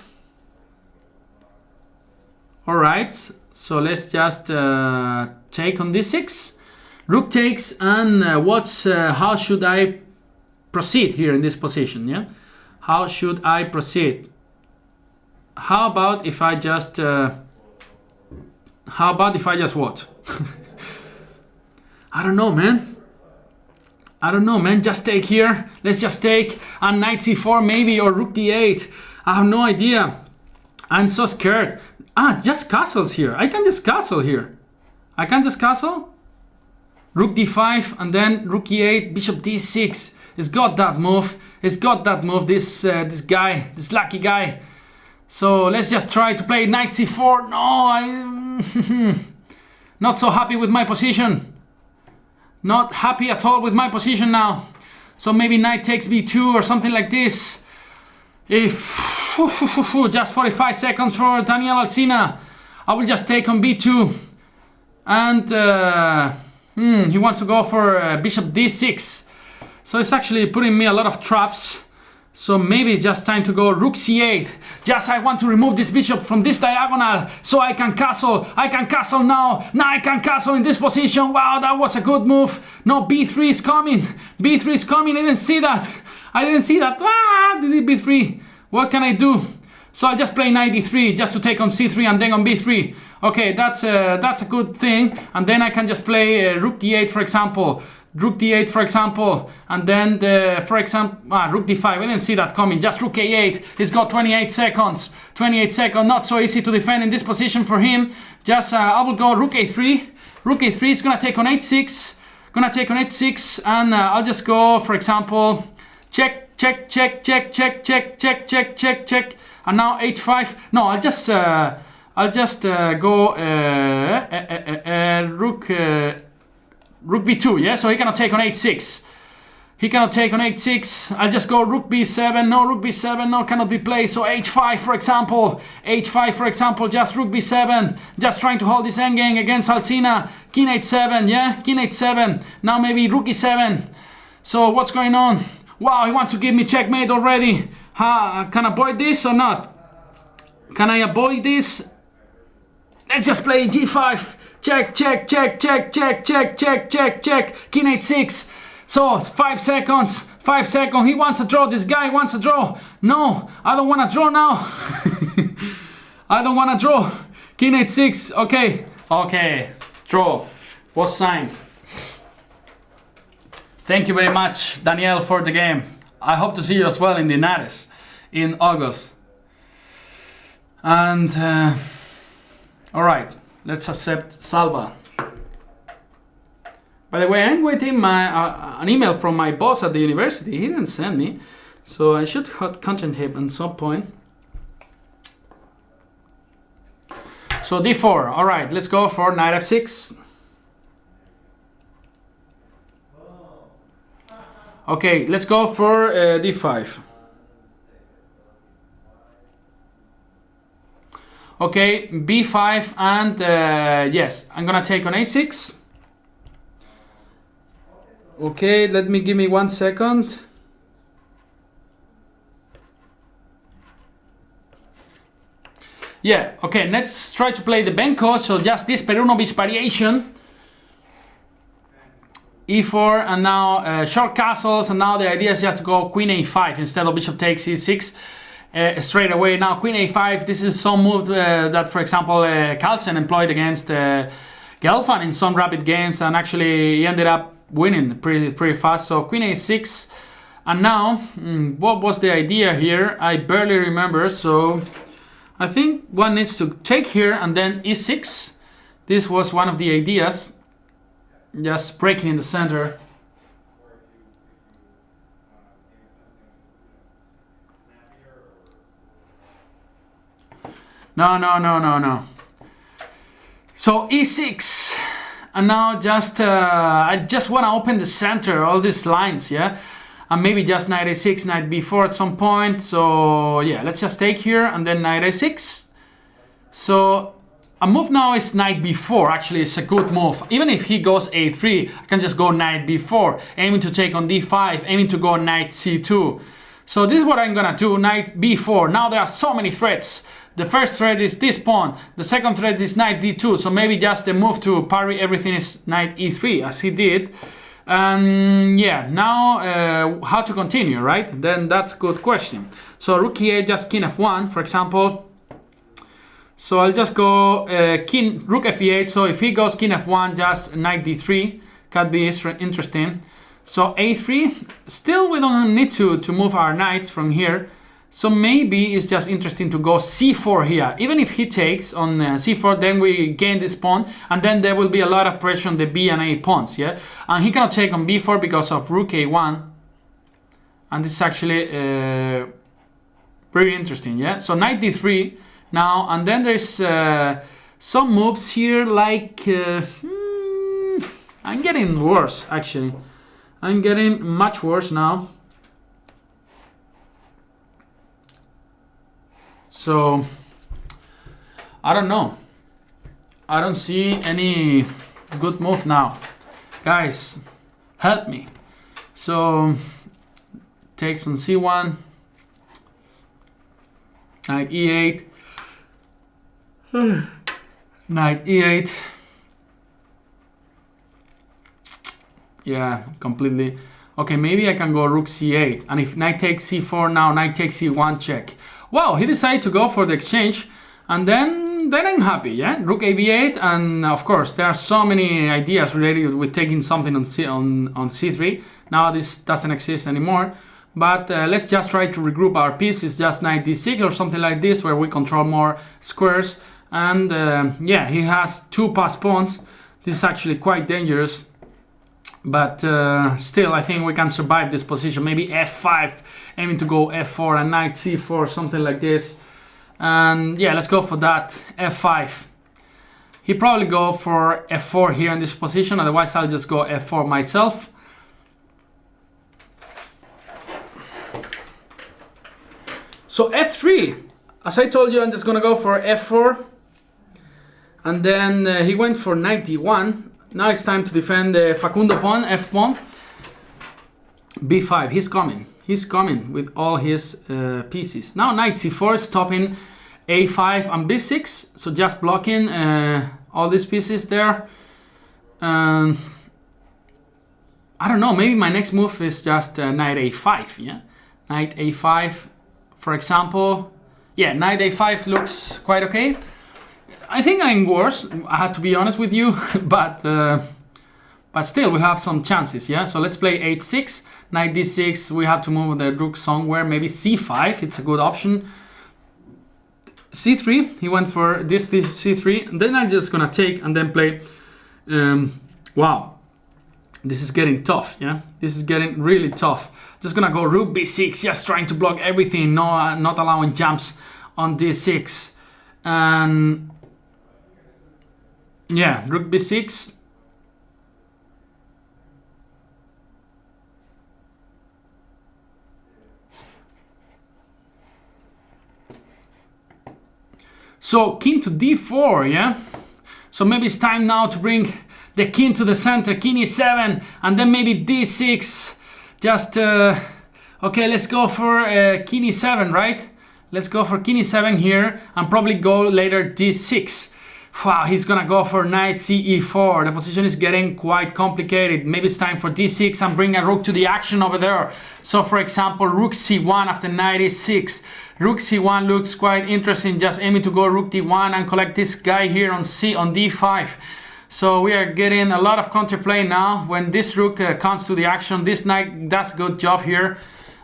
All right. So let's just take on d6. Rook takes, and how should I proceed here in this position? Yeah. How should I proceed? How about if I just? What? I don't know, man. I don't know, man. Just take here. Let's just take. And knight c4 maybe, or rook d8. I have no idea. I'm so scared. Just castles here. I can just castle here. I can just castle. Rook d5 and then rook e8, bishop d6. He's got that move. He's got that move. This guy, this lucky guy. So let's just try to play knight c4. No, I'm not so happy with my position. Not happy at all with my position now. So maybe knight takes b2 or something like this. If just 45 seconds for Daniel Alsina. I will just take on b2. And he wants to go for bishop d6. So it's actually putting me a lot of traps. So maybe it's just time to go rook c8. Just I want to remove this bishop from this diagonal so I can castle. I can castle now. Now I can castle in this position. Wow, that was a good move. No, b3 is coming. b3 is coming. I didn't see that. I didn't see that. b3. What can I do? So I'll just play knight d3 just to take on c3 and then on b3. Okay, that's a good thing. And then I can just play rook d8, for example. Rook d8, for example, and then rook d5. I didn't see that coming. Just rook a8. He's got 28 seconds. 28 seconds. Not so easy to defend in this position for him. Just I will go rook a3. Rook a3 is gonna take on h6. Gonna take on h6, and I'll just go, for example, check, check, check, check, check, check, check, check, check, check, and now h5. No, I'll just go rook b2, yeah? So he cannot take on h6. He cannot take on h6. I'll just go rook b7. No, rook b7, no, cannot be played. So h5, for example. h5, for example, just rook b7. Just trying to hold this endgame against Alsina. King h7, yeah? King h7. Now maybe rook e7. So what's going on? Wow, he wants to give me checkmate already. Can I avoid this or not? Can I avoid this? Let's just play g5. Check, check, check, check, check, check, check, check, check. King h6. So 5 seconds. 5 seconds. He wants a draw. This guy wants a draw. No, I don't want to draw now. I don't want to draw. King h6. Okay. Okay. Draw was signed. Thank you very much, Daniel, for the game. I hope to see you as well in the Linares in August. And all right. Let's accept Salva. By the way, I'm waiting an email from my boss at the university. He didn't send me, so I should contact him at some point. So d4. All right, let's go for knight f6. Okay, let's go for d5. Okay, b5, and yes, I'm gonna take on a6. Okay, give me 1 second. Yeah, okay, let's try to play the Benko, so just this Perunovic variation. e4, and now short castles, and now the idea is just to go queen a5 instead of bishop takes e6 straight away. Now queen a5, this is some move that, for example, Carlsen employed against Gelfand in some rapid games, and actually he ended up winning pretty fast. So queen a6, and now what was the idea here? I barely remember, so I think one needs to take here and then e6. This was one of the ideas, just breaking in the center. No. So e6, and now just I just want to open the center, all these lines, yeah, and maybe just knight a6, knight b4 at some point. So yeah, let's just take here and then knight a6. So a move now is knight b4. Actually, it's a good move. Even if he goes a3, I can just go knight b4, aiming to take on d5, aiming to go knight c2. So this is what I'm gonna do, knight b4. Now there are so many threats. The first threat is this pawn. The second threat is knight d2. So maybe just the move to parry everything is knight e3, as he did. Yeah, now how to continue, right? Then that's a good question. So rook e8, just king f1, for example. So I'll just go rook f8. So if he goes king f1, just knight d3 could be interesting. So a3, still we don't need to move our knights from here. So maybe it's just interesting to go c4 here. Even if he takes on c4, then we gain this pawn, and then there will be a lot of pressure on the b and a pawns, yeah? And he cannot take on b4 because of rook a1. And this is actually pretty interesting, yeah? So knight d3 now, and then there's some moves here like... I'm getting worse, actually. I'm getting much worse now. So, I don't know. I don't see any good move now. Guys, help me. So, takes on c1. Knight e8. Knight e8. Yeah, completely. Okay, maybe I can go rook c8. And if knight takes c4, now knight takes c1, check. Wow, he decided to go for the exchange. And then I'm happy, yeah? Rook ab8, and of course, there are so many ideas related with taking something on c3. Now this doesn't exist anymore. But let's just try to regroup our pieces, just knight d6 or something like this, where we control more squares. And yeah, he has two pass pawns. This is actually quite dangerous. But still, I think we can survive this position. Maybe f5, aiming to go f4 and knight c4, something like this. And yeah, let's go for that, f5. He probably go for f4 here in this position. Otherwise, I'll just go f4 myself. So f3, as I told you, I'm just gonna go for f4. And then he went for knight d1. Now it's time to defend the Facundo pawn, f pawn. b5, he's coming. He's coming with all his pieces. Now knight c4, stopping a5 and b6. So just blocking all these pieces there. I don't know, maybe my next move is just knight a5, yeah? Knight a5, for example. Yeah, knight a5 looks quite okay. I think I'm worse, I had to be honest with you, but still we have some chances, yeah? So let's play h6, knight d6, we have to move the rook somewhere, maybe c5, it's a good option. c3, he went for this c3, and then I'm just gonna take and then play, wow. This is getting tough, yeah? This is getting really tough. Just gonna go rook b6, just trying to block everything, no, not allowing jumps on d6. And yeah, rook b6. So king to d4, yeah? So maybe it's time now to bring the king to the center, king e7, and then maybe d6. Just, okay, let's go for king e7, right? Let's go for king e7 here, and probably go later d6. Wow, he's gonna go for knight ce4. The position is getting quite complicated. Maybe it's time for d6 and bring a rook to the action over there. So for example, rook c1 after knight e6. Rook c1 looks quite interesting, just aiming to go rook d1 and collect this guy here on d5. So we are getting a lot of counterplay now. When this rook comes to the action, this knight does a good job here.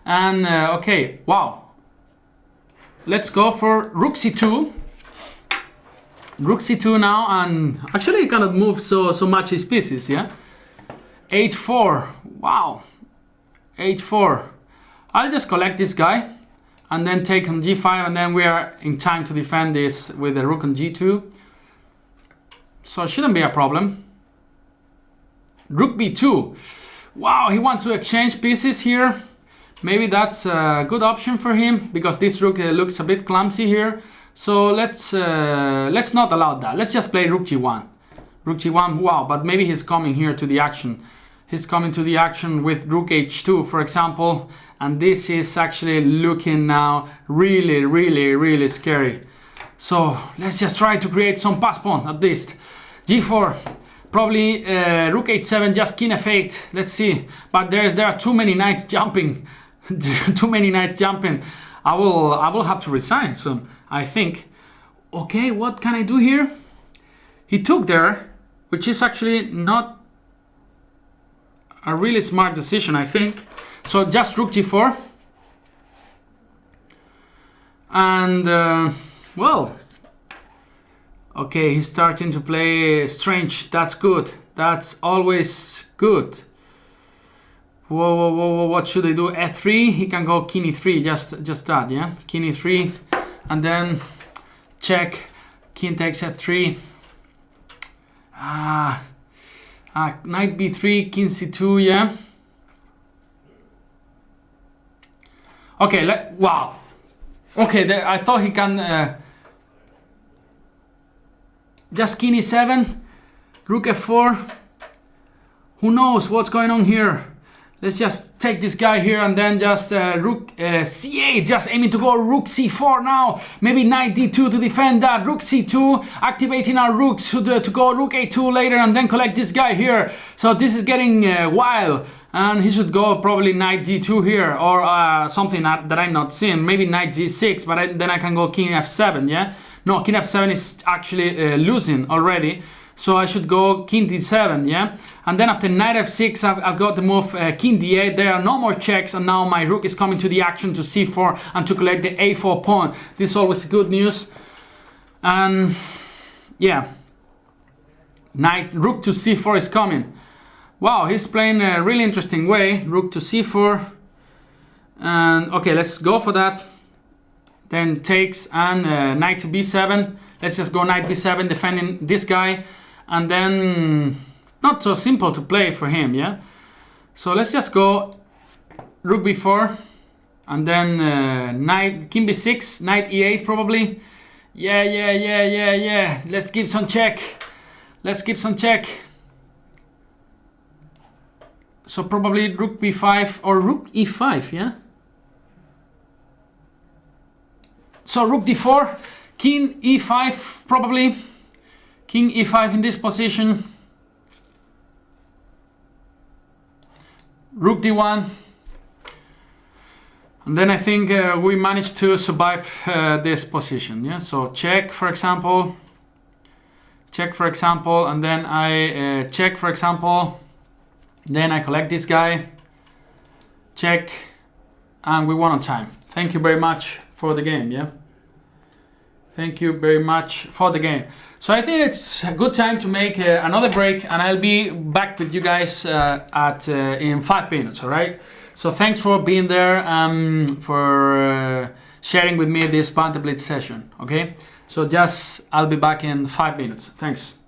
And okay, wow. Let's go for rook c2. Rook c2 now, and actually he cannot move so much his pieces, yeah? h4, wow. h4. I'll just collect this guy and then take on g5, and then we are in time to defend this with the rook on g2. So it shouldn't be a problem. Rook b2. Wow, he wants to exchange pieces here. Maybe that's a good option for him, because this rook looks a bit clumsy here. So let's not allow that. Let's just play rook g1. Rook g1, wow, but maybe he's coming here to the action. He's coming to the action with rook h2, for example. And this is actually looking now really, really, really scary. So let's just try to create some pass pawn at least. g4, probably rook h7, just king f8. Let's see. But there are too many knights jumping. Too many knights jumping. I will have to resign soon, I think. Okay, what can I do here? He took there, which is actually not a really smart decision, I think. So just rook g4. And well, okay, he's starting to play strange. That's good. That's always good. Whoa, whoa, whoa, whoa, what should I do? f3, he can go king e3, just that, yeah? King e3, and then check, king takes f3. Knight b3, king c2, yeah? Okay, wow. Okay, I thought he can just king e7, rook f4. Who knows what's going on here? Let's just take this guy here and then just rook c8, just aiming to go rook c4 now. Maybe knight d2 to defend that. Rook c2, activating our rooks to go rook a2 later and then collect this guy here. So this is getting wild. And he should go probably knight d2 here, or something that I'm not seeing. Maybe knight g6, but then I can go king f7, yeah? No, king f7 is actually losing already. So I should go king d7, yeah? And then after knight f6, I've got the move king d8. There are no more checks, and now my rook is coming to the action to c4 and to collect the a4 pawn. This is always good news. And yeah, rook to c4 is coming. Wow, he's playing a really interesting way. Rook to c4. And okay, let's go for that. Then takes and knight to b7. Let's just go knight b7, defending this guy. And then not so simple to play for him, yeah? So let's just go rook b4. And then king b6, knight e8 probably. Yeah. Let's give some check. Let's give some check. So probably rook b5 or rook e5, yeah? So rook d4, king e5 probably. King e5 in this position. Rook d1. And then I think we managed to survive this position, yeah? So check, for example. Check, for example. And then I check, for example. Then I collect this guy. Check. And we won on time. Thank you very much for the game, yeah? Thank you very much for the game. So I think it's a good time to make another break, and I'll be back with you guys in 5 minutes. All right. So thanks for being there, for sharing with me this Banter Blitz session. Okay. So I'll be back in 5 minutes. Thanks.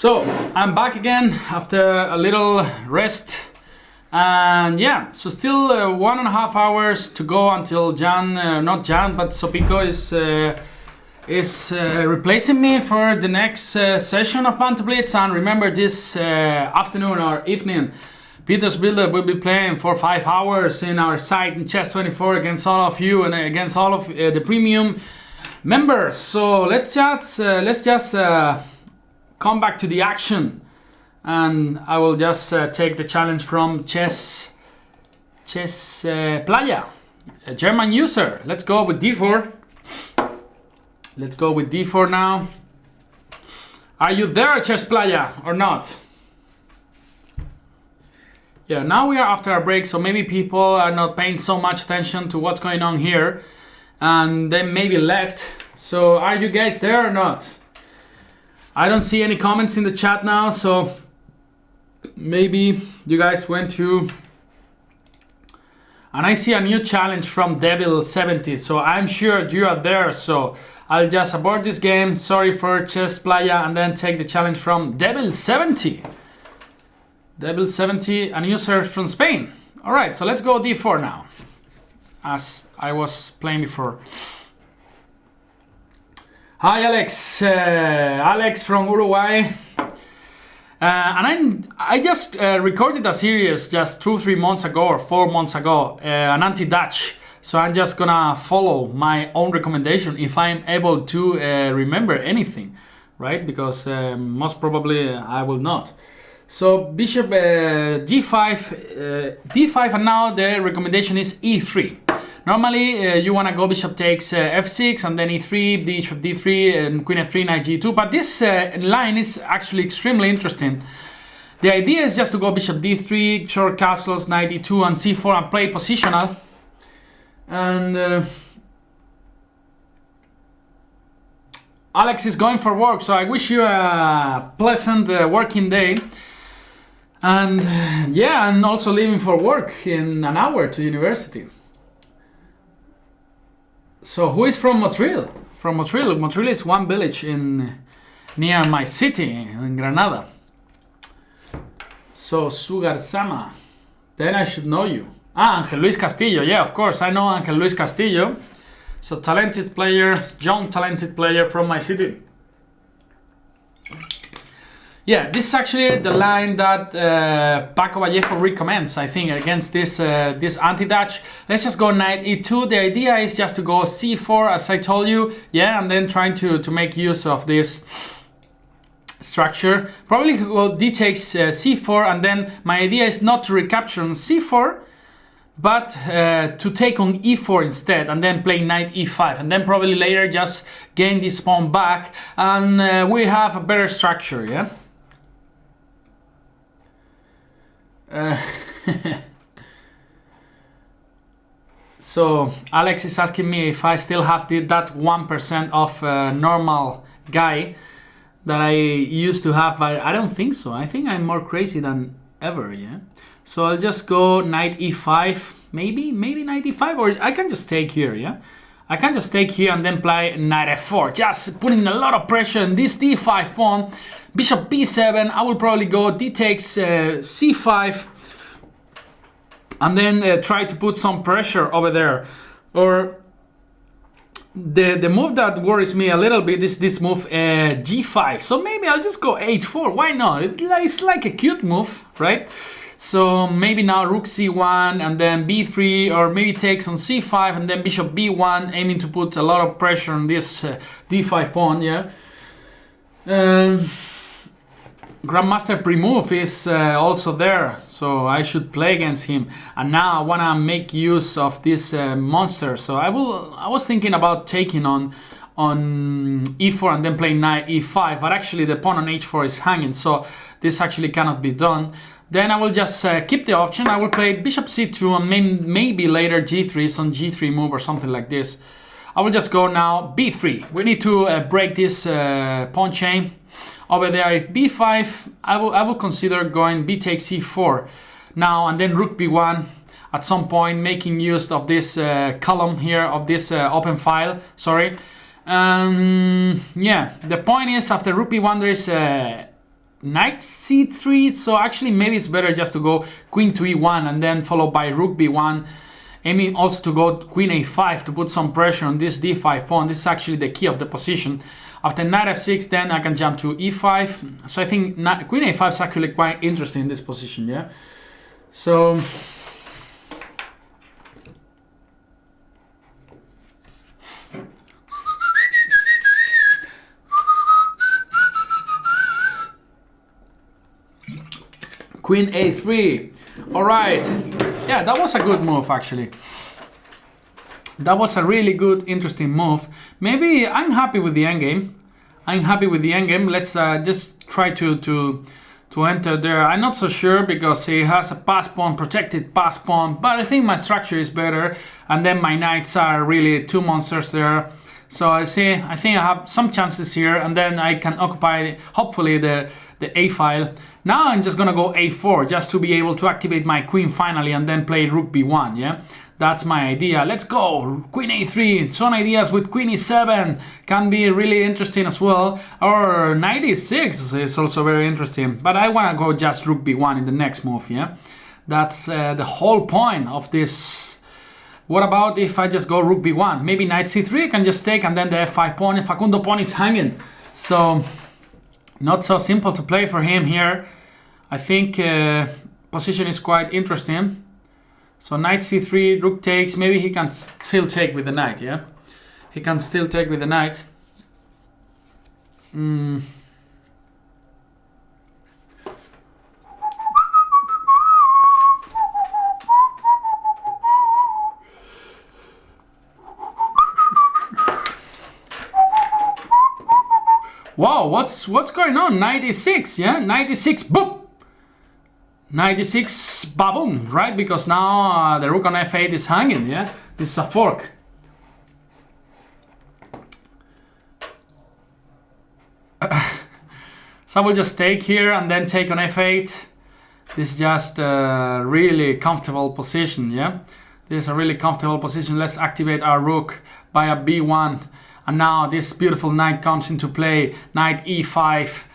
So I'm back again after a little rest, and yeah, so still 1.5 hours to go until not Jan, but Sopico is replacing me for the next session of Banter Blitz. And remember, this afternoon or evening, Peter's Builder will be playing for 5 hours in our site in Chess24 against all of you and against all of the premium members. So let's just come back to the action, and I will just take the challenge from Chess Playa, a German user. Let's go with d4. Let's go with d4 now. Are you there, Chess Playa, or not? Yeah, now we are after a break, so maybe people are not paying so much attention to what's going on here, and they maybe left. So are you guys there or not? I don't see any comments in the chat now, so maybe you guys went to... And I see a new challenge from Devil70, so I'm sure you are there, so I'll just abort this game. Sorry for Chess Playa, and then take the challenge from Devil70. Devil70, a user from Spain. Alright, so let's go d4 now, as I was playing before. Hi Alex, Alex from Uruguay, and I just recorded a series just 2-3 months ago or 4 months ago, an anti-Dutch. So I'm just gonna follow my own recommendation if I'm able to remember anything, right? Because most probably I will not. So bishop g5, d5, and now the recommendation is e3. Normally, you want to go bishop takes f6 and then e3, bishop d3, and queen f3, knight g2. But this line is actually extremely interesting. The idea is just to go bishop d3, short castles, knight d2, and c4, and play positional. And Alex is going for work, so I wish you a pleasant working day. And yeah, and also leaving for work in an hour to university. So who is from Motril? From Motril. Motril is one village near my city in Granada. So Sugar Sama, then I should know you. Ah, Angel Luis Castillo. Yeah, of course I know Angel Luis Castillo. So talented player, young talented player from my city. Yeah, this is actually the line that Paco Vallejo recommends, I think, against this anti-Dutch. Let's just go knight e2. The idea is just to go c4, as I told you, yeah, and then trying to make use of this structure. Probably go d takes c4, and then my idea is not to recapture on c4, but to take on e4 instead, and then play knight e5, and then probably later just gain this pawn back, and we have a better structure, yeah. So Alex is asking me if I still have that 1% of normal guy that I used to have. I don't think so. I think I'm more crazy than ever, yeah. So I'll just go knight e5, maybe knight e5, or I can just take here, yeah. I can just take here and then play knight f4, just putting a lot of pressure on this d5 pawn. Bishop b7, I will probably go d takes c5, and then try to put some pressure over there. Or the move that worries me a little bit is this move g5. So maybe I'll just go h4. Why not? It's like a cute move, right? So maybe now rook c1 and then b3, or maybe takes on c5 and then bishop b1, aiming to put a lot of pressure on this d5 pawn, yeah. Grandmaster pre-move is also there, so I should play against him. And now I wanna make use of this monster. So I was thinking about taking on e4 and then playing knight e5, but actually the pawn on h4 is hanging, so this actually cannot be done. Then I will just keep the option. I will play bishop c2 and maybe later g3, some g3 move or something like this. I will just go now b3. We need to break this pawn chain. Over there, if b5, I will consider going b takes c4 now, and then rook b1 at some point, making use of this column here, of this open file, sorry. Yeah, the point is, after rook b1 there is knight c3, so actually maybe it's better just to go queen to e1 and then followed by rook b1, aiming also to go queen a5 to put some pressure on this d5 pawn. This is actually the key of the position. After knight f6, then I can jump to e5. So I think queen a5 is actually quite interesting in this position, yeah. So queen a3. All right. Yeah, that was a good move, actually. That was a really good, interesting move. Maybe I'm happy with the endgame. I'm happy with the endgame. Let's just try to enter there. I'm not so sure because he has a pass pawn, protected pass pawn, but I think my structure is better. And then my knights are really two monsters there. So I think I have some chances here, and then I can occupy, hopefully, the a file. Now I'm just gonna go a4 just to be able to activate my queen finally, and then play rook b1. Yeah, that's my idea. Let's go queen a3. Some ideas with queen e7 can be really interesting as well, or knight e6 is also very interesting, but I want to go just rook b1 in the next move. Yeah, that's the whole point of this. What about if I just go rook b1? Maybe knight c3 I can just take, and then the f5 pawn, and Facundo pawn is hanging. So not so simple to play for him here. I think position is quite interesting. So knight c3, rook takes. Maybe he can still take with the knight, yeah? He can still take with the knight. Wow, what's going on? Knight e6, yeah? Knight e6, boom! Knight e6, baboom, right? Because now the rook on f8 is hanging, yeah? This is a fork. So I will just take here and then take on f8. This is just a really comfortable position, yeah? This is a really comfortable position. Let's activate our rook by a b1. And now this beautiful knight comes into play. Knight e5,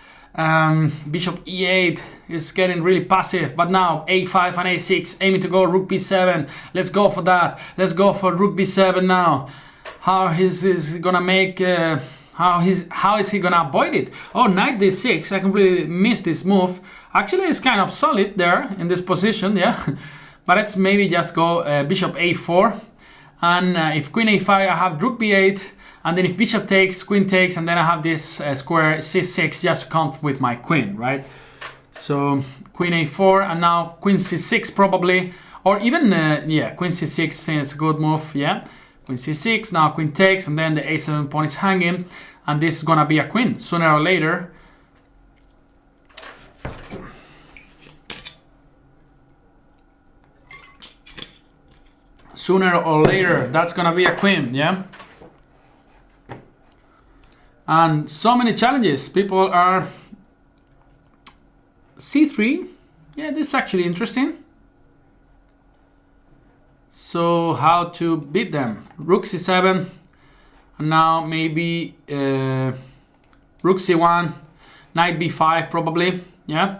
bishop e8 is getting really passive. But now a5 and a6, aiming to go rook b7. Let's go for that. Let's go for rook b7 now. How is he gonna make? How is he gonna avoid it? Oh, knight d6. I completely missed this move. Actually, it's kind of solid there in this position, yeah. But let's maybe just go bishop a4, and if queen a5, I have rook b8. And then if bishop takes, queen takes, and then I have this square c6 just to come with my queen, right? So queen a4, and now queen c6 probably, or even, yeah, queen c6 is a good move, yeah. Queen c6, now queen takes, and then the a7 pawn is hanging, and this is gonna be a queen sooner or later. Sooner or later, that's gonna be a queen, yeah. And so many challenges. People are c3. Yeah, this is actually interesting. So how to beat them? Rook c7. And now maybe rook c1. Knight b5 probably. Yeah.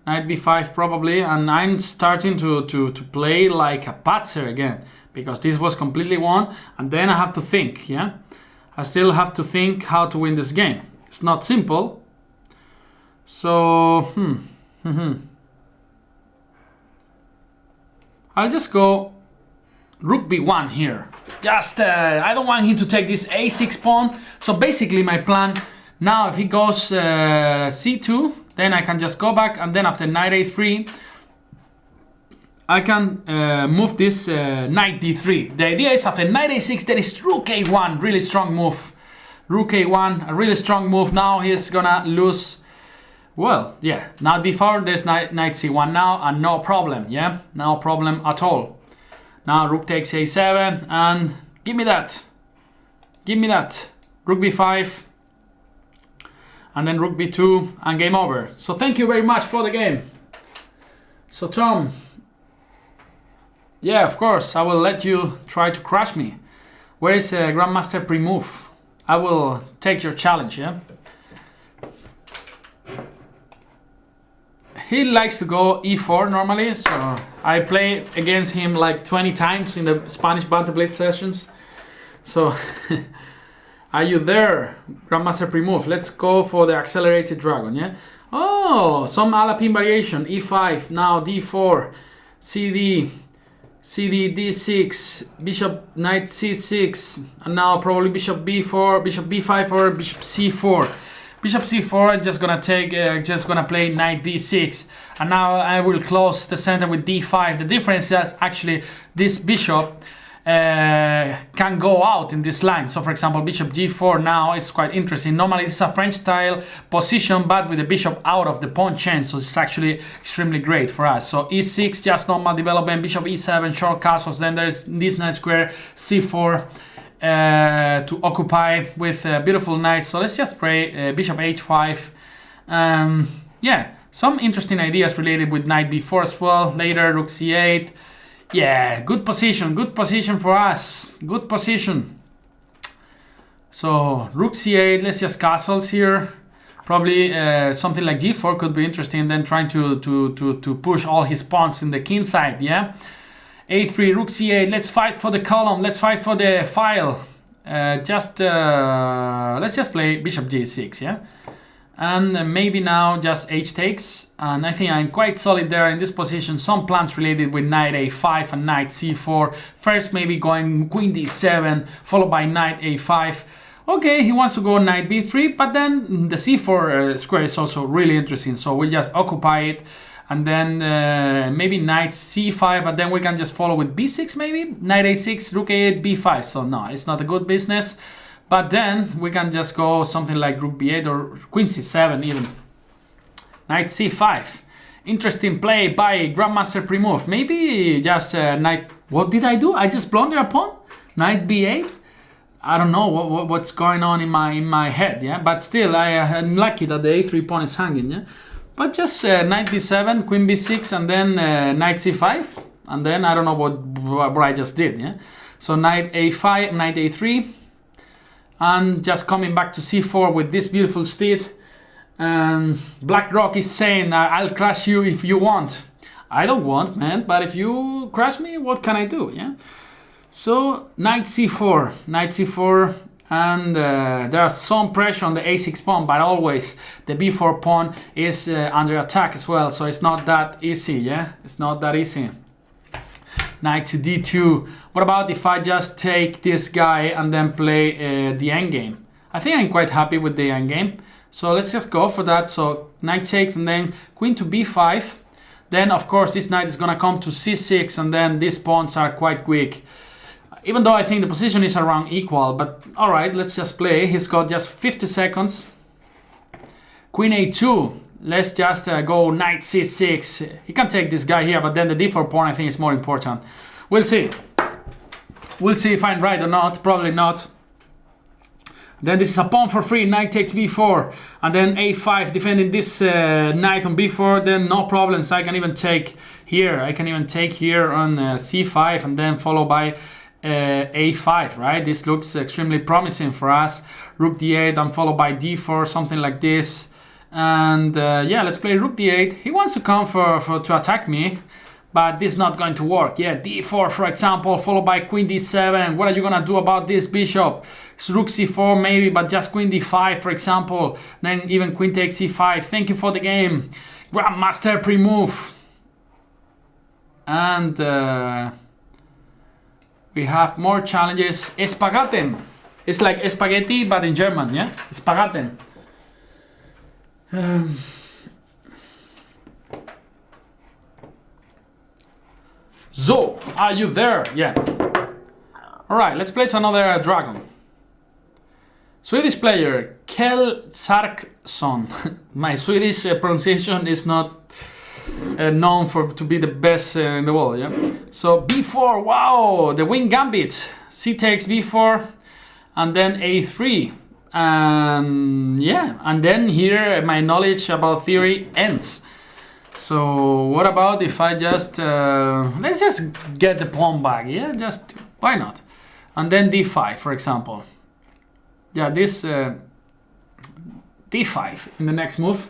Knight b5 probably. And I'm starting to play like a patzer again. Because this was completely won. And then I have to think, yeah. I still have to think how to win this game. It's not simple. So, I'll just go rook b1 here. Just, I don't want him to take this a6 pawn. So basically my plan, now if he goes c2, then I can just go back, and then after knight a3, I can move this knight d3. The idea is after knight a6, there is rook a1, really strong move. Rook a1, a really strong move. Now he's gonna lose. Well, yeah, now before there's knight c1 now, and no problem, yeah? No problem at all. Now rook takes a7, and give me that. Give me that. Rook b5, and then rook b2, and game over. So thank you very much for the game. So Tom, yeah, of course, I will let you try to crush me. Where is Grandmaster pre-move? I will take your challenge, yeah? he likes to go e4 normally, so I play against him like 20 times in the Spanish Banter Blitz sessions. So, are you there? Grandmaster pre-move. Let's go for the accelerated dragon, yeah? Oh, some Alapin variation. e5, now d4, cd, d6, bishop, knight c6, and now probably bishop b4, bishop b5, or bishop c4. Bishop c4, I'm just gonna take, just gonna play knight b6, and now I will close the center with d5. The difference is actually this bishop can go out in this line. So for example, bishop g4 now is quite interesting. Normally this is a French style position, but with the bishop out of the pawn chain, so it's actually extremely great for us. So e6, just normal development, bishop e7, short castles, then there's this nice square c4 to occupy with a beautiful knight. So let's just play bishop h5. Yeah, some interesting ideas related with knight b4 as well. Later rook c8. Yeah, good position for us. Good position. So rook c8, let's just castles here. Probably something like g4 could be interesting. Then trying to push all his pawns in the king side. Yeah. a3, rook c8. Let's fight for the column. Let's fight for the file. Let's just play bishop g6. Yeah. And maybe now just h takes, and I think I'm quite solid there in this position. Some plans related with knight a5 and knight c4. First maybe going queen d7 followed by knight a5. Okay, he wants to go knight b3, but then the c4 square is also really interesting, so we'll just occupy it. And then maybe knight c5, but then we can just follow with b6 maybe. Knight a6, rook a8, b5. So no, it's not a good business. But then we can just go something like rook b8 or queen c7 even. Knight c5. Interesting play by Grandmaster pre-move. Maybe just knight... What did I do? I just blundered a pawn? Knight b8? I don't know what's going on in my head, yeah? But still, I'm lucky that the a3 pawn is hanging, yeah? But just knight b7, queen b6, and then knight c5. And then I don't know what I just did, yeah? So knight a5, knight a3. And just coming back to c4 with this beautiful steed. And BlackRock is saying, I'll crush you if you want. I don't want, man, but if you crush me, what can I do, yeah? So, knight c4, and there are some pressure on the a6 pawn, but always the b4 pawn is under attack as well, so it's not that easy, yeah? It's not that easy. Knight to d2. What about if I just take this guy and then play the endgame? I think I'm quite happy with the endgame. So let's just go for that. So knight takes and then queen to b5. Then of course this knight is gonna come to c6, and then these pawns are quite weak. Even though I think the position is around equal, but alright, let's just play. He's got just 50 seconds. Queen a2. Let's just go knight c6. He can take this guy here, but then the d4 pawn I think is more important. We'll see. We'll see if I'm right or not. Probably not. Then this is a pawn for free. Knight takes b4. And then a5 defending this knight on b4. Then no problems. I can even take here. I can even take here on c5 and then follow by a5, right? This looks extremely promising for us. Rook d8 and followed by d4, something like this. And yeah, let's play rook d8. He wants to come to attack me, but this is not going to work. Yeah, d4 for example, followed by queen d7. What are you gonna do about this bishop? It's rook c4 maybe, but just queen d5 for example. Then even queen takes c5. Thank you for the game, Grandmaster pre-move. And we have more challenges. Spagaten. It's like spaghetti, but in German, yeah? Spagaten. So, are you there? Yeah. Alright, let's place another dragon. Swedish player, Kjell Sarksson. My Swedish pronunciation is not known to be the best in the world, yeah? So, b4, wow, the wing gambit. C takes b4, and then a3. And yeah, and then here my knowledge about theory ends. So what about if I just let's just get the pawn back, yeah, just why not? And then d5 for example. Yeah, this d5 in the next move.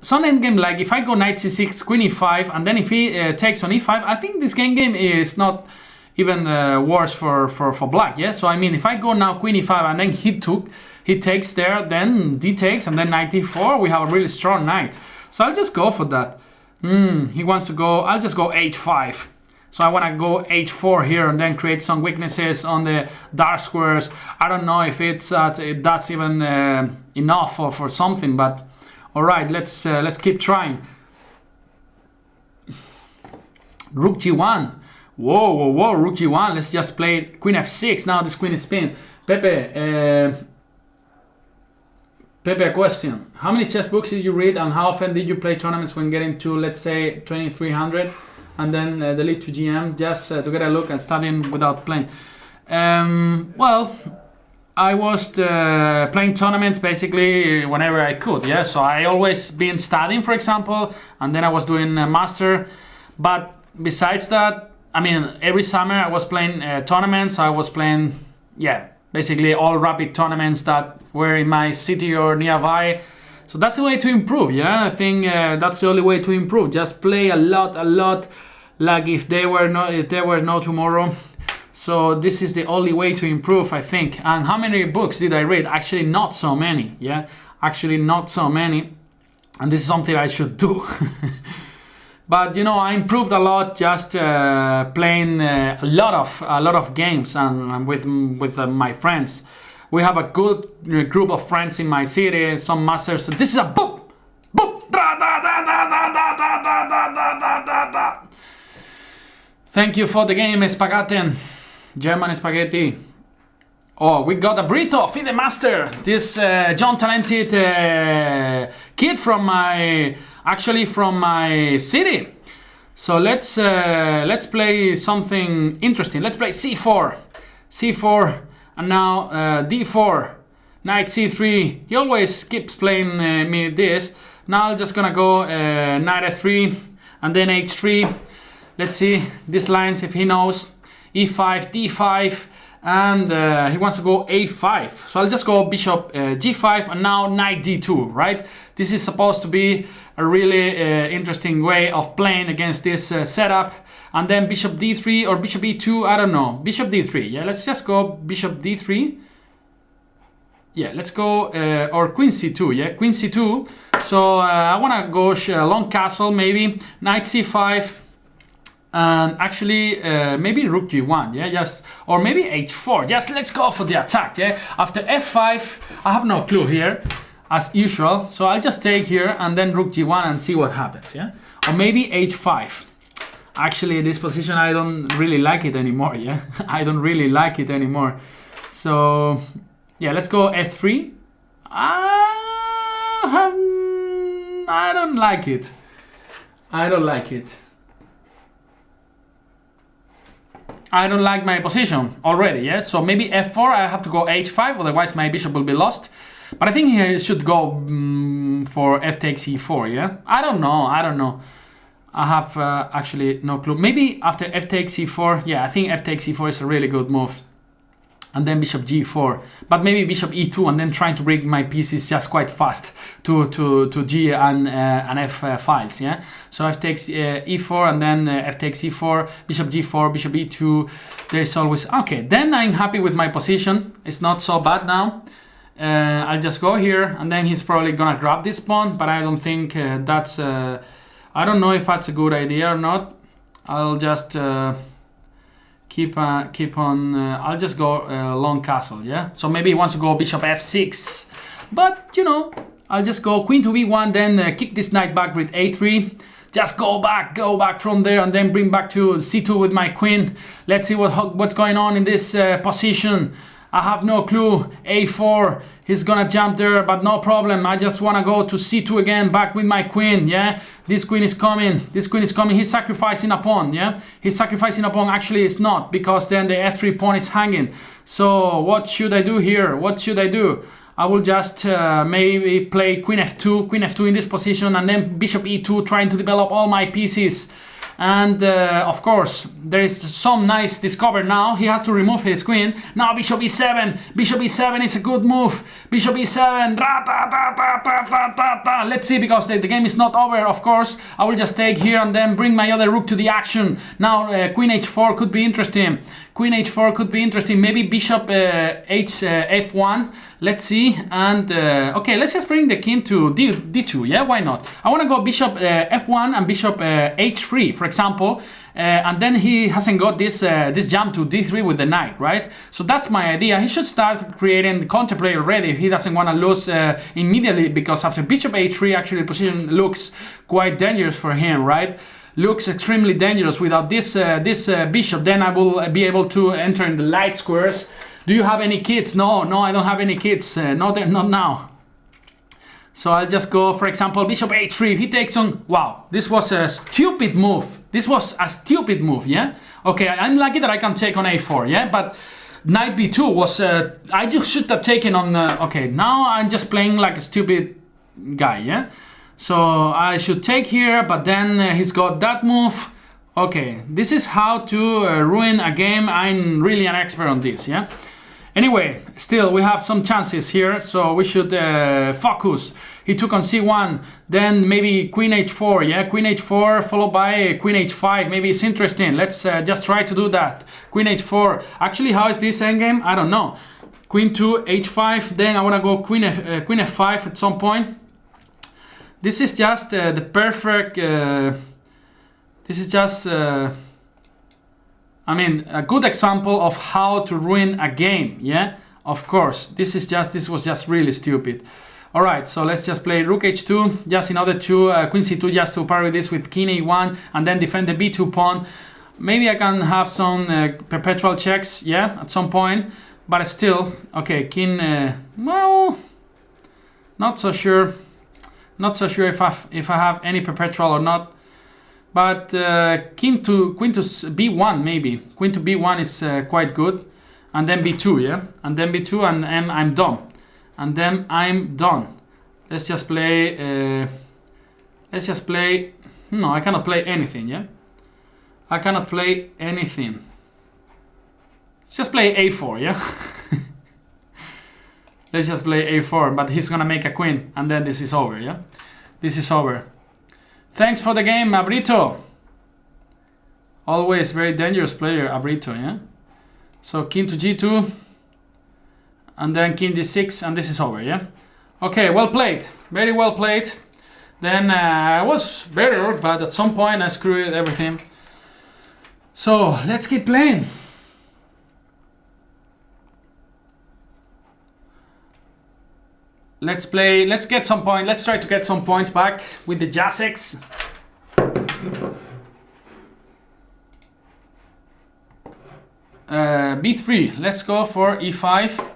some endgame, like if I go knight c6, queen e5, and then if he takes on e5, I think this game is not even worse for black, yeah? So I mean, if I go now queen e5 and then he takes there, then d takes, and then knight e4, we have a really strong knight. So I'll just go for that. He wants to go, I'll just go h5. So I want to go h4 here and then create some weaknesses on the dark squares. I don't know if that's even enough for something, but all right, let's keep trying. Rook g1. Whoa, rook g1. Let's just play queen f6. Now this queen is pinned. Pepe, a question. How many chess books did you read, and how often did you play tournaments when getting to, let's say, 2300? And then the lead to GM, just to get a look and studying without playing. Well, I was playing tournaments basically whenever I could, yeah? So I always been studying, for example, and then I was doing a master. But besides that, I mean, every summer I was playing tournaments. I was playing, yeah, basically all rapid tournaments that were in my city or nearby. So that's the way to improve, yeah? I think that's the only way to improve. Just play a lot, like if there were no tomorrow. So this is the only way to improve, I think. And how many books did I read? Actually, not so many, yeah? Actually, not so many. And this is something I should do. But you know, I improved a lot just playing a lot of games and with my friends. We have a good group of friends in my city, some masters. This is a boop, boop, da, da, da, da, da, da, da, da, da, da. Thank you for the game, Spagaten, German spaghetti. Oh, we got a burrito, feed the master. This John talented kid from my city. So let's play something interesting. Let's play c4, and now d4, knight c3. He always keeps playing me this. Now I'm just gonna go knight f3, and then h3. Let's see these lines if he knows. e5, d5, and he wants to go a5. So I'll just go bishop g5, and now knight d2, right? This is supposed to be a really interesting way of playing against this setup. And then bishop d3 or bishop e2, I don't know. Bishop d3, yeah, let's just go bishop d3. Yeah, let's go, or queen c2, yeah, queen c2. So I want to go long castle, maybe, knight c5. And actually, maybe rook g1, yeah, just, or maybe h4. Just let's go for the attack, yeah. After f5, I have no clue here, as usual. So I'll just take here and then rook g1 and see what happens, yeah. Or maybe h5. Actually, this position I don't really like it anymore, yeah. I don't really like it anymore. So yeah, let's go f3. I don't like it. I don't like it. I don't like my position already, yes? So maybe f4, I have to go h5, otherwise my bishop will be lost. But I think he should go for f takes e4, yeah? I don't know. I have actually no clue. Maybe after f takes e4, yeah, I think f takes e4 is a really good move. And then bishop g4. But maybe bishop e2 and then trying to bring my pieces just quite fast to g and f files, yeah? So f takes e4 and then f takes e4, bishop g4, bishop e2. There's always... Okay, then I'm happy with my position. It's not so bad now. I'll just go here and then he's probably gonna grab this pawn, but I don't think that's... I don't know if that's a good idea or not. I'll just... keep on I'll just go long castle, yeah? So maybe he wants to go bishop f6, but you know, I'll just go queen to b1, then kick this knight back with a3, just go back from there and then bring back to c2 with my queen. Let's see what's going on in this position. I have no clue. a4, he's gonna jump there, but no problem. I just wanna go to c2 again, back with my queen, yeah? This queen is coming, he's sacrificing a pawn, yeah? He's sacrificing a pawn, actually it's not, because then the f3 pawn is hanging. So what should I do here? What should I do? I will just maybe play queen f2 in this position, and then bishop e2, trying to develop all my pieces. And of course, there is some nice discover now. He has to remove his queen. Now bishop e7. Bishop e7 is a good move. Bishop e7. Let's see, because the game is not over, of course. I will just take here and then bring my other rook to the action. Now queen h4 could be interesting. Queen h4 could be interesting. Maybe bishop f1. Let's see. And okay, let's just bring the king to d2. Yeah, why not? I want to go bishop f1 and bishop h3, for example. And then he hasn't got this this jump to d3 with the knight, right? So that's my idea. He should start creating the counterplay already if he doesn't want to lose immediately, because after bishop h3, actually the position looks quite dangerous for him, right? Looks extremely dangerous. Without this bishop, then I will be able to enter in the light squares. Do you have any kids? No, I don't have any kids. Not now. So I'll just go, for example, bishop h3. He takes on. Wow, this was a stupid move. This was a stupid move, yeah? Okay, I'm lucky that I can take on a4, yeah? But knight b2 was. I just should have taken on. Okay, now I'm just playing like a stupid guy, yeah? So I should take here, but then he's got that move. Okay, this is how to ruin a game. I'm really an expert on this, yeah? Anyway, still we have some chances here, so we should focus. He took on c1, then maybe queen h4, yeah? Queen h4 followed by queen h5. Maybe it's interesting. Let's just try to do that. Queen h4. Actually, how is this endgame? I don't know. Queen 2, h5, then I want to go queen f5 at some point. This is just the perfect, this is just, I mean, a good example of how to ruin a game, yeah? Of course, this was just really stupid. All right, so let's just play rook h2, just in order to, queen c2, just to parry this with king a1, and then defend the b2 pawn. Maybe I can have some perpetual checks, yeah, at some point, but still, okay, king, well, not so sure. Not so sure if I have any perpetual or not, but queen to b1 maybe. Queen to b1 is quite good, and then b2, yeah, and then b2, and I'm done, and then I'm done. Let's just play. No, I cannot play anything, yeah. I cannot play anything. Let's just play a4, yeah. Let's just play a4, but he's gonna make a queen, and then this is over, yeah? This is over. Thanks for the game, Abrito. Always very dangerous player, Abrito, yeah? So king to g2, and then king d6, and this is over, yeah? Okay, well played. Very well played. Then I was better, but at some point I screwed everything. So let's keep playing. Let's play, let's get some points. Let's try to get some points back with the Jasex. B3, let's go for E5.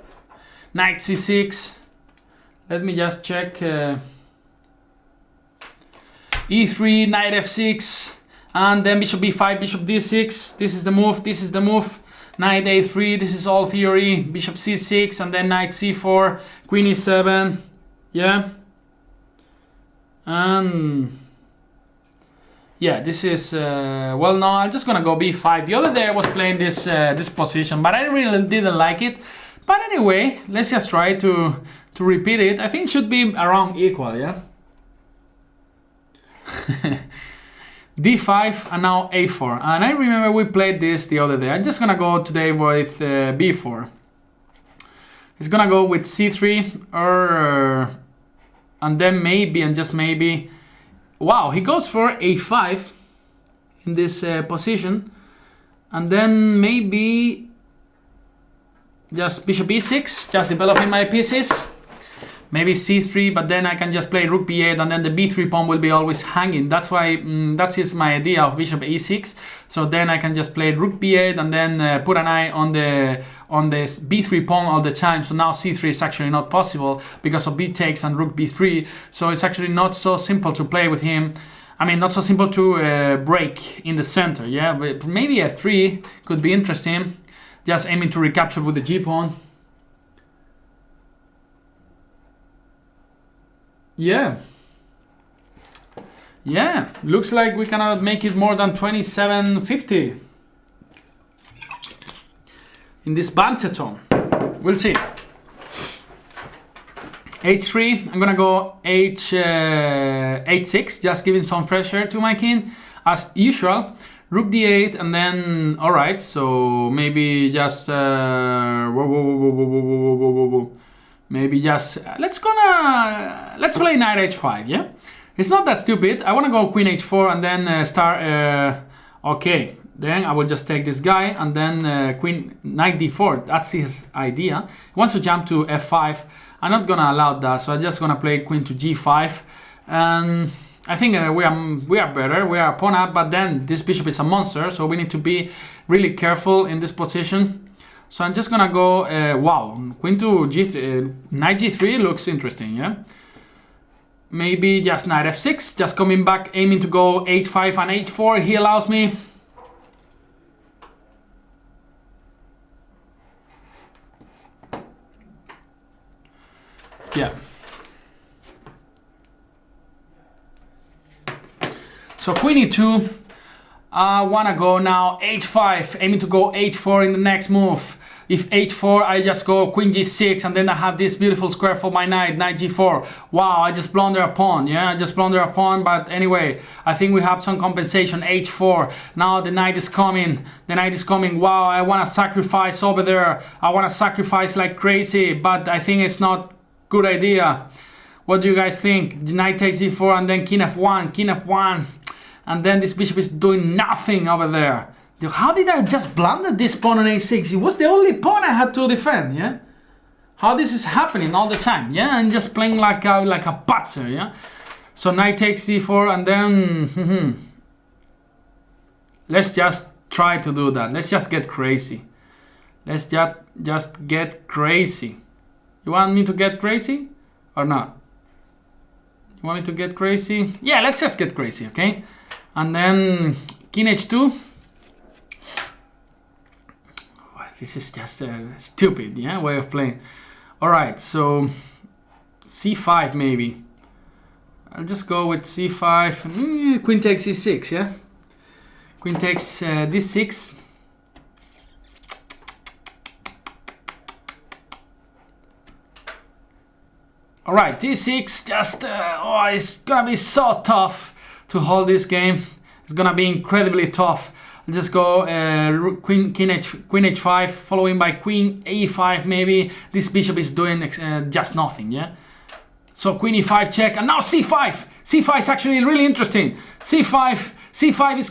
Knight C6. Let me just check. E3, Knight F6. And then Bishop B5, Bishop D6. This is the move, this is the move. Knight A3, this is all theory. Bishop C6 and then Knight C4. Queen E7. Yeah. And yeah, this is well, no, I'm just gonna go B5. The other day I was playing this this position, but I really didn't like it. But anyway, let's just try to repeat it. I think it should be around equal, yeah. D5 and now A4, and I remember we played this the other day. I'm just gonna go today with B4. He's gonna go with C3 or and then maybe, and just maybe, wow, he goes for A5 in this position, and then maybe just Bishop E6, just developing my pieces. Maybe C3, but then I can just play Rook B8, and then the B3 pawn will be always hanging. That's why that is my idea of Bishop E6. So then I can just play Rook B8 and then put an eye on the B3 pawn all the time. So now C3 is actually not possible because of B takes and Rook B3. So it's actually not so simple to play with him. I mean, not so simple to break in the center. Yeah, but maybe F3 could be interesting. Just aiming to recapture with the G pawn. Yeah. Yeah, looks like we cannot make it more than 27.50 in this Banterthon. We'll see. H3, I'm gonna go H6, just giving some fresh air to my king as usual. Rook d8, and then alright, so maybe just maybe just let's play knight h5, yeah? It's not that stupid. I want to go queen h4 and then start. Okay, then I will just take this guy and then knight d4. That's his idea. He wants to jump to f5. I'm not gonna allow that, so I'm just gonna play queen to g5. And I think we are better. We are pawn up, but then this bishop is a monster, so we need to be really careful in this position. So I'm just gonna go. Wow, queen to g3, knight g3 looks interesting, yeah. Maybe just knight f6, just coming back, aiming to go h5 and h4. He allows me. Yeah. So queen e2. I wanna go now h5, aiming to go h4 in the next move. If h4, I just go queen g6, and then I have this beautiful square for my knight, knight g4. Wow, I just blunder a pawn, yeah? I just blunder a pawn, but anyway, I think we have some compensation, h4. Now the knight is coming, Wow, I want to sacrifice over there. I want to sacrifice like crazy, but I think it's not good idea. What do you guys think? Knight takes e4, and then king f1, and then this bishop is doing nothing over there. How did I just blunder this pawn on a6? It was the only pawn I had to defend, yeah? How this is happening all the time, yeah? I'm just playing like a patzer, yeah? So knight takes c4, and then... let's just try to do that. Let's just get crazy. Let's just get crazy. You want me to get crazy or not? You want me to get crazy? Yeah, let's just get crazy, okay? And then king h2. This is just a stupid, yeah, way of playing. All right, so c5 maybe. I'll just go with c5. Queen takes e6, yeah. Queen takes d6. All right, d6. Just oh, it's gonna be so tough to hold this game. It's gonna be incredibly tough. Just go queen h5, following by queen a5 maybe. This bishop is doing just nothing, yeah? So queen e5 check, and now c5. c5 is actually really interesting. c5 is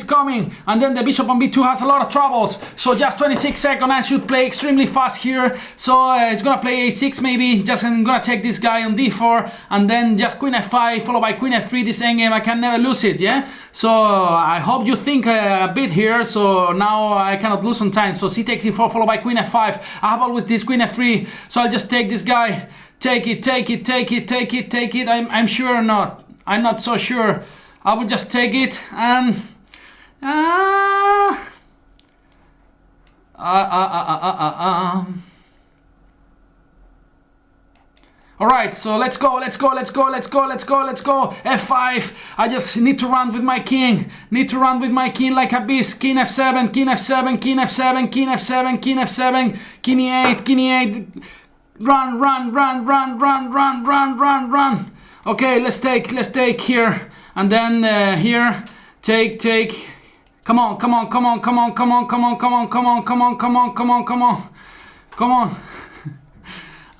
coming, and then the bishop on b2 has a lot of troubles. So just 26 seconds, I should play extremely fast here. So it's gonna play a6 maybe, just I'm gonna take this guy on d4, and then just queen f5 followed by queen f3. This endgame, I can never lose it, yeah? So I hope you think a bit here, so now I cannot lose on time. So c takes e4 followed by queen f5. I have always this queen f3, so I'll just take this guy. Take it. I'm sure or not. I'm not so sure. I will just take it and all right, so let's go. F5. I just need to run with my king. Like a beast. King f7, king e8. Run. Okay, let's take here, and then here, take. Come on.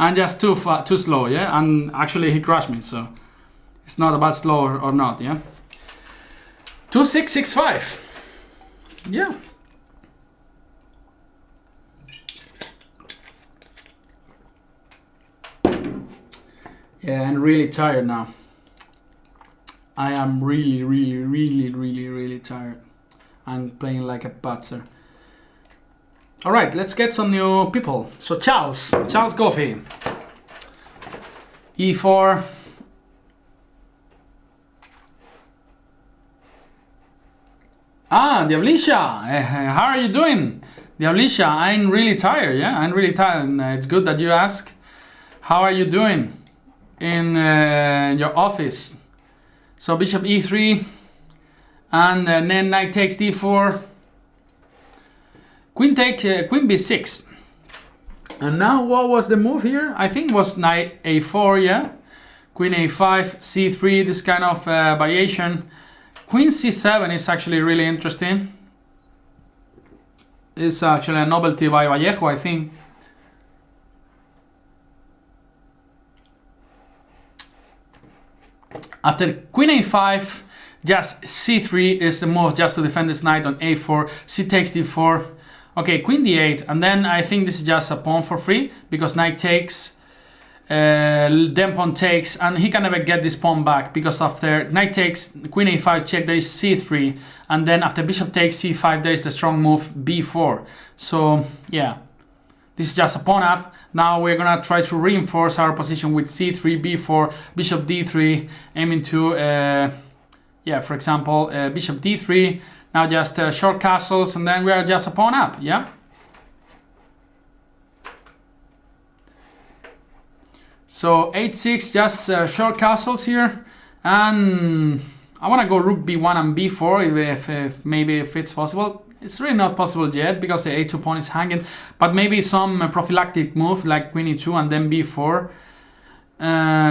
And just too slow, yeah. And actually, he crushed me, so it's not about slow or not, yeah. 2-6-6-5, yeah. Yeah, I'm really tired now. I am really tired. I'm playing like a patzer. All right, let's get some new people. So Charles Goffey. E4. Diablisha, how are you doing? Diablisha, I'm really tired, yeah? I'm really tired, and it's good that you ask. How are you doing in your office? So bishop e3, and then knight takes d4. Queen b6. And now what was the move here? I think it was knight a4, yeah. Queen a5, c3, this kind of variation. Queen c7 is actually really interesting. It's actually a novelty by Vallejo, I think. After Queen a5, just c3 is the move just to defend this knight on a4. C takes d4. Okay, Queen d8, and then I think this is just a pawn for free because knight takes, then pawn takes, and he can never get this pawn back because after knight takes, Queen a5 check, there is c3, and then after bishop takes c5, there is the strong move b4. So yeah, this is just a pawn up. Now we're gonna try to reinforce our position with c3, b4, bishop d3, aiming to, yeah, for example, bishop d3. Now just short castles, and then we are just a pawn up, yeah? So 8-6, just short castles here. And I want to go rook b1 and b4 if maybe if it's possible. It's really not possible yet because the a2 pawn is hanging. But maybe some prophylactic move like queen e2 and then b4.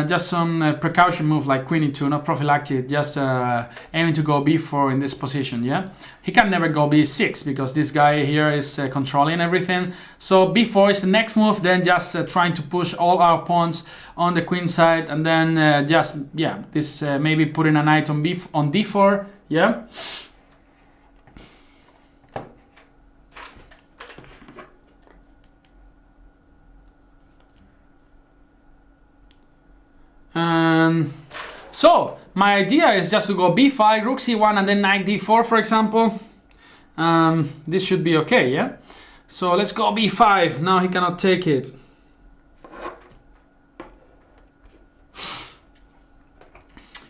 Just some precaution move like queen e2, not prophylactic, just aiming to go b4 in this position, yeah? He can never go b6 because this guy here is controlling everything. So b4 is the next move, then just trying to push all our pawns on the queen side, and then just, yeah, this maybe putting a knight on d4, yeah? So my idea is just to go b5, rook c1, and then knight d4, for example. This should be okay, yeah? So let's go b5. Now he cannot take it.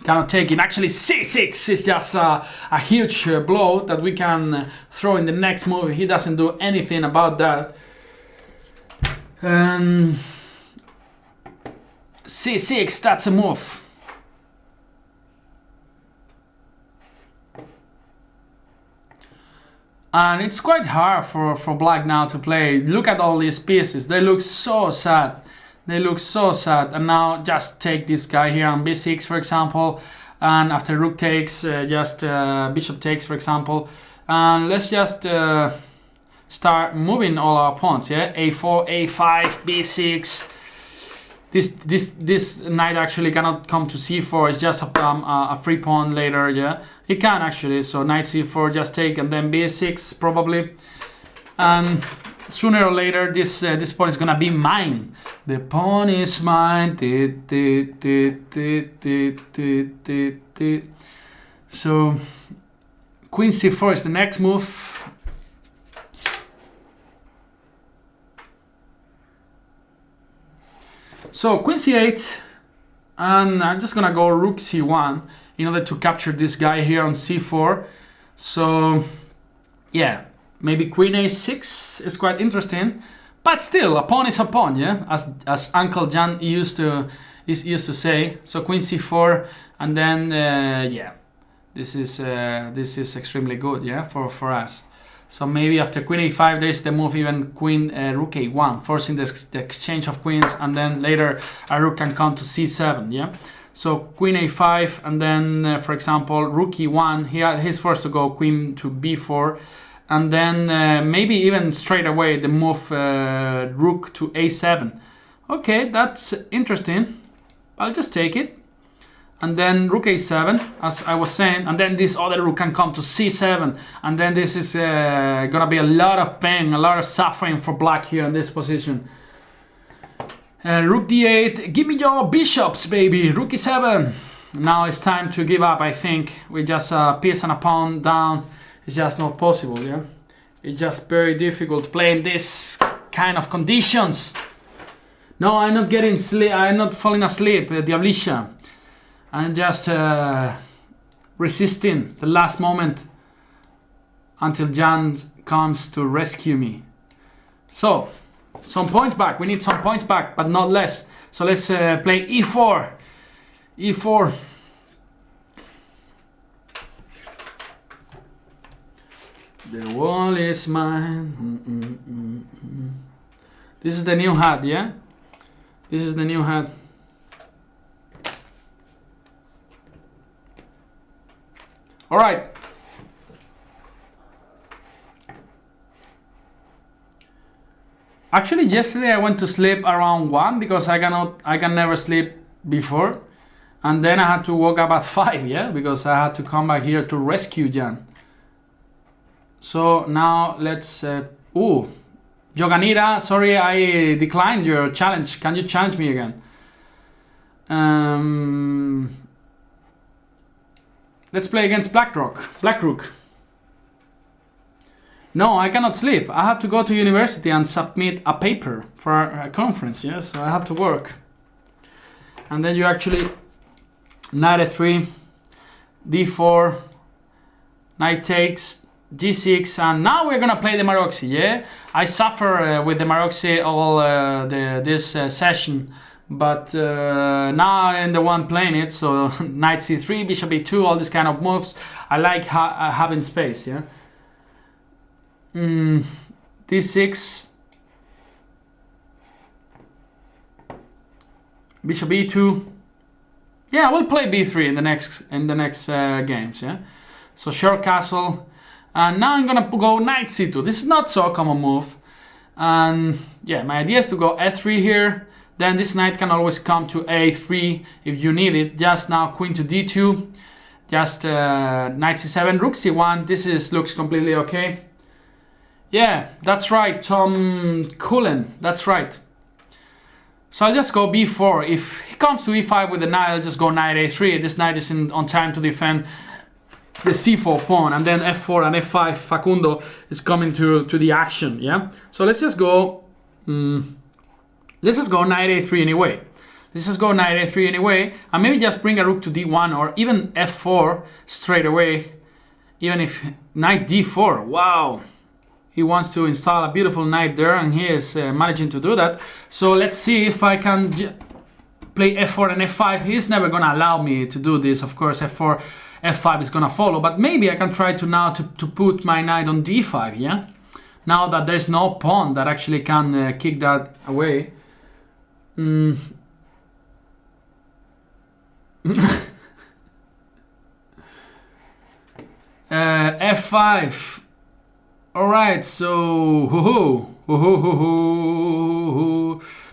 Cannot take it. Actually, c6 is just a huge blow that we can throw in the next move. He doesn't do anything about that. c6, that's a move. And it's quite hard for black now to play. Look at all these pieces. They look so sad. They look so sad. And now just take this guy here on b6, for example. And after rook takes, just bishop takes, for example. And let's just start moving all our pawns, yeah? a4, a5, b6. This knight actually cannot come to c4. It's just a free pawn later, yeah? It can actually, so knight c4, just take, and then b6 probably. And sooner or later, this pawn is gonna be mine. The pawn is mine. So queen c4 is the next move. So queen c8, and I'm just gonna go rook c1 in order to capture this guy here on c4. So yeah, maybe queen a6 is quite interesting, but still a pawn is a pawn, yeah, as Uncle Jan used to say. So queen c4, and then yeah, this is extremely good, yeah, for us. So maybe after queen a5, there is the move even queen rook a1, forcing the exchange of queens, and then later a rook can come to c7, yeah? So queen a5, and then, for example, rook e1, he's forced to go queen to b4, and then maybe even straight away the move rook to a7. Okay, that's interesting. I'll just take it. And then rook a7, as I was saying, and then this other rook can come to c7, and then this is gonna be a lot of pain, a lot of suffering for black here in this position. Rook d8, give me your bishops, baby. Rook e7. Now it's time to give up, I think. With just a piece and a pawn down, it's just not possible, yeah? It's just very difficult to play in this kind of conditions. No, I'm not getting sleep. I'm not falling asleep, Diablisha. I'm just resisting the last moment until Jan comes to rescue me. So, some points back. We need some points back, but not less. So let's play e4. e4. The wall is mine. This is the new hat, yeah? This is the new hat. All right. Actually, yesterday I went to sleep around 1 because I can never sleep before. And then I had to wake up at 5, yeah? Because I had to come back here to rescue Jan. So now let's, Joganira, sorry I declined your challenge. Can you challenge me again? Let's play against Blackrook. No, I cannot sleep. I have to go to university and submit a paper for a conference, yeah? So I have to work. And then you actually, knight f3, d4, knight takes, g6, and now we're gonna play the Maroczy, yeah? I suffer with the Maroczy all this session, but now I'm the one playing it, so knight c3, bishop e2, all these kind of moves. I like having space, yeah? d6, bishop e2. Yeah, we'll play b3 in the next games, yeah? So short castle. And now I'm gonna go knight c2. This is not so common move. And yeah, my idea is to go f3 here. Then this knight can always come to a3 if you need it. Just now queen to d2. Just knight c7, rook c1. This looks completely okay. Yeah, that's right, Tom Cullen. That's right. So I'll just go b4. If he comes to e5 with the knight, I'll just go knight a3. This knight is on time to defend the c4 pawn, and then f4 and f5. Facundo is coming to the action. Yeah. So let's just go. Let's just go knight a3 anyway. Let's just go knight a3 anyway, and maybe just bring a rook to d1 or even f4 straight away. Even if knight d4. Wow. He wants to install a beautiful knight there, and he is managing to do that. So let's see if I can play f4 and f5. He's never gonna allow me to do this. Of course, f4, f5 is gonna follow, but maybe I can try to now to put my knight on d5, yeah? Now that there's no pawn that actually can kick that away. F5. All right, so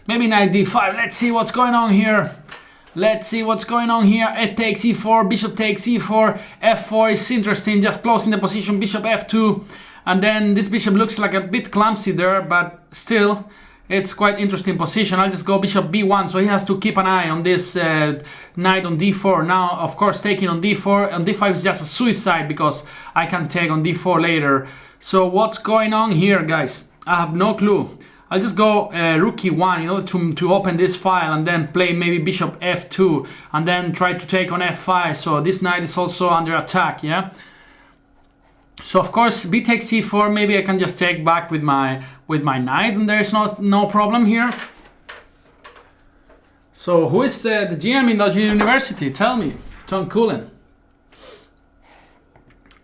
maybe knight d5. Let's see what's going on here. Let's see what's going on here. It takes e4, bishop takes e4, f4 is interesting, just closing the position, bishop f2, and then this bishop looks like a bit clumsy there, but still it's quite interesting position. I'll just go bishop b1, so he has to keep an eye on this knight on d4. Now, of course, taking on d4, and d5 is just a suicide because I can take on d4 later. So what's going on here, guys? I have no clue. I'll just go rook e1 in order to open this file, and then play maybe bishop f2, and then try to take on f5. So this knight is also under attack, yeah? So of course b takes c4, maybe I can just take back with my knight, and there's no problem here. So who is the GM in Dodgy University? Tell me, Tom Cullen.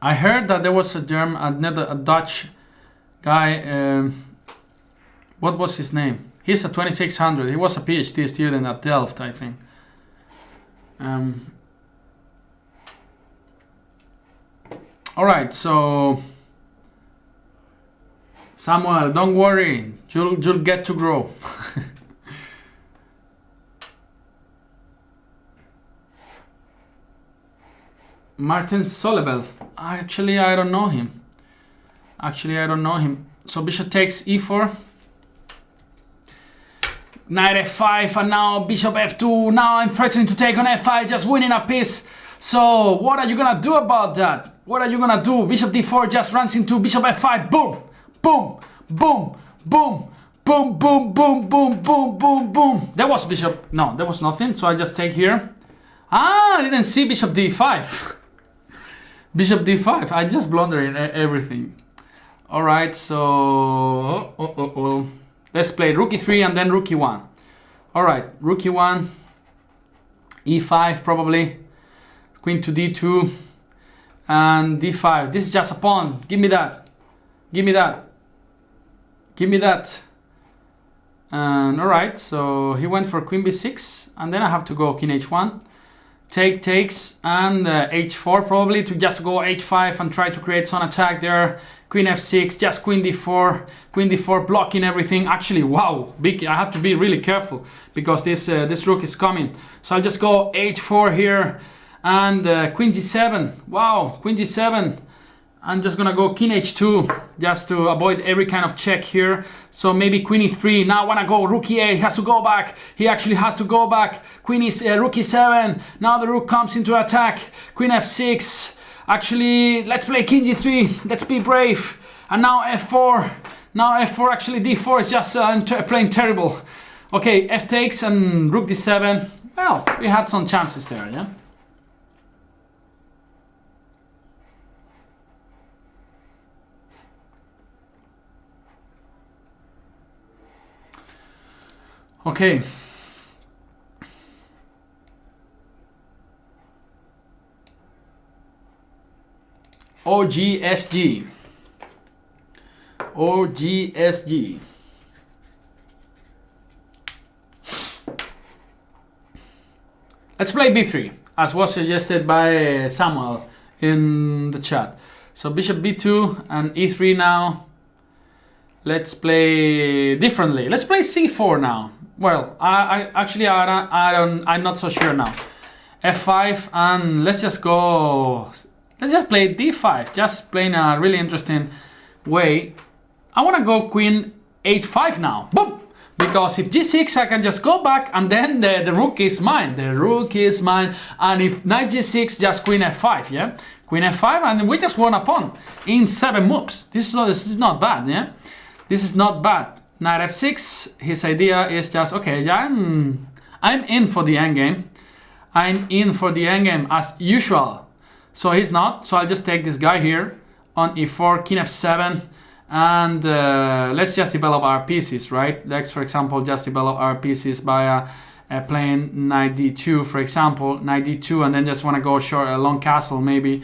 I heard that there was a Dutch guy. What was his name? He's a 2600. He was a PhD student at Delft, I think. All right, so Samuel, don't worry, you'll get to grow. Martin Solebel. Actually, I don't know him. So bishop takes e4. Knight f5, and now bishop f2. Now I'm threatening to take on f5, just winning a piece. So what are you gonna do about that? What are you gonna do? Bishop d4 just runs into bishop f5. Boom, boom, boom, boom, boom, boom, boom, boom, boom, boom, boom. There was bishop. No, there was nothing. So I just take here. Ah, I didn't see bishop d5. Bishop d5. I just blundered in everything. All right. So let's play rook e3 and then rook e1. All right, rook e1, e5 probably, queen to d2, and d5. This is just a pawn. Give me that. Give me that. Give me that. And alright, so he went for queen b6, and then I have to go king h1. Takes, and h4 probably to just go h5 and try to create some attack there. Queen f6, just queen d4 blocking everything. Actually, wow, big. I have to be really careful because this rook is coming. So I'll just go h4 here, and queen g7. Wow, queen g7. I'm just gonna go king h2 just to avoid every kind of check here. So maybe queen e3. Now when I go rook e8, he has to go back. He actually has to go back. Queen is rook e7. Now the rook comes into attack. Queen f6. Actually, let's play king g3. Let's be brave. And now f4. Now f4. Actually, d4 is just playing terrible. Okay, f takes and rook d7. Well, we had some chances there, yeah. Okay. OGSG. OGSG. Let's play b3, as was suggested by Samuel in the chat. So bishop b2 and e3 now. Let's play differently. Let's play c4 now. Well, I'm not so sure now. f5, and let's just play d5. Just playing a really interesting way. I want to go queen h5 now. Boom! Because if g6, I can just go back, and then the rook is mine. The rook is mine. And if knight g6, just queen f5, yeah? Queen f5, and we just won a pawn in 7 moves. This is not bad, yeah? This is not bad. Knight f6, his idea is just, okay, yeah, I'm in for the endgame. I'm in for the endgame as usual. So he's not, so I'll just take this guy here on e4, king f7, and let's just develop our pieces, right? Let's, for example, just develop our pieces by playing knight d2, for example, knight d2, and then just want to go short, a long castle, maybe.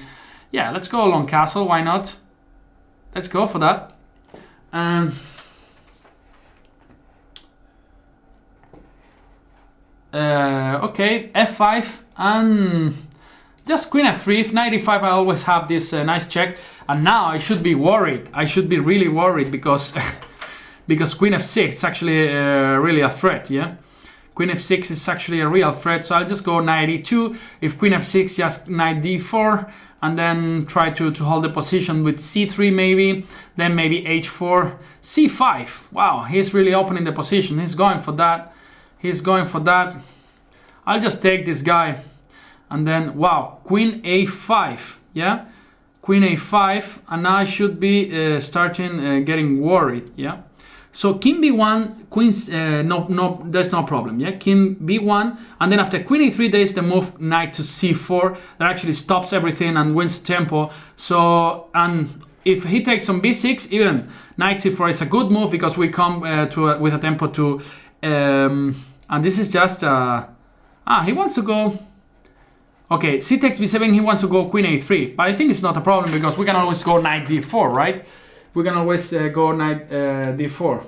Yeah, let's go long castle, why not? Let's go for that. Okay, f5 and just queen f3. If knight e5, I always have this nice check, and now I should be worried. I should be really worried because because queen f6 is actually really a threat. Yeah, queen f6 is actually a real threat. So I'll just go knight e2. If queen f6, just knight d4, and then try to hold the position with c3 maybe. Then maybe h4, c5. Wow, he's really opening the position. He's going for that. He's going for that. I'll just take this guy. And then, wow, queen a5. Yeah? Queen a5. And now I should be starting getting worried. Yeah? So king b1, queen's, no, there's no problem. Yeah? King b1. And then after queen e3, there is the move knight to c4. That actually stops everything and wins tempo. So, and if he takes on b6, even knight c4 is a good move because we come with a tempo to... and this is just, he wants to go, okay, c takes b7, he wants to go queen a3, but I think it's not a problem because we can always go knight d4, right? We can always go knight d4.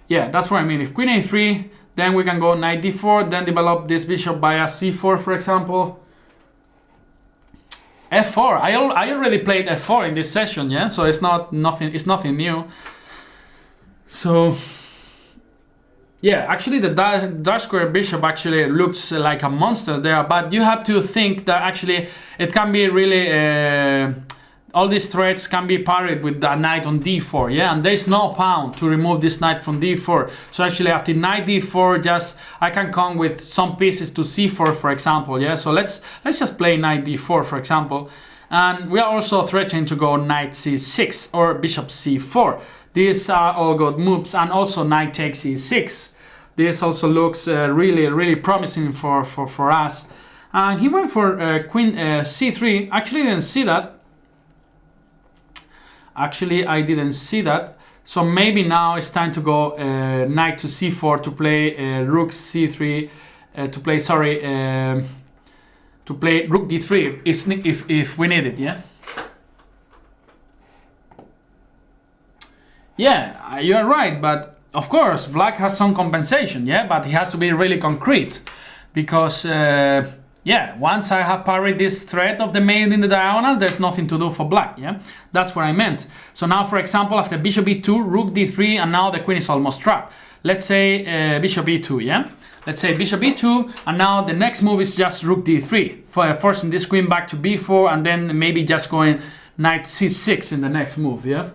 Yeah, that's what I mean. If queen a3, then we can go knight d4, then develop this bishop via c4, for example. f4. I already played f4 in this session, yeah. So it's nothing new. So yeah, actually the dark square bishop actually looks like a monster there, but you have to think that actually it can be really all these threats can be parried with the knight on d4, yeah, and there's no pawn to remove this knight from d4. So actually after knight d4, just I can come with some pieces to c4, for example, yeah. So let's just play knight d4, for example, and we are also threatening to go knight c6 or bishop c4. These are all good moves, and also knight takes e6. This also looks really promising for us. And he went for queen c3. Actually, I didn't see that. Actually, I didn't see that. So maybe now it's time to go knight to c4 to play rook c3 to play, sorry, to play rook d3 if we need it, yeah? Yeah, you're right, but of course, black has some compensation, yeah? But he has to be really concrete, because, yeah, once I have parried this threat of the maid in the diagonal, there's nothing to do for black, yeah? That's what I meant. So now, for example, after bishop e2, rook d3, and now the queen is almost trapped. Let's say bishop e2, yeah? Let's say bishop e2, and now the next move is just rook d3, forcing this queen back to b4, and then maybe just going knight c6 in the next move, yeah?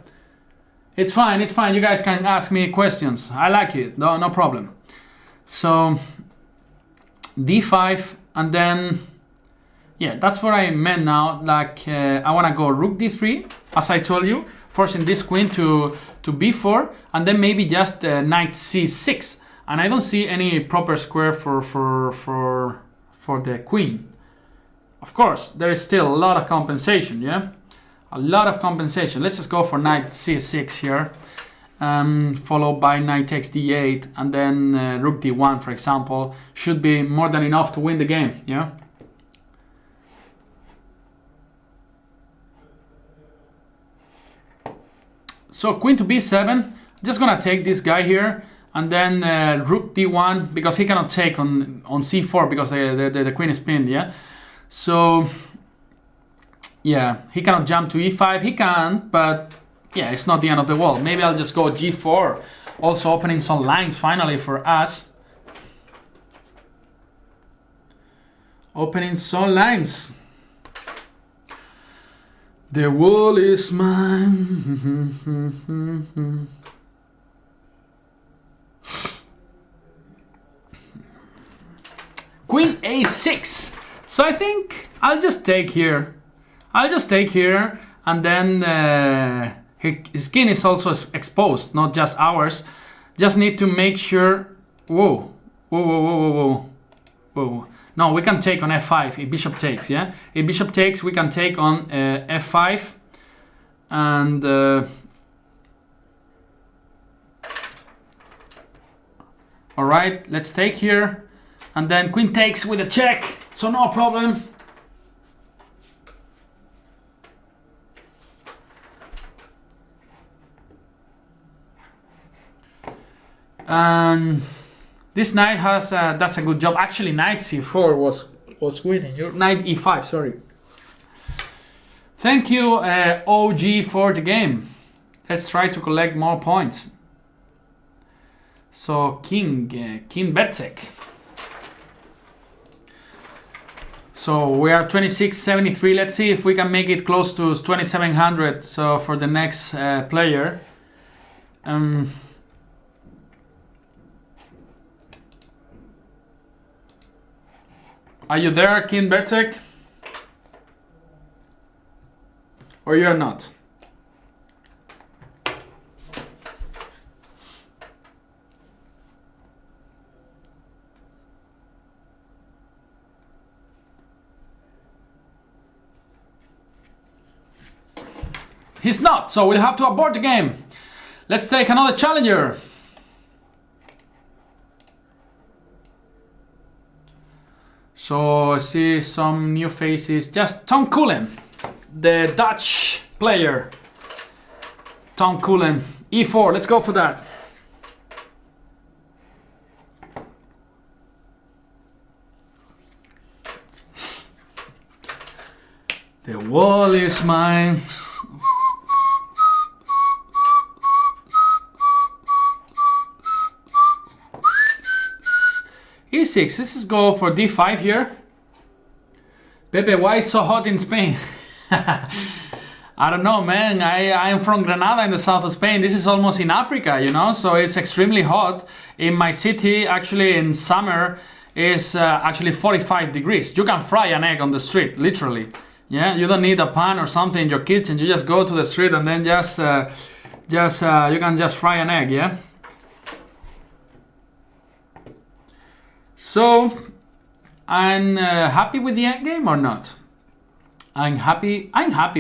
It's fine, it's fine. You guys can ask me questions. I like it, no problem. So, d5, and then, yeah, that's what I meant now. Like, I want to go rook d3, as I told you, forcing this queen to b4, and then maybe just knight c6. And I don't see any proper square for the queen. Of course, there is still a lot of compensation, yeah? A lot of compensation. Let's just go for knight c6 here, followed by knight takes d8, and then rook d1, for example, should be more than enough to win the game, yeah? So queen to b7, just gonna take this guy here, and then rook d1, because he cannot take on c4 because the queen is pinned, yeah? So, yeah, he cannot jump to e5, he can, but yeah, it's not the end of the world. Maybe I'll just go g4, also opening some lines finally for us. Opening some lines. The wall is mine. Queen a6. So I think I'll just take here. And then his king is also exposed, not just ours. Just need to make sure. Whoa. No, we can take on f5 if bishop takes, yeah? If bishop takes, we can take on f5. And all right, let's take here. And then queen takes with a check, so no problem. And this knight has does a good job. Actually, knight c4 was winning. Your knight e5, sorry. Thank you, OG, for the game. Let's try to collect more points. So King Bercek. So we are 2673. Let's see if we can make it close to 2700. So for the next player. Are you there, King Bercek? Or you're not? He's not, so we'll have to abort the game. Let's take another challenger. So I see some new faces. Just Tom Cullen, the Dutch player. Tom Cullen, e4. Let's go for that. The wall is mine. e6, let's just go for d5 here. Pepe, why is so hot in Spain? I don't know, man. I am from Granada in the south of Spain. This is almost in Africa, you know, so it's extremely hot. In my city, actually in summer, is actually 45 degrees. You can fry an egg on the street, literally. Yeah, you don't need a pan or something in your kitchen. You just go to the street and then just you can just fry an egg, yeah? So, I'm happy with the endgame or not? I'm happy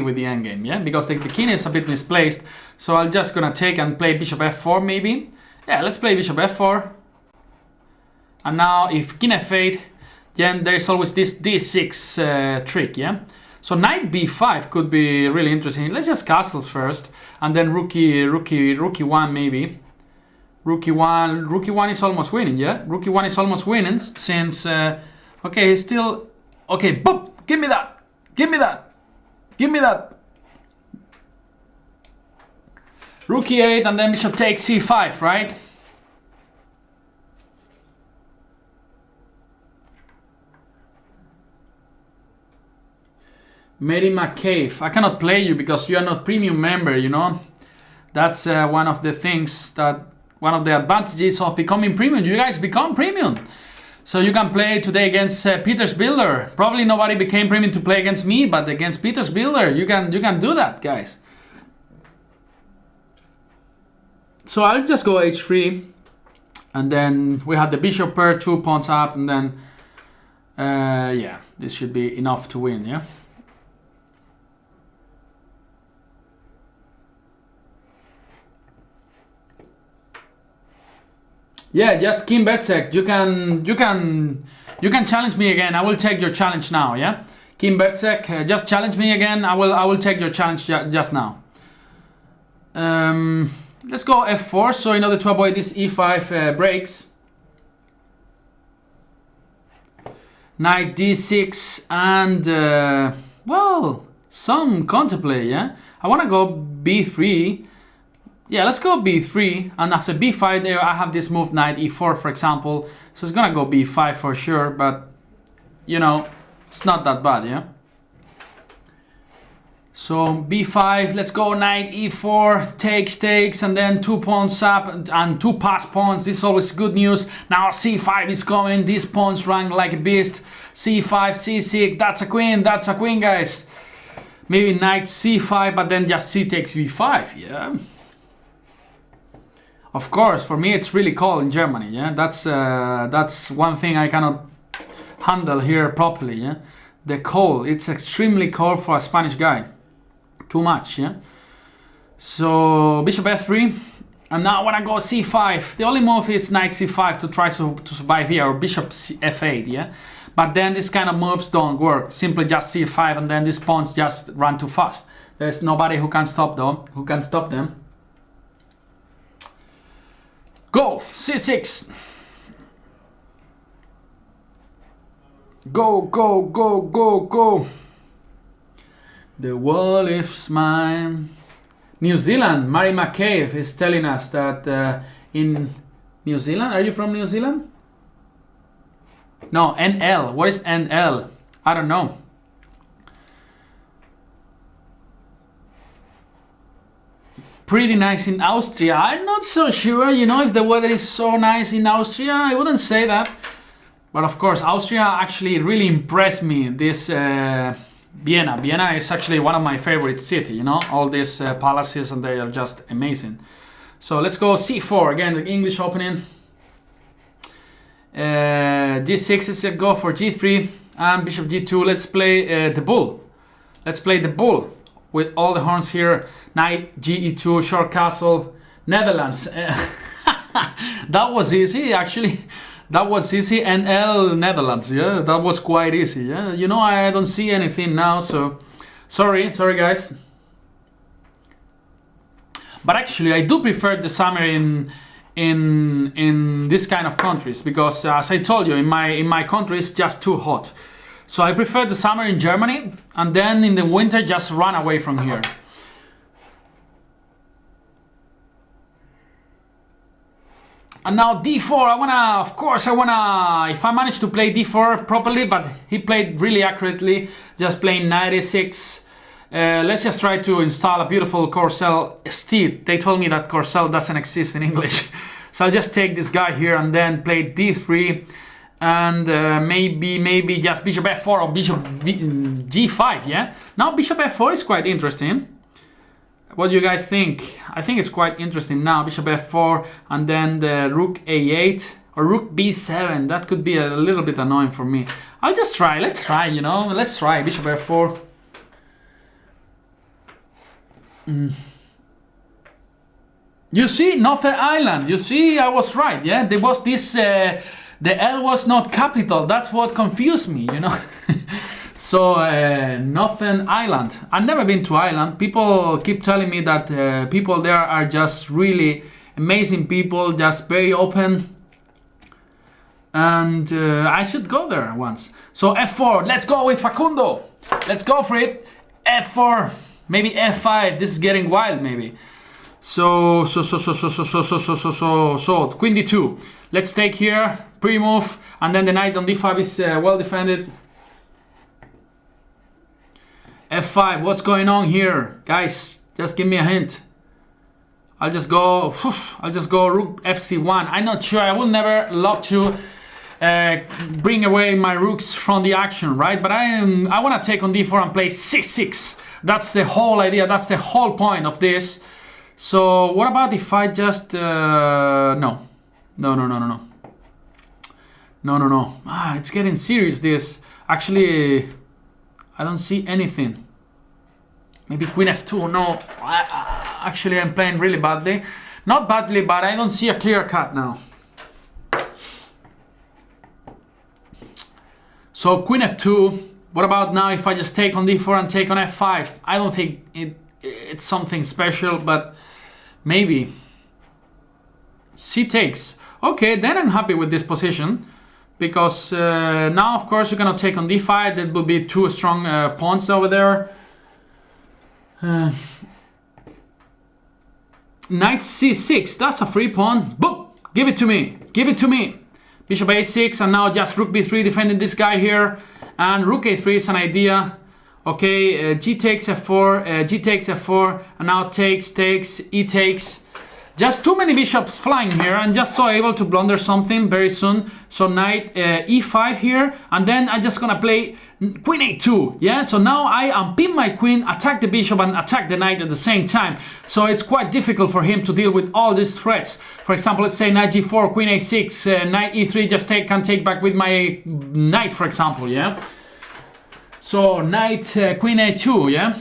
with the endgame, yeah? Because the king is a bit misplaced. So I'm just gonna take and play bishop f4 maybe. Yeah, let's play bishop f4. And now if king f8, then there's always this d6 trick, yeah? So knight b5 could be really interesting. Let's just castles first, and then rook one maybe. Rook one is almost winning, yeah? Rook one is almost winning since, okay, he's still, okay, boop, give me that, give me that, give me that. Rook e8 and then bishop takes c5, right? Mary McCave, I cannot play you because you are not premium member, you know? That's one of the things that, one of the advantages of becoming premium. You guys become premium. So you can play today against Peter's Builder. Probably nobody became premium to play against me, but against Peter's Builder, you can do that, guys. So I'll just go h3, and then we have the bishop pair, 2 pawns up, and then yeah, this should be enough to win, yeah. Yeah, just Kim Bertzek, you can challenge me again. I will take your challenge now, yeah. Kim Bertzek, just challenge me again. I will take your challenge just now. Let's go f4. So in order to avoid this e5 breaks, knight d6 and well, some counterplay, yeah. I want to go b3. Yeah, let's go b3, and after b5 there I have this move knight e4, for example. So it's gonna go b5 for sure, but you know, it's not that bad, yeah. So b5, let's go knight e4, takes, and then 2 pawns up and 2 passed pawns. This is always good news. Now c5 is coming, these pawns rank like a beast. c5, c6, that's a queen, guys. Maybe knight c5, but then just c takes b5, yeah. Of course, for me it's really cold in Germany, yeah. That's one thing I cannot handle here properly, yeah. The cold, it's extremely cold for a Spanish guy. Too much, yeah. So bishop f3, and now I want to go c5. The only move is knight c5 to try to survive here, or bishop f8, yeah. But then this kind of moves don't work. Simply just c5, and then these pawns just run too fast. There's nobody who can stop them. Go c6. Go. The world is mine. New Zealand, Mary McCave is telling us that in New Zealand, are you from New Zealand? No, NL. What is NL? I don't know. Pretty nice in Austria. I'm not so sure, you know, if the weather is so nice in Austria. I wouldn't say that. But of course, Austria actually really impressed me. This Vienna. Vienna is actually one of my favorite cities, you know, all these palaces, and they are just amazing. So let's go c4, again, the English opening. g6 is a go for g3, and bishop g2. Let's play the bull. Let's play the bull with all the horns here. Knight ge2, short castle, Netherlands. That was easy, actually. That was easy. NL Netherlands, yeah, that was quite easy, yeah. You know, I don't see anything now, so sorry guys. But actually, I do prefer the summer in this kind of countries, because as I told you, in my country it's just too hot. So I prefer the summer in Germany, and then in the winter just run away from here. And now d4, of course I wanna, if I manage to play d4 properly, but he played really accurately, just playing knight e6. Let's just try to install a beautiful Corcel steed. They told me that Corcel doesn't exist in English. So I'll just take this guy here and then play d3, and maybe just bishop f4 or bishop g5, yeah? Now bishop f4 is quite interesting. What do you guys think? I think it's quite interesting now. Bishop f4 and then the rook a8 or rook b7. That could be a little bit annoying for me. I'll just try. Let's try, you know. Let's try bishop f4. You see, Northern Ireland. You see, I was right. Yeah, there was this The L was not capital. That's what confused me, you know. So Northern Ireland. I've never been to Ireland. People keep telling me that people there are just really amazing people, just very open. And I should go there once. So F4, let's go with Facundo. Let's go for it. F4, maybe F5. This is getting wild, maybe. So Queen D2. Let's take here, pre-move, and then the knight on D5 is well defended. F5, what's going on here? Guys, just give me a hint. I'll just go rook FC1. I'm not sure, I will never love to bring away my rooks from the action, right? But I want to take on D4 and play C6. That's the whole idea, that's the whole point of this. So what about if I just no. It's getting serious, this. Actually, I don't see anything. Maybe Queen F2. No, actually I'm playing really badly. Not badly, but I don't see a clear cut now. So Queen F2. What about now if I just take on D4 and take on F5? I don't think it's something special, but maybe. C takes. Okay, then I'm happy with this position, because now of course you're gonna take on D5. That would be two strong pawns over there. Knight C6, that's a free pawn. Boop! Give it to me, give it to me. Bishop A6, and now just Rook B3 defending this guy here. And Rook A3 is an idea. Okay, G takes F4, G takes F4, and now takes, E takes. Just too many bishops flying here, and just so able to blunder something very soon. So knight E5 here, and then I'm just gonna play Queen A2, yeah? So now I unpin my queen, attack the bishop, and attack the knight at the same time. So it's quite difficult for him to deal with all these threats. For example, let's say knight G4, Queen A6, knight E3, just can take back with my knight, for example, yeah? So knight Queen A2, yeah?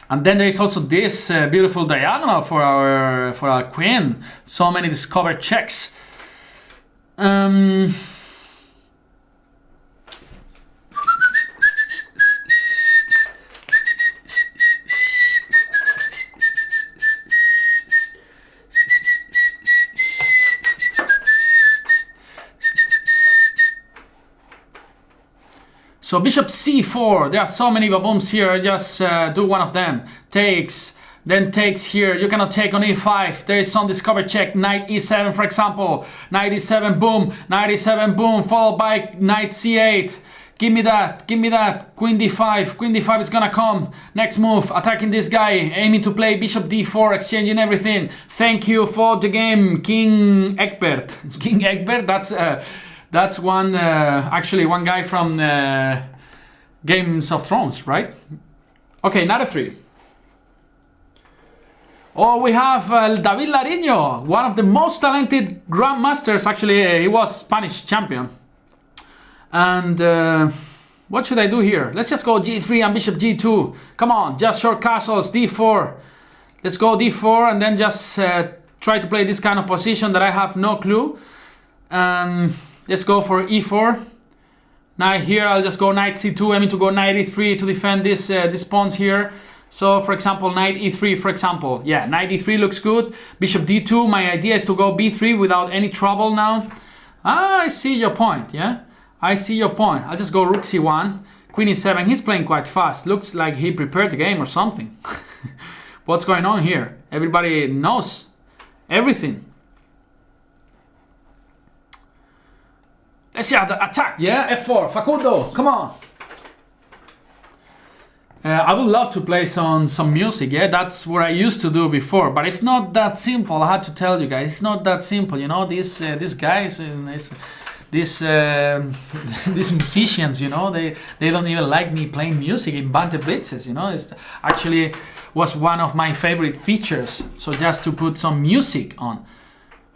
And then there is also this beautiful diagonal for our queen. So many discovered checks. So bishop c4, there are so many babooms here, just do one of them. Takes, then takes here, you cannot take on e5, there is some discovered check, knight e7 for example, knight e7 boom, knight e7 boom, followed by knight c8. Give me that, queen d5 is gonna come. Next move, attacking this guy, aiming to play bishop d4, exchanging everything. Thank you for the game, King Egbert. King Egbert, that's one, actually one guy from Games of Thrones, right? Okay, knight f3. Oh, we have David Lariño, one of the most talented grandmasters. Actually, he was Spanish champion. And what should I do here? Let's just go g3 and bishop g2. Come on, just short castles, d4. Let's go d4 and then just try to play this kind of position that I have no clue. Let's go for e4. Now here I'll just go knight c2, aiming to go knight e3 to defend this pawns here. So for example, knight e3 for example. Yeah, knight e3 looks good. Bishop d2, my idea is to go b3 without any trouble now. Ah, I see your point, yeah? I see your point. I'll just go rook c1, queen e7. He's playing quite fast. Looks like he prepared the game or something. What's going on here? Everybody knows everything. Let's see the attack, yeah? F4, Facundo, come on. I would love to play some music, yeah? That's what I used to do before, but it's not that simple. I had to tell you guys, it's not that simple. You know, these guys, these musicians, you know, they don't even like me playing music in Banter Blitzes. You know, it's actually was one of my favorite features. So just to put some music on.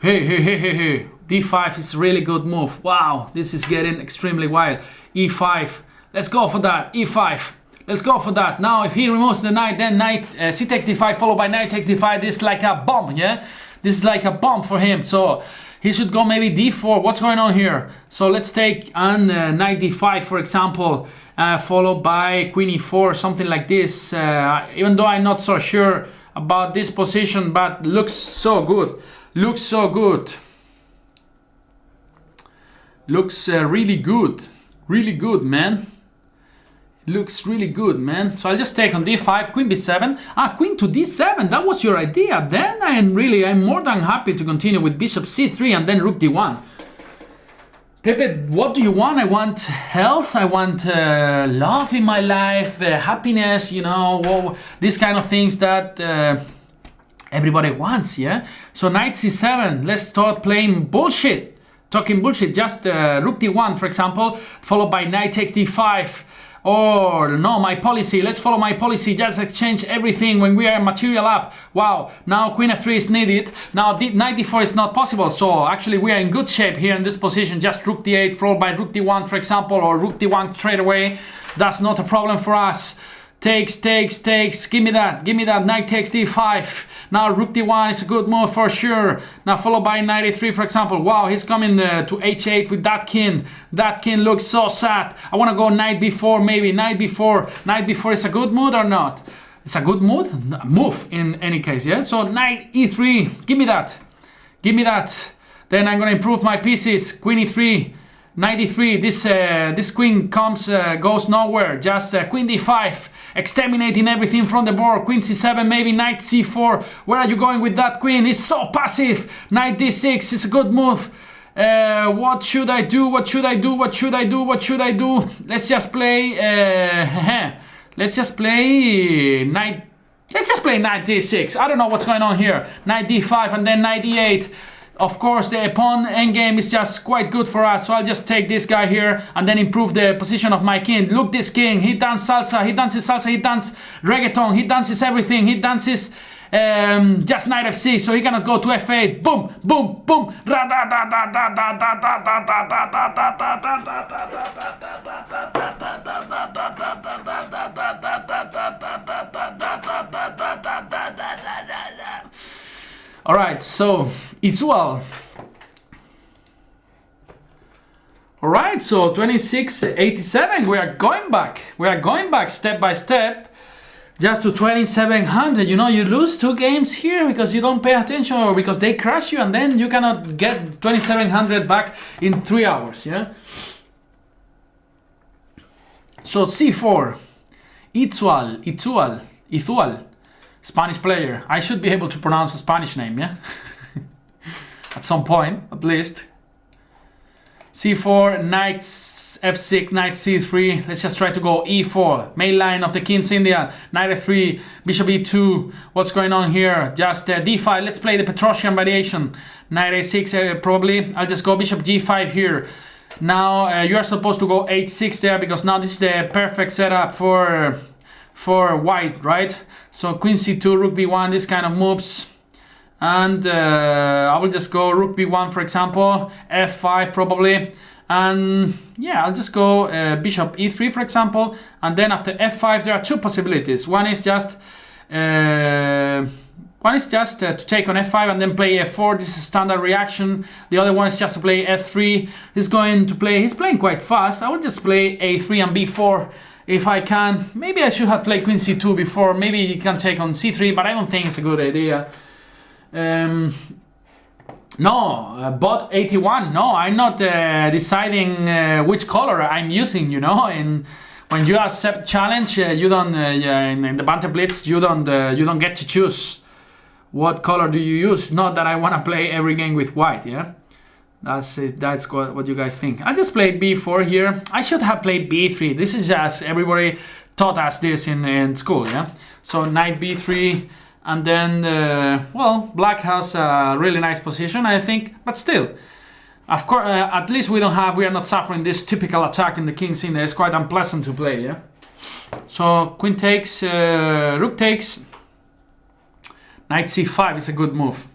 Hey. D5 is a really good move. Wow, this is getting extremely wild. E5, let's go for that. E5, let's go for that. Now if he removes the knight, then knight c takes d5 followed by knight takes d5. This is like a bomb, yeah? This is like a bomb for him. So He should go maybe d4. What's going on here? So let's take on knight d5, for example, followed by queen e4, something like this. Even though I'm not so sure about this position, but looks so good. Looks so good. Looks really good. Really good, man. Looks really good, man. So I'll just take on d5, queen b7. Queen to d7, that was your idea. Then I'm more than happy to continue with bishop c3 and then rook d1. Pepe, what do you want? I want health, I want love in my life, happiness, you know, well, these kind of things that everybody wants, yeah? So knight c7, let's start playing bullshit. Talking bullshit, just rook d1, for example, followed by knight takes d5. Or no, my policy, let's follow my policy, just exchange everything when we are material up. Wow, now queen f3 is needed. Now knight d4 is not possible, so actually we are in good shape here in this position. Just rook d8 followed by rook d1, for example, or rook d1 straight away. That's not a problem for us. Takes, give me that, knight takes d5. Now rook d1 is a good move for sure. Now followed by knight a3, for example. Wow, he's coming to h8 with that king. That king looks so sad. I want to go knight b4, maybe knight b4. Knight b4 is a good move or not? It's a good move in any case, yeah? So knight e3, give me that. Then I'm going to improve my pieces. Queen e3. Knight e3, this queen goes nowhere. Just queen d5, exterminating everything from the board. Queen c7, maybe knight c4. Where are you going with that queen? It's so passive. Knight d6 is a good move. What should I do? Let's just play knight. Let's just play knight d6. I don't know what's going on here. Knight d5 and then knight d8. Of course, the pawn endgame is just quite good for us, so I'll just take this guy here and then improve the position of my king. Look, this king, he dances salsa, he dances reggaeton, he dances everything, he dances just knight f6, so he cannot go to f8. Boom, boom, boom. All right, so it's well. All right, so 2687. We are going back. Step by step, just to 2700. You know, you lose 2 games here because you don't pay attention or because they crash you, and then you cannot get 2700 back in 3 hours. Yeah. So c4, Itual. Spanish player. I should be able to pronounce a Spanish name, yeah? At some point, at least. c4, knight f6, knight c3. Let's just try to go e4. Main line of the King's India. Knight f3, bishop e2. What's going on here? Just d5. Let's play the Petrosian variation. Knight a6 probably. I'll just go bishop g5 here. Now you are supposed to go h6 there because now this is the perfect setup for white, right? So queen c2, rook b1, this kind of moves. And I will just go rook b1, for example, f5 probably. And yeah, I'll just go bishop e3, for example. And then after f5, there are 2 possibilities. One is just to take on f5 and then play f4. This is a standard reaction. The other one is just to play f3. He's playing quite fast. I will just play a3 and b4. If I can, maybe I should have played queen c2 before. Maybe you can take on c3, but I don't think it's a good idea. No, bot 81. No, I'm not deciding which color I'm using. You know, and when you accept challenge, you don't. In the Banter Blitz, you don't get to choose what color do you use. Not that I want to play every game with white. Yeah. That's it. That's what you guys think. I just played b4 here. I should have played b3. This is just everybody taught us this in school, yeah. So knight b3, and then well, black has a really nice position, I think. But still, of course, at least we are not suffering this typical attack in the King's India. It's quite unpleasant to play, yeah. So queen takes, rook takes, knight c5 is a good move.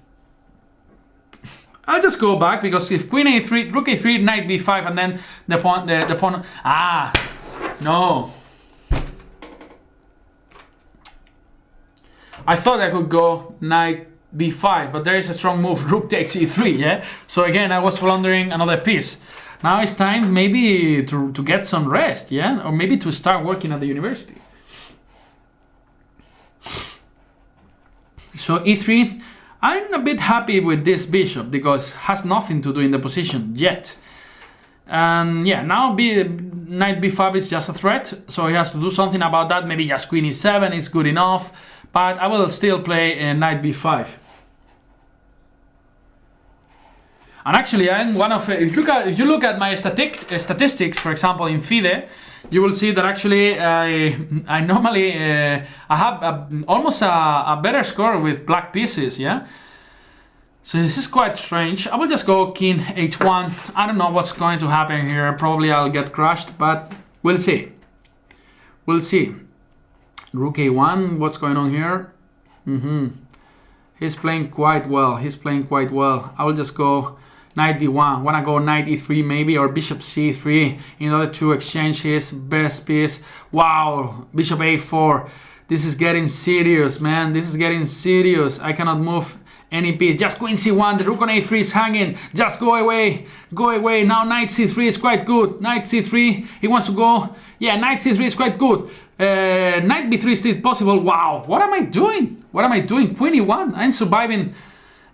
I'll just go back because if queen a3, rook a3, knight b5, and then the pawn. No. I thought I could go knight b5, but there is a strong move, rook takes e3, yeah? So again, I was floundering another piece. Now it's time maybe to get some rest, yeah? Or maybe to start working at the university. So e3, I'm a bit happy with this bishop because has nothing to do in the position yet. And yeah, now knight b5 is just a threat, so he has to do something about that. Maybe just queen e7 is good enough, but I will still play knight b5. And actually, I'm one of if you look at my statistics, for example, in FIDE, you will see that actually I normally I have almost a better score with black pieces, yeah. So this is quite strange. I will just go king h1. I don't know what's going to happen here. Probably I'll get crushed, but we'll see. We'll see. Rook a1. What's going on here? He's playing quite well. He's playing quite well. I will just go knight d1. Wanna go knight e3 maybe, or bishop c3 in order to exchange his best piece. Wow, bishop a4. This is getting serious, man. This is getting serious. I cannot move any piece. Just queen c1. The rook on a3 is hanging. Just go away. Go away. Now knight c3 is quite good. Knight c3. He wants to go. Yeah, knight c3 is quite good. Knight b3 is still possible. Wow. What am I doing? What am I doing? Queen e1. I'm surviving.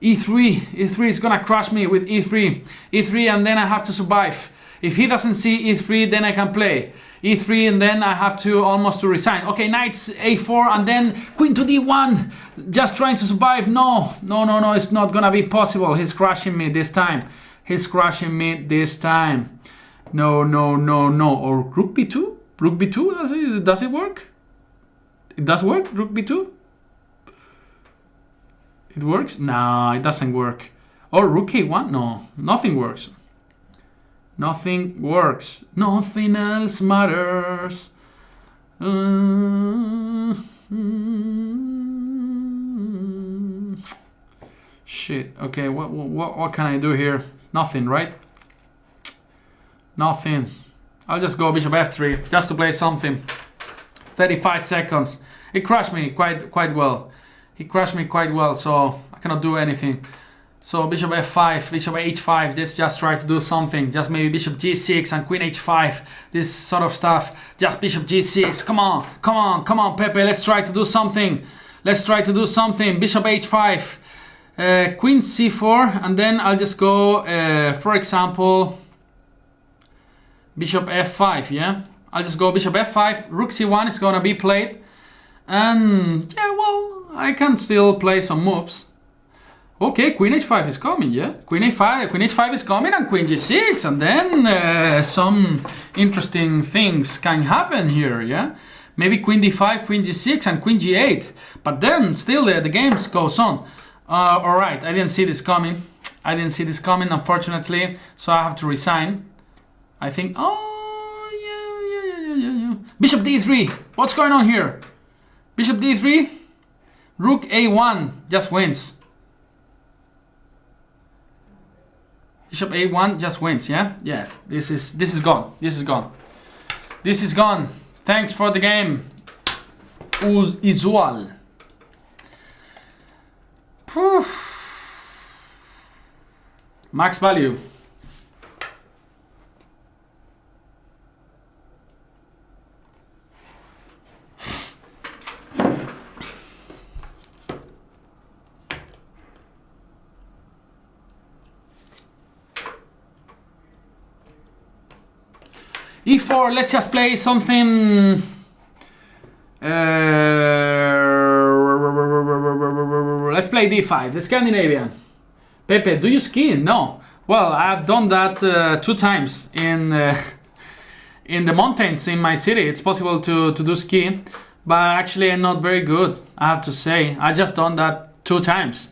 e3. e3 is gonna crush me with e3. e3, and then I have to survive. If he doesn't see e3, then I can play e3, and then I have to almost to resign. Okay, knight a4, and then queen to d1. Just trying to survive. No, it's not gonna be possible. He's crushing me this time. He's crushing me this time. No. Or rook b2? Rook b2, does it work? It does work, rook b2? It works? No, it doesn't work. Or rook a1? No, nothing works. Nothing works. Nothing else matters. Shit. Okay, what can I do here? Nothing, right? Nothing. I'll just go bishop f3 just to play something. 35 seconds. It crushed me quite well. He crushed me quite well, so I cannot do anything. So bishop f5, bishop h5, just try to do something. Just maybe bishop g6 and queen h5, this sort of stuff. Just bishop g6, come on, Pepe, let's try to do something. Let's try to do something. Bishop h5, queen c4, and then I'll just go, for example, bishop f5, yeah? I'll just go bishop f5, rook c1 is gonna be played. And yeah, well, I can still play some moves. Okay, queen h5 is coming, yeah? Queen h5 is coming, and queen g6, and then some interesting things can happen here, yeah? Maybe queen d5, queen g6, and queen g8. But then, still the games goes on. Alright, I didn't see this coming. I didn't see this coming, unfortunately, so I have to resign. I think, oh, yeah. Bishop d3, what's going on here? Bishop d3, rook a1, just wins. Bishop a1 just wins, yeah? Yeah, this is gone. This is gone. This is gone. Thanks for the game, Usual. Max value. e4, let's just play something. Let's play d5, the Scandinavian. Pepe, do you ski? No. Well, I've done that 2 times in the mountains in my city. It's possible to do ski, but actually I'm not very good, I have to say. I just done that 2 times.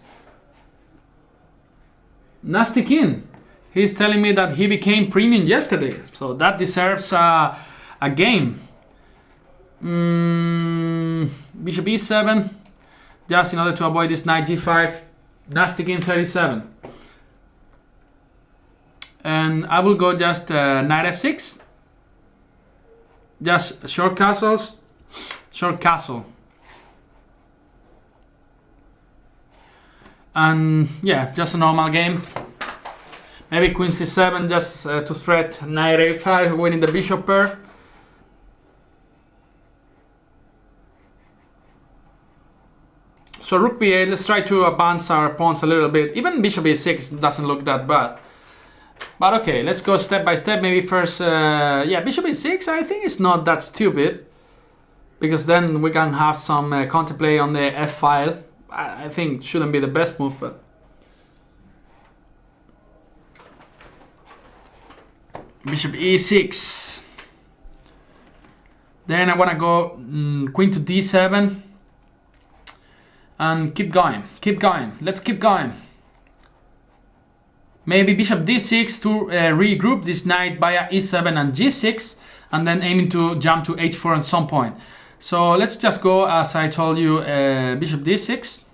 Nasty King. He's telling me that he became premium yesterday, so that deserves a game. Bishop e7, just in order to avoid this knight g5. Nasty King 37. And I will go just knight f6. Just short castles. Short castle. And yeah, just a normal game. Maybe queen c7 just to threat knight a5, winning the bishop pair. So rook b8, let's try to advance our pawns a little bit. Even bishop e6 doesn't look that bad. But okay, let's go step by step. Maybe first, yeah, bishop e6 I think it's not that stupid. Because then we can have some counterplay on the f file. I think shouldn't be the best move, but... Bishop e6. Then I want to go queen to d7. And keep going, let's keep going. Maybe bishop d6 to regroup this knight via e7 and g6. And then aiming to jump to h4 at some point. So let's just go, as I told you, bishop d6.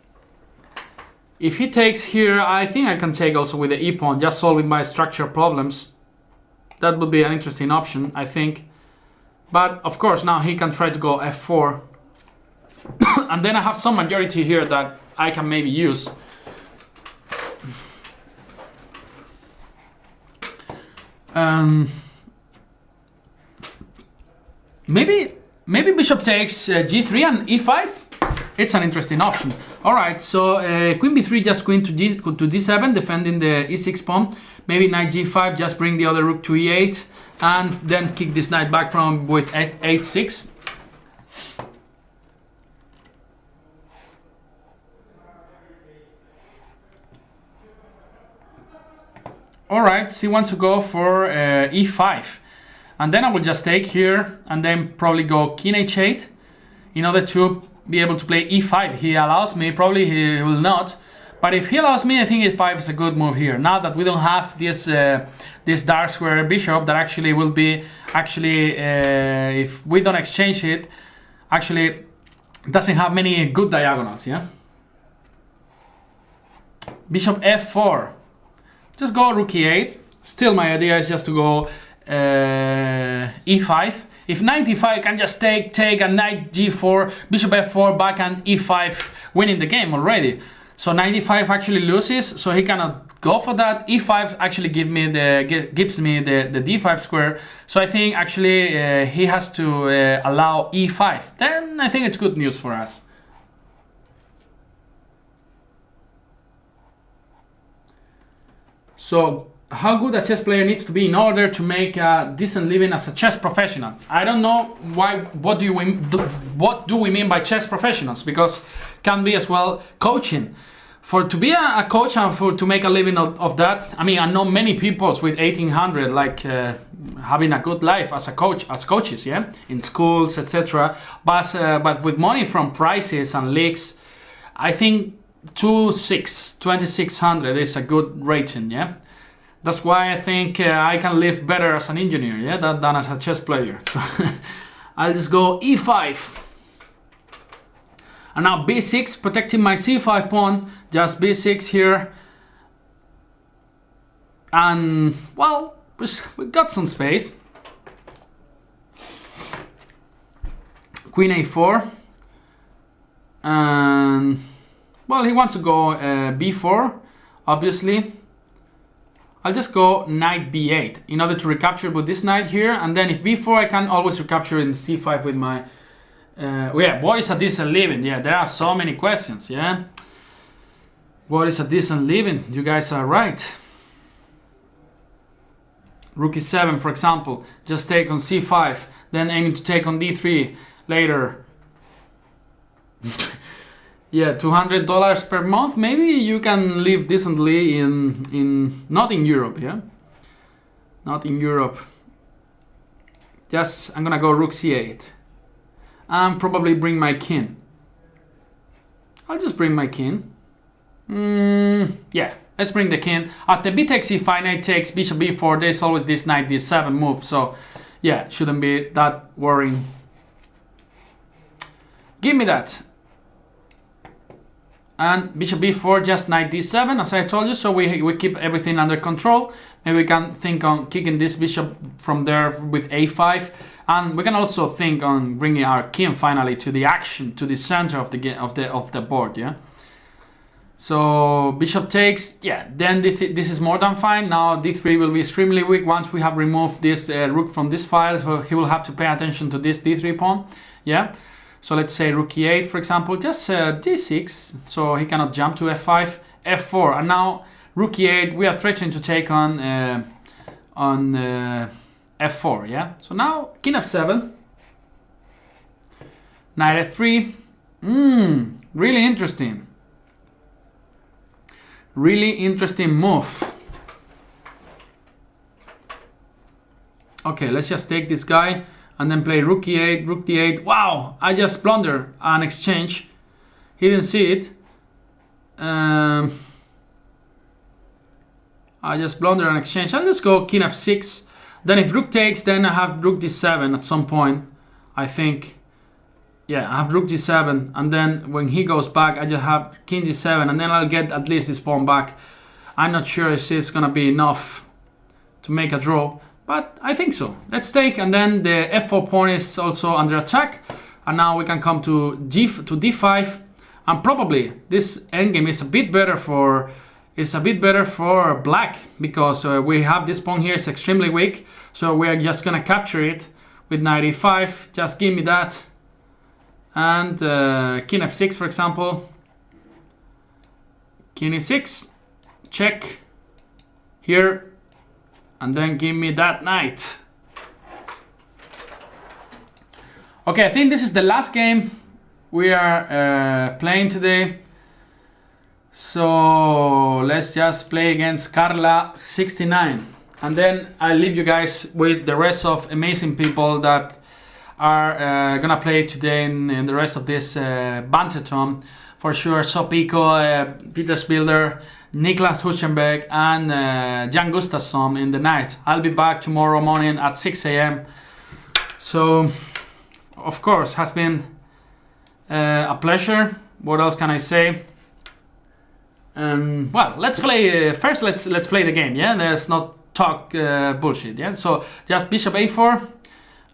If he takes here, I think I can take also with the e-pawn, just solving my structure problems. That would be an interesting option, I think. But of course, now he can try to go f4. And then I have some majority here that I can maybe use. Maybe bishop takes g3 and e5. It's an interesting option. All right, so queen b3, just queen to d7, defending the e6 pawn. Maybe knight g5, just bring the other rook to e8, and then kick this knight back from with h6. All right, he wants to go for e5. And then I will just take here and then probably go king h8 in order to be able to play e5. He allows me, probably he will not. But if he allows me, I think e5 is a good move here. Now that we don't have this this dark square bishop that actually will be, if we don't exchange it, actually doesn't have many good diagonals, yeah? Bishop f4. Just go rook e8. Still my idea is just to go e5. If knight e5, I can just take and knight g4, bishop f4, back and e5, winning the game already. So knight e5 actually loses, so he cannot go for that. e5 actually gives me the d5 square. So I think actually he has to allow e5. Then I think it's good news for us. So how good a chess player needs to be in order to make a decent living as a chess professional? I don't know what do we mean by chess professionals, because can be as well coaching. To be a coach and to make a living of that, I mean, I know many people with 1800 like having a good life as coaches, yeah, in schools, etc. But with money from prizes and leagues, I think 2600 is a good rating, yeah. That's why I think I can live better as an engineer, yeah, than as a chess player. So I'll just go e5. And now b6, protecting my c5 pawn. Just b6 here. And, well, we got some space. Queen a4. And, well, he wants to go b4, obviously. I'll just go knight b8 in order to recapture with this knight here, and then if b4 I can always recapture in c5 with my yeah, what is a decent living? Yeah, there are so many questions, yeah. What is a decent living? You guys are right. Rook e7, for example, just take on c5, then aiming to take on d3 later. Yeah, $200 per month. Maybe you can live decently in not in Europe, yeah, not in Europe. Just I'm gonna go rook c8 and probably bring my king. I'll just bring my king. Yeah, let's bring the king. At the b takes e5, knight takes, bishop b4. There's always this knight d7 move, so yeah, shouldn't be that worrying. Give me that. And bishop b4, just knight d7, as I told you, so we keep everything under control. Maybe we can think on kicking this bishop from there with a5, and we can also think on bringing our king finally to the action, to the center of the board, yeah. So bishop takes, yeah, then this is more than fine. Now d3 will be extremely weak once we have removed this rook from this file, so he will have to pay attention to this d3 pawn, yeah. So let's say rook e8, for example, just d6, so he cannot jump to f5, f4, and now rook e8, we are threatening to take on f4, yeah. So now king f7, knight f3, really interesting. Really interesting move. Okay, let's just take this guy and then play rook e8, rook d8. Wow, I just blundered an exchange. He didn't see it. I just blundered an exchange. I'll just go king f6. Then if rook takes, then I have rook d7 at some point, I think. Yeah, I have rook g7, and then when he goes back, I just have king g7, and then I'll get at least this pawn back. I'm not sure if it's gonna be enough to make a draw, but I think so. Let's take, and then the f4 pawn is also under attack, and now we can come to d5, and probably this endgame is a bit better for black, because we have this pawn here is extremely weak, so we're just gonna capture it with knight e5. Just give me that. And king f6, for example, king e6, check here, and then give me that knight. Okay, I think this is the last game we are playing today. So let's just play against Carla69, and then I leave you guys with the rest of amazing people that are gonna play today in the rest of this Banterthon. For sure, Sopico, Peter Spilder, Niklas Huchenbeck, and Jan Gustafsson in the night. I'll be back tomorrow morning at 6 a.m. So, of course, has been a pleasure. What else can I say? Well, let's play first. Let's play the game. Yeah, let's not talk bullshit. Yeah, so just bishop a4.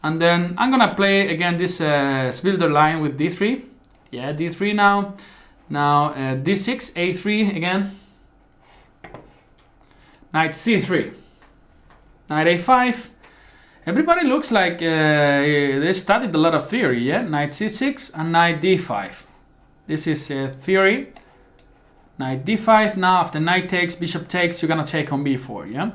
And then I'm gonna play again this Spilder line with d3. Yeah, d3 now. Now d6, a3 again. Knight c3. Knight a5. Everybody looks like they studied a lot of theory, yeah? Knight c6 and knight d5. This is theory. Knight d5. Now after knight takes, bishop takes, you're gonna take on b4, yeah?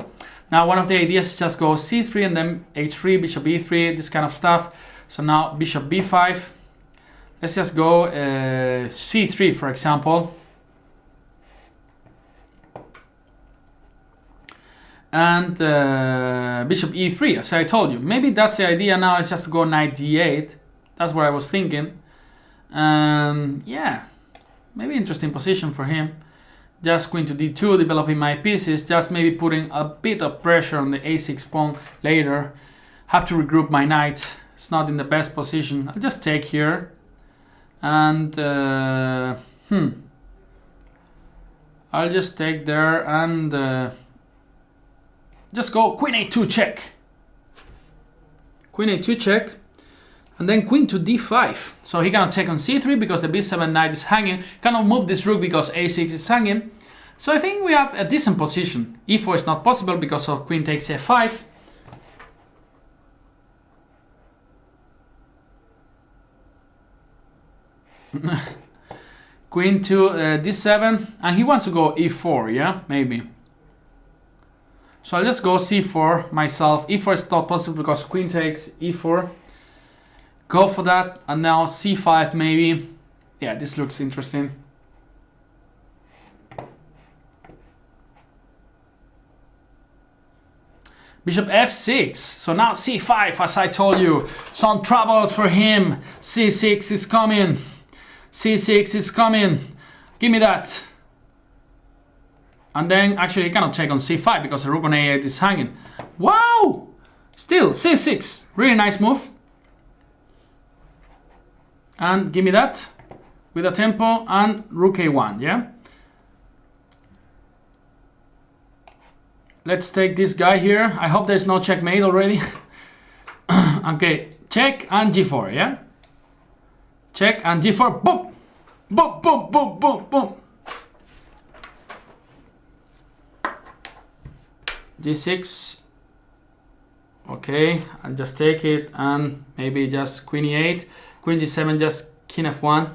Now one of the ideas is just go c3 and then h3, bishop e3, this kind of stuff. So now bishop b5. Let's just go c3, for example. And bishop e3, as I told you. Maybe that's the idea now, is just to go knight d8. That's what I was thinking. Yeah, maybe interesting position for him. Just queen to d2, developing my pieces, just maybe putting a bit of pressure on the a6 pawn later. Have to regroup my knight. It's not in the best position. I'll just take here. And I'll just take there and just go queen a2 check. Queen a2 check. And then queen to d5. So he cannot take on c3 because the b7 knight is hanging. Cannot move this rook because a6 is hanging. So I think we have a decent position. e4 is not possible because of queen takes f5. Queen to d7. And he wants to go e4, yeah? Maybe. So I'll just go c4 myself. e4 is not possible because queen takes e4. Go for that, and now c5 maybe. Yeah, this looks interesting. Bishop f6. So now c5, as I told you. Some troubles for him. c6 is coming. c6 is coming. Give me that. And then actually he cannot take on c5 because the rook on a8 is hanging. Wow! Still c6. Really nice move. And give me that with a tempo and rook a1, yeah? Let's take this guy here. I hope there's no checkmate already. Okay, check and g4, yeah? Check and g4, boom! Boom, boom, boom, boom, boom. G6. Okay, I'll just take it and maybe just Queen E8. Queen G7, just King F1.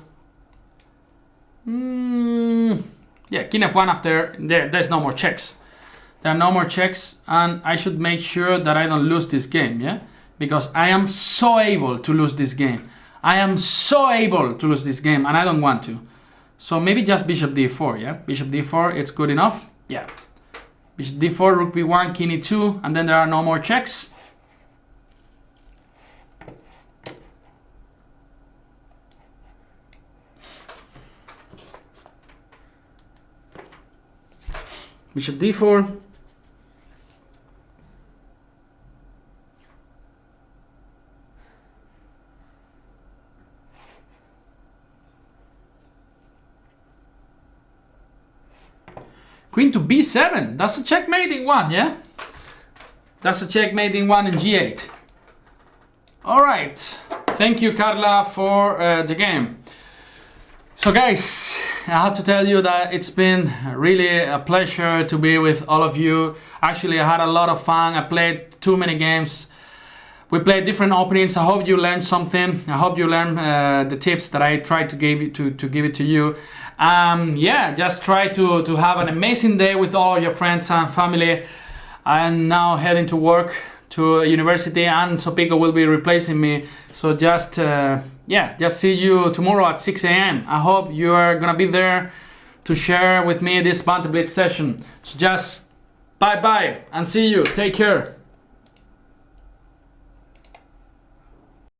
Yeah, King F1 after there's no more checks. There are no more checks, and I should make sure that I don't lose this game, yeah? Because I am so able to lose this game. I am so able to lose this game, and I don't want to. So maybe just Bishop D4, yeah? Bishop D4, it's good enough? Yeah. Bishop D4, Rook B1, King E2, and then there are no more checks. Bishop D4. Queen to B7. That's a checkmating one, yeah? That's a checkmating one in G8. All right. Thank you, Carla, for the game. So, guys, I have to tell you that it's been really a pleasure to be with all of you. Actually, I had a lot of fun. I played too many games. We played different openings. I hope you learned something. I hope you learned the tips that I tried to give it to you. Yeah, just try to have an amazing day with all your friends and family. I'm now heading to work, to university, and Sopico will be replacing me. So just yeah, just see you tomorrow at 6 a.m. I hope you are gonna be there to share with me this Banter Blitz session. So just bye-bye and see you. Take care.